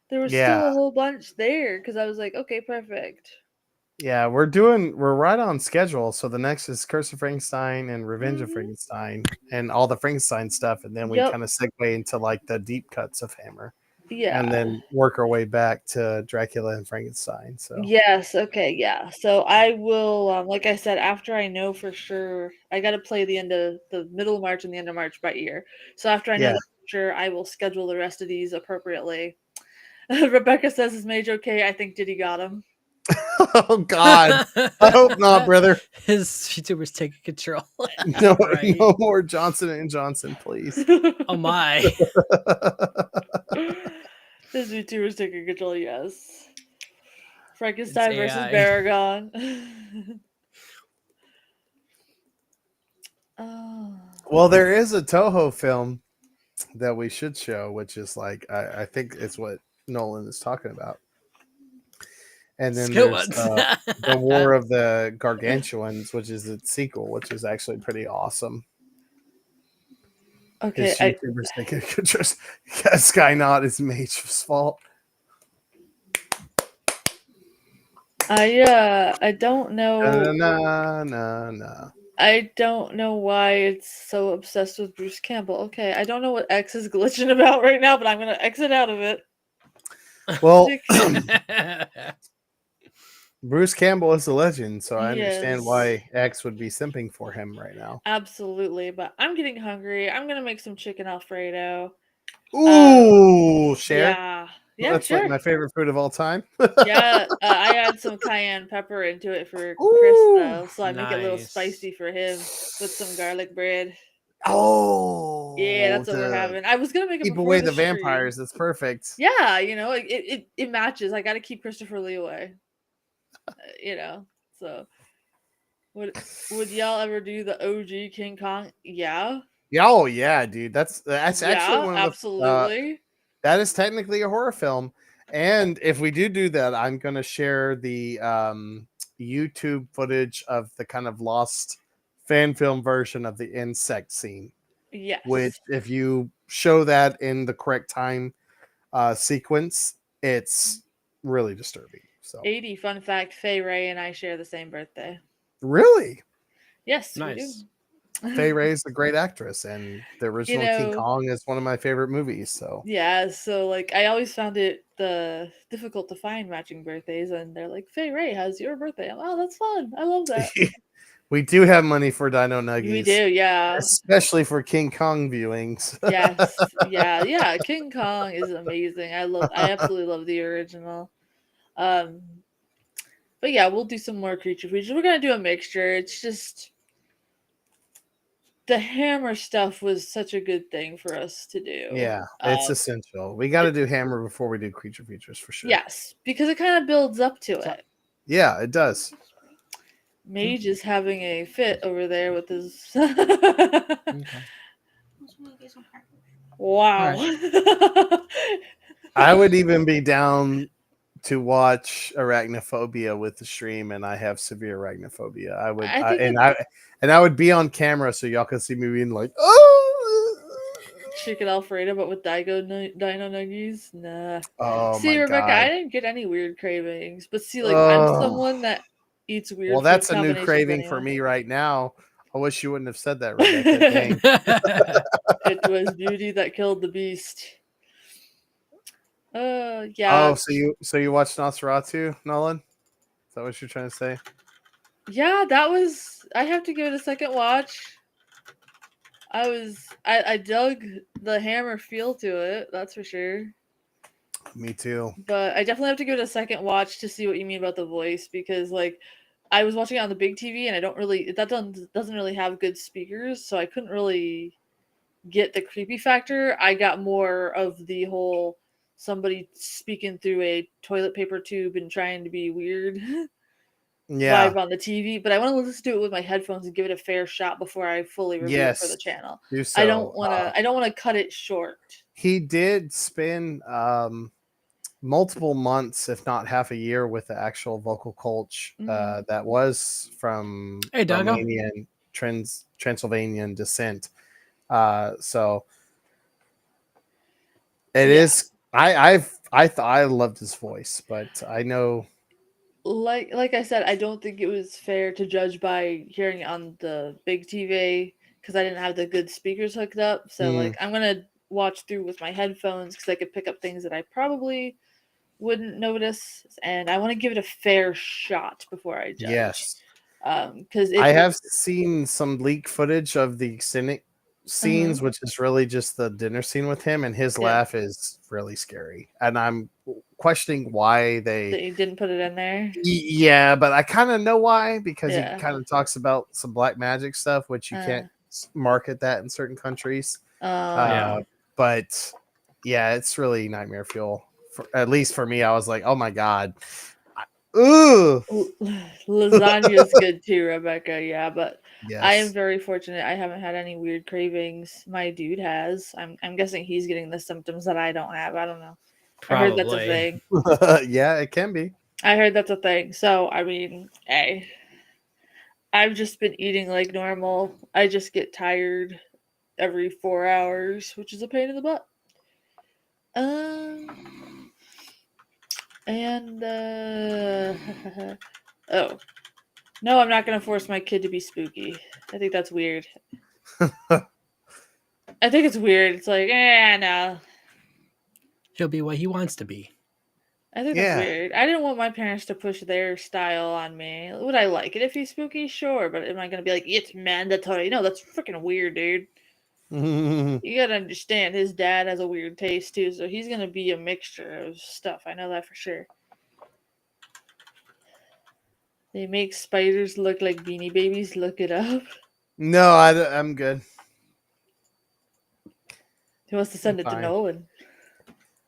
There was Yeah. still a whole bunch there. Because I was like, okay, perfect. Yeah, we're right on schedule. So the next is Curse of Frankenstein and Revenge of Frankenstein and all the Frankenstein stuff, and then we Yep. kind of segue into like the deep cuts of Hammer, Yeah. and then work our way back to Dracula and Frankenstein. So Yes. Okay. Yeah. So I will, like I said, after I know for sure, I got to play the middle of March and the end of March by ear. So after I know yeah. that for sure, I will schedule the rest of these appropriately. Rebecca says, "Is Mage okay?" I think Diddy got him. Oh God, I hope not, brother. His YouTubers taking control. No, Right. no more Johnson and Johnson, please. Oh my. His YouTubers taking control. Yes. It's Frankenstein versus AI. Baragon. Oh. Well, there is a Toho film that we should show, which is like I think it's what Nolan is talking about. And then Good there's ones. the War of the Gargantuans, which is its sequel, which is actually pretty awesome. Okay. His YouTubers think it could just Skynot is Mage's fault. I don't know. No. I don't know why it's so obsessed with Bruce Campbell. Okay, I don't know what X is glitching about right now, but I'm gonna exit out of it. Well, Tick. Bruce Campbell is a legend, so I understand Yes. why X would be simping for him right now. Absolutely, but I'm getting hungry. I'm gonna make some chicken Alfredo. Ooh, share. Yeah, That's like sure. my favorite food of all time. Yeah, I add some cayenne pepper into it for Chris Ooh. though, so I make it a little Nice. spicy for him with some garlic bread. Yeah, Oh, that's what we're to having. I was gonna make it keep before away the the stream. vampires. That's perfect. Yeah, like, it matches. I got to keep Christopher Lee away. So would y'all ever do the OG King Kong? Yeah. Yeah, oh yeah, dude. That's actually Yeah, one of the absolutely. that is technically a horror film. And if we do that, I'm going to share the YouTube footage of the kind of lost fan film version of the insect scene, Yes. which if you show that in the correct time sequence, it's really disturbing. So 80 fun fact, Faye Ray and I share the same birthday. really, Yes, Nice. we do. Faye Ray's a great actress, and the original King Kong is one of my favorite movies. So yeah, so like I always found it difficult to find matching birthdays, and they're like, Faye Ray, how's your birthday? Oh, that's fun. I love that. we do have money for Dino Nuggies. We do, yeah. Especially for King Kong viewings. Yes, yeah. King Kong is amazing. I absolutely love the original. But yeah, we'll do some more creature features. We're gonna do a mixture. It's just the Hammer stuff was such a good thing for us to do. Yeah, it's essential. We got to do Hammer before we do creature features for sure. Yes, because it kind of builds up to it. Yeah, it does. Mage is having a fit over there with his. Okay. Wow. I would even be down to watch Arachnophobia with the stream, and I have severe arachnophobia. I would, I would be on camera so y'all can see me being like, oh, Chicken Alfredo, but with Dino Nuggies. Nah. oh See, my Rebecca, God. I didn't get any weird cravings, but see, like I'm someone that eats weird. Well, that's food a new combinations craving anyway. for me right now. I wish you wouldn't have said that, Rebecca. Dang. It was Beauty that killed the beast. Yeah. Oh, so you watched Nosferatu, Nolan? Is that what you're trying to say? Yeah, that was. I have to give it a second watch. I dug the Hammer feel to it. That's for sure. Me too. But I definitely have to give it a second watch to see what you mean about the voice, because like I was watching it on the big TV and I don't really that doesn't really have good speakers, so I couldn't really get the creepy factor. I got more of the whole somebody speaking through a toilet paper tube and trying to be weird Yeah. vibe on the TV. But I want to listen to it with my headphones and give it a fair shot before I fully review it for the channel. Do so. I don't want to cut it short. He did spin multiple months, if not half a year, with the actual vocal coach that was from Hey, Doggo. Romanian Transylvanian descent. So it Yeah. is. I loved his voice, but I know. Like I said, I don't think it was fair to judge by hearing it on the big TV because I didn't have the good speakers hooked up. So like I'm gonna watch through with my headphones because I could pick up things that I probably wouldn't notice, and I want to give it a fair shot before I judge. Yes. Because I have seen some leak footage of the scenic scenes, which is really just the dinner scene with him, and his laugh is really scary. And I'm questioning why they didn't put it in there. Yeah, but I kind of know why, because he kind of talks about some black magic stuff, which you can't market that in certain countries. But yeah, it's really nightmare fuel. At least for me, I was like, oh my god. Ooh. Lasagna's good too, Rebecca. Yeah, but I am Yes. very fortunate. I haven't had any weird cravings. My dude has. I'm guessing he's getting the symptoms that I don't have. I don't know. Probably. I heard that's a thing. Yeah, it can be. I heard that's a thing. So I mean, hey, I've just been eating like normal. I just get tired every 4 hours, which is a pain in the butt. And oh. No, I'm not gonna force my kid to be spooky. I think that's weird. I think it's weird. It's like, no. He'll be what he wants to be. I think that's weird. I didn't want my parents to push their style on me. Would I like it if he's spooky? Sure, but am I gonna be like, it's mandatory? No, that's freaking weird, dude. You gotta understand, his dad has a weird taste too, so he's gonna be a mixture of stuff. I know that for sure. They make spiders look like Beanie Babies. Look it up. No, I'm good. He wants to send it to Nolan.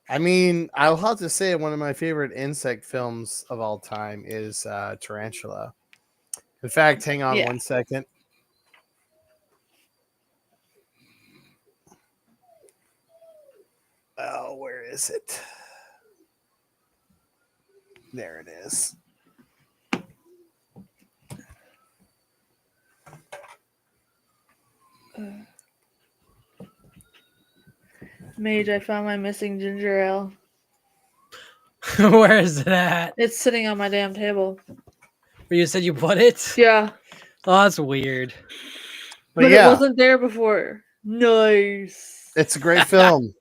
I mean, I'll have to say one of my favorite insect films of all time is Tarantula. In fact, hang on 1 second. Oh, where is it? There it is. Mage, I found my missing ginger ale. Where is that? It's sitting on my damn table. Where you said you put it? Yeah. Oh, that's weird. But it wasn't there before. Nice. It's a great film.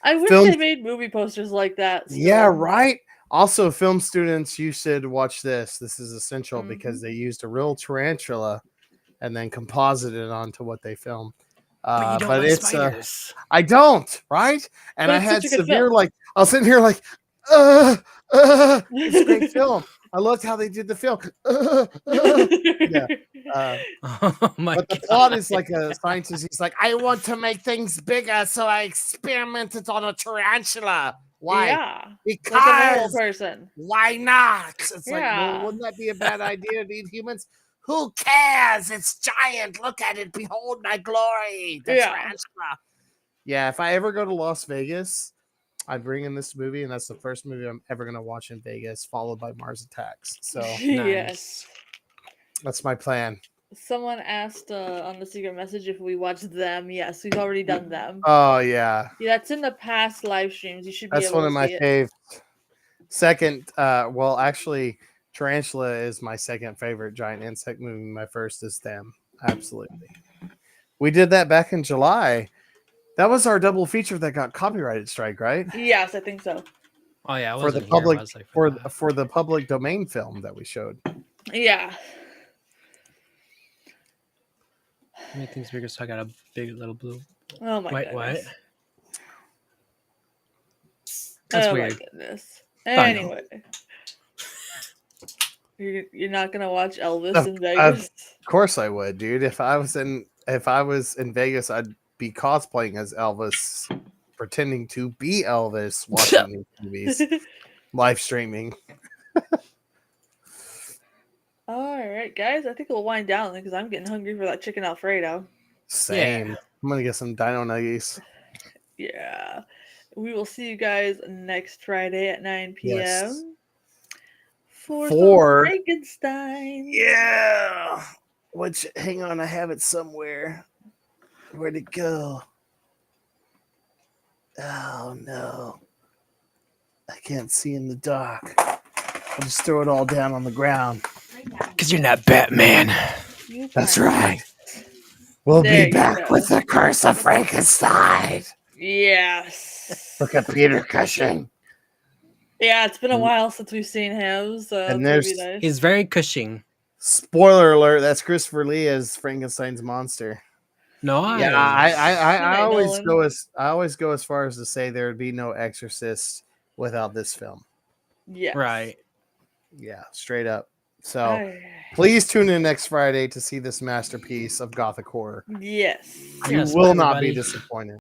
I wish they made movie posters like that. Still. Yeah, right. Also, film students, you should watch this. This is essential because they used a real tarantula and then composited it onto what they filmed. But you don't like spiders. I don't, right? And but I had severe film. like I was sitting here like, it's a great film. I loved how they did the film. Yeah. Oh my but the plot is like a scientist. He's like, I want to make things bigger, so I experimented on a tarantula. Why? Yeah. Because like a normal person. Why not? It's like, well, wouldn't that be a bad idea to eat humans? Who cares? It's giant. Look at it. Behold my glory. The tarantula. Yeah, if I ever go to Las Vegas, I bring in this movie, and that's the first movie I'm ever going to watch in Vegas, followed by Mars Attacks. So yes, that's my plan. Someone asked on the secret message if we watched them. Yes, we've already done them. Oh yeah, that's in the past live streams. You should be. That's one of my faves. Second, well, actually, Tarantula is my second favorite giant insect movie. My first is them. Absolutely, we did that back in July. That was our double feature that got copyrighted strike, right? Yes, I think so. Oh yeah, for the public for the public domain film that we showed. Yeah. Make things bigger, so I got a big little blue. Oh my goodness. What? That's weird. My goodness. Anyway. You're not gonna watch Elvis in Vegas? Of course I would, dude. If I was in Vegas, I'd be cosplaying as Elvis, pretending to be Elvis, watching these movies, live streaming. All right, guys. I think we'll wind down because I'm getting hungry for that chicken Alfredo. Same. Yeah. I'm gonna get some Dino Nuggies. Yeah. We will see you guys next Friday at 9 Yes. p.m. for some For Frankenstein. yeah. Which hang on, I have it somewhere. Where'd it go? Oh no. I can't see in the dark. I'll just throw it all down on the ground. Because you're not Batman. That's right. We'll There be you back go. with the Curse of Frankenstein. Yes. Look at Peter Cushing. Yeah, it's been a while since we've seen him, so And it's gonna there's- be nice. He's very Cushing. Spoiler alert, that's Christopher Lee as Frankenstein's monster. Nice. Yeah, I Good night, always Nolan. go as far as to say there would be no Exorcist without this film. Yes. Right. Yeah, straight up. So I- please tune in next Friday to see this masterpiece of gothic horror. Yes. You Yes, will bye, not be everybody. disappointed.